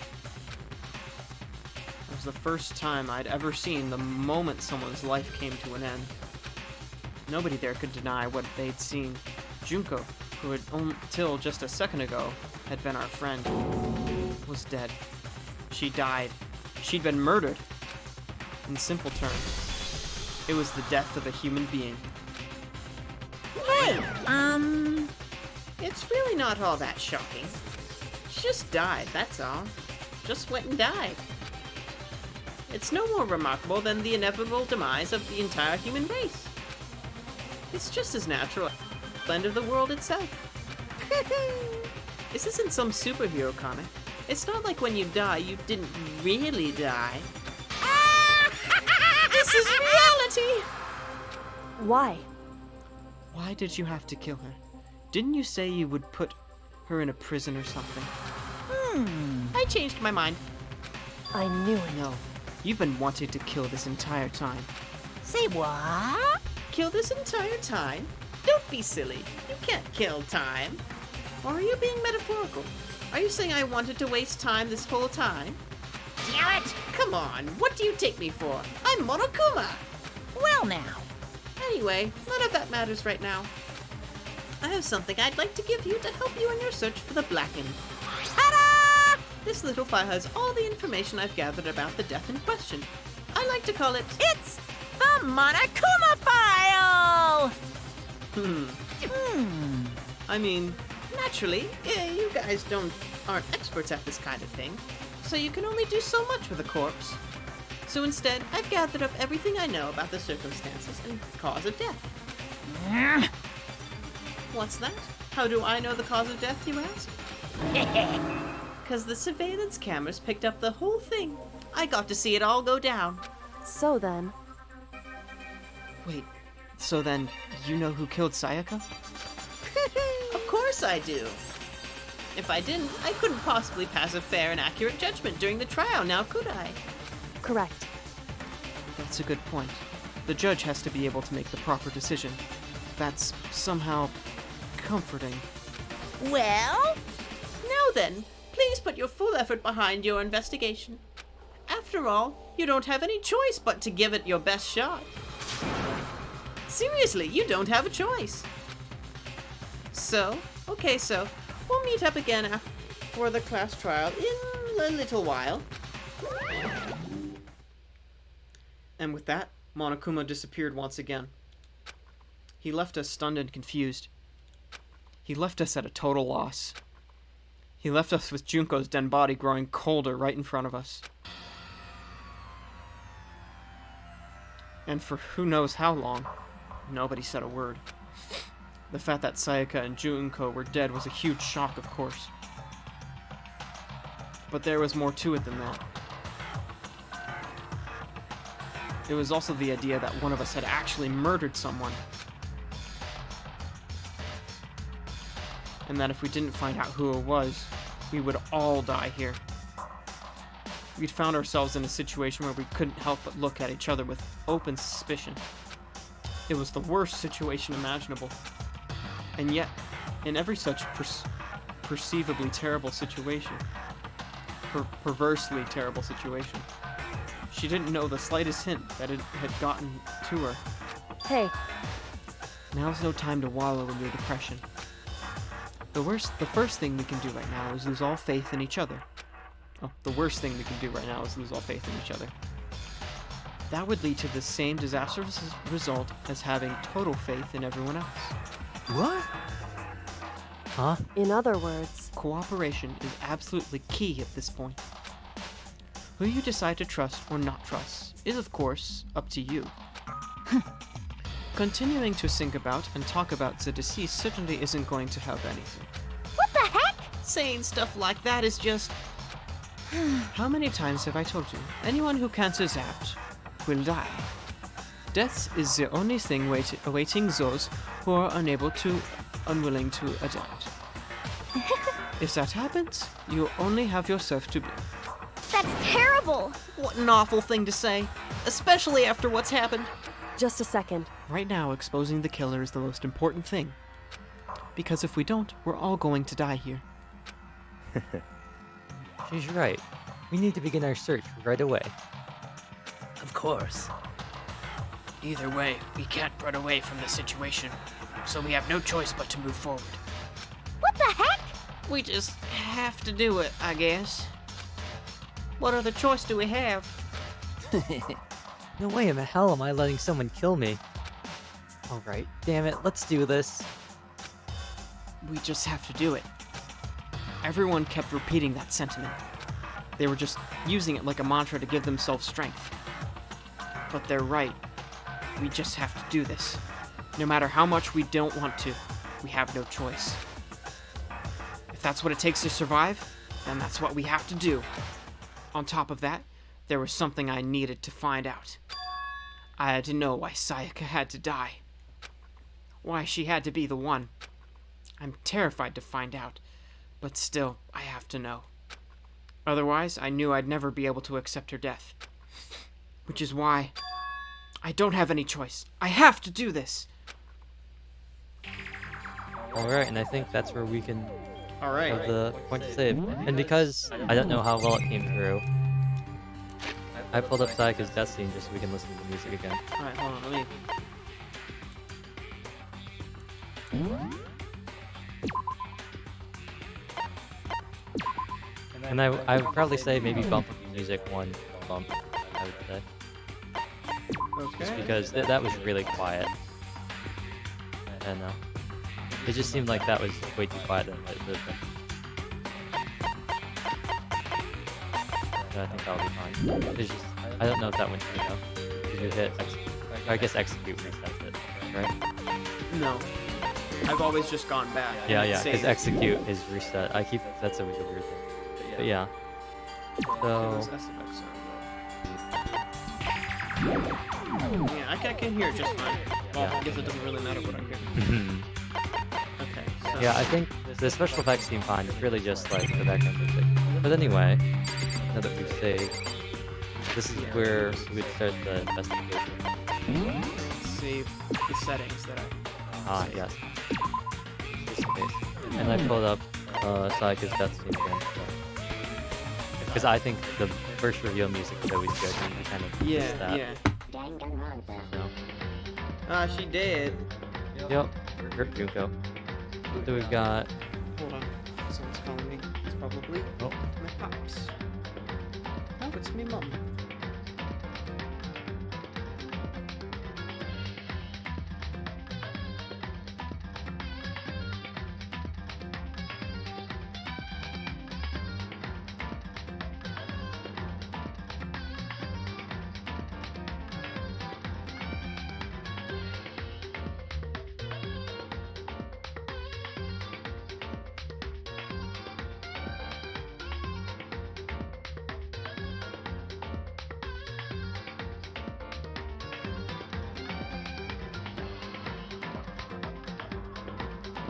It was the first time I'd ever seen the moment someone's life came to an end. Nobody there could deny what they'd seen. Junko, who had until just a second ago had been our friend, was dead. She died. She'd been murdered. In simple terms, it was the death of a human being. Hey, It's really not all that shocking. She just died, that's all. Just went and died. It's no more remarkable than the inevitable demise of the entire human race. It's just as natural as the end of the world itself. This isn't some superhero comic. It's not like when you die, you didn't really die. This is reality! Why? Why did you have to kill her? Didn't you say you would put her in a prison or something? I changed my mind. I knew it. No. You've been wanting to kill this entire time. say what? Kill this entire time? Don't be silly. You can't kill time. Or are you being metaphorical? Are you saying I wanted to waste time this whole time? Damn it! Come on, what do you take me for? I'm Monokuma! Well now. Anyway, none of that matters right now. I have something I'd like to give you to help you in your search for the Blackened. Ta-da! This little file has all the information I've gathered about the death in question. I like to call it... It's the Monokuma file! I mean, naturally, you guys aren't experts at this kind of thing, so you can only do so much with a corpse. So instead, I've gathered up everything I know about the circumstances and cause of death. What's that? How do I know the cause of death, you ask? Because the surveillance cameras picked up the whole thing. I got to see it all go down. So then, Wait, so then you know who killed Sayaka? Of course I do. If I didn't, I couldn't possibly pass a fair and accurate judgment during the trial, now could I? correct. That's a good point. The judge has to be able to make the proper decision. That's somehow comforting. Well, Now then, please put your full effort behind your investigation. After all, you don't have any choice but to give it your best shot. Seriously, you don't have a choice. So, we'll meet up again for the class trial in a little while. And with that, Monokuma disappeared once again. He left us stunned and confused. He left us at a total loss. He left us with Junko's den body growing colder right in front of us. And for who knows how long, nobody said a word. The fact that Sayaka and Junko were dead was a huge shock, of course. But there was more to it than that. It was also the idea that one of us had actually murdered someone. And that if we didn't find out who it was, we would all die here. We'd found ourselves in a situation where we couldn't help but look at each other with open suspicion. It was the worst situation imaginable. And yet, in every such perceivably terrible situation, perversely terrible situation, she didn't know the slightest hint that it had gotten to her. Hey, Now's no time to wallow in your depression. The first thing we can do right now is lose all faith in each other. Oh, the worst thing we can do right now is lose all faith in each other. That would lead to the same disastrous result as having total faith in everyone else. What? Huh? in other words, Cooperation is absolutely key at this point. Who you decide to trust or not trust is, of course, up to you. Continuing to think about and talk about the deceased certainly isn't going to help anything. What the heck? Saying stuff like that is just... How many times have I told you? Anyone who can't adapt will die. Death is the only thing awaiting those who are unwilling to adapt. If that happens, you only have yourself to blame. That's terrible! What an awful thing to say, especially after what's happened. just a second. Right now, exposing the killer is the most important thing. Because if we don't, we're all going to die here. She's right. We need to begin our search right away. Of course. Either way, we can't run away from the situation, so we have no choice but to move forward. What the heck? We just have to do it, I guess. What other choice do we have? No way in the hell am I letting someone kill me. Alright, damn it, let's do this. We just have to do it. Everyone kept repeating that sentiment. They were just using it like a mantra to give themselves strength. But they're right. We just have to do this. No matter how much we don't want to, we have no choice. If that's what it takes to survive, then that's what we have to do. On top of that, there was something I needed to find out. I had to know why Sayaka had to die. Why she had to be the one. I'm terrified to find out, but still, I have to know. Otherwise, I knew I'd never be able to accept her death. Which is why I don't have any choice. I have to do this. Alright, and I think that's where we can Alright. have the point to save. And because I don't know how well it came through, I pulled up Sayaka's death scene just so we can listen to the music again. Alright, hold on, let me... And I would probably say maybe bump the music one bump, I would say. Just Okay. because that was really quiet. And it just seemed like that was way too quiet than what it should have been. But I think that'll be fine. It's just, I don't know if that went through though. Did you hit execute? I guess execute resets it, right? No. I've always just gone back. Yeah, and yeah, because saved. execute is reset. That's always a weird thing. But yeah. So, Yeah, I can hear it just fine. Well, Yeah. I guess it doesn't really matter what I hear. Okay, so... yeah, I think the special effects seem fine. It's really just like the background music. But anyway, now that we've saved, this is where we would start the investigation. Save the settings that I... Yes. Just in case. And I pulled up Sayaka's death scene again. Because I think the first reveal music is always good, and I kind of miss that. Yeah. So, Ah, she dead. yep, Rip Junko. So we've got... Hold on. Someone's calling me. It's probably Oh. my pops. No, it's me mom.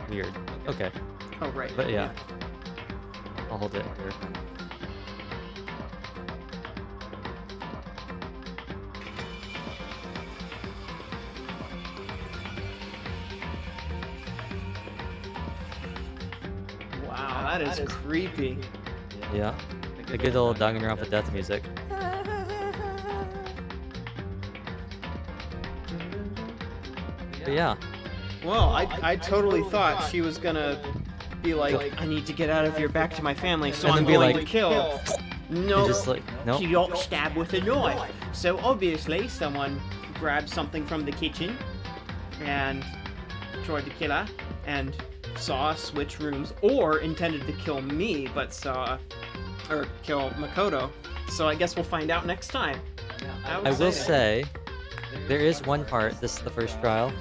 weird. Okay, Oh, right. but yeah. I'll hold it here. Wow, that is creepy. Yeah. The good old Danganronpa death music. But yeah. Well, I totally thought she was gonna be like, I need to get out of here, back to my family, so And I'm then be going like- to kill. No, just like, nope. she got stabbed with a knife. So obviously, someone grabbed something from the kitchen and tried to kill her, and saw us switch rooms, or intended to kill me, but or kill Makoto. So I guess we'll find out next time. I will say, there is one part, this is the first trial.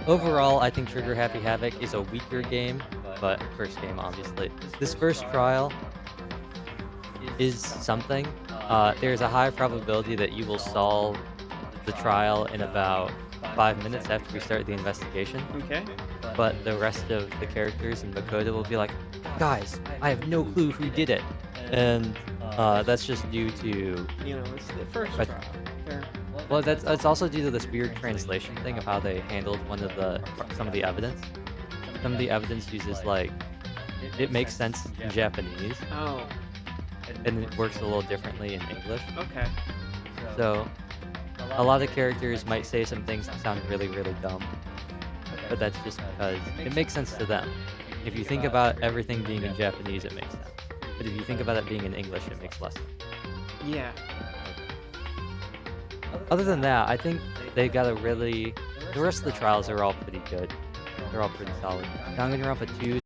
Overall, I think Trigger Happy Havoc is a weaker game, but first game, obviously. This first trial is something. There's a high probability that you will solve the trial in about 5 minutes after we start the investigation. Okay. But the rest of the characters in Makoto will be like, guys, I have no clue who did it. And that's just due to... You know, it's the first But- trial. Fair. Well, that's also due to this weird translation thing of how they handled some of the evidence. Some of the evidence uses like, it makes sense in Japanese, Oh, and it works a little differently in English. okay. So, a lot of characters might say some things that sound really, really dumb, but that's just because it makes sense to them. If you think about everything being in Japanese, it makes sense. But if you think about it being in English, it makes less sense. Yeah. Other than that, I think they got a really... The rest of the trials are all pretty good. They're all pretty solid. Danganronpa 2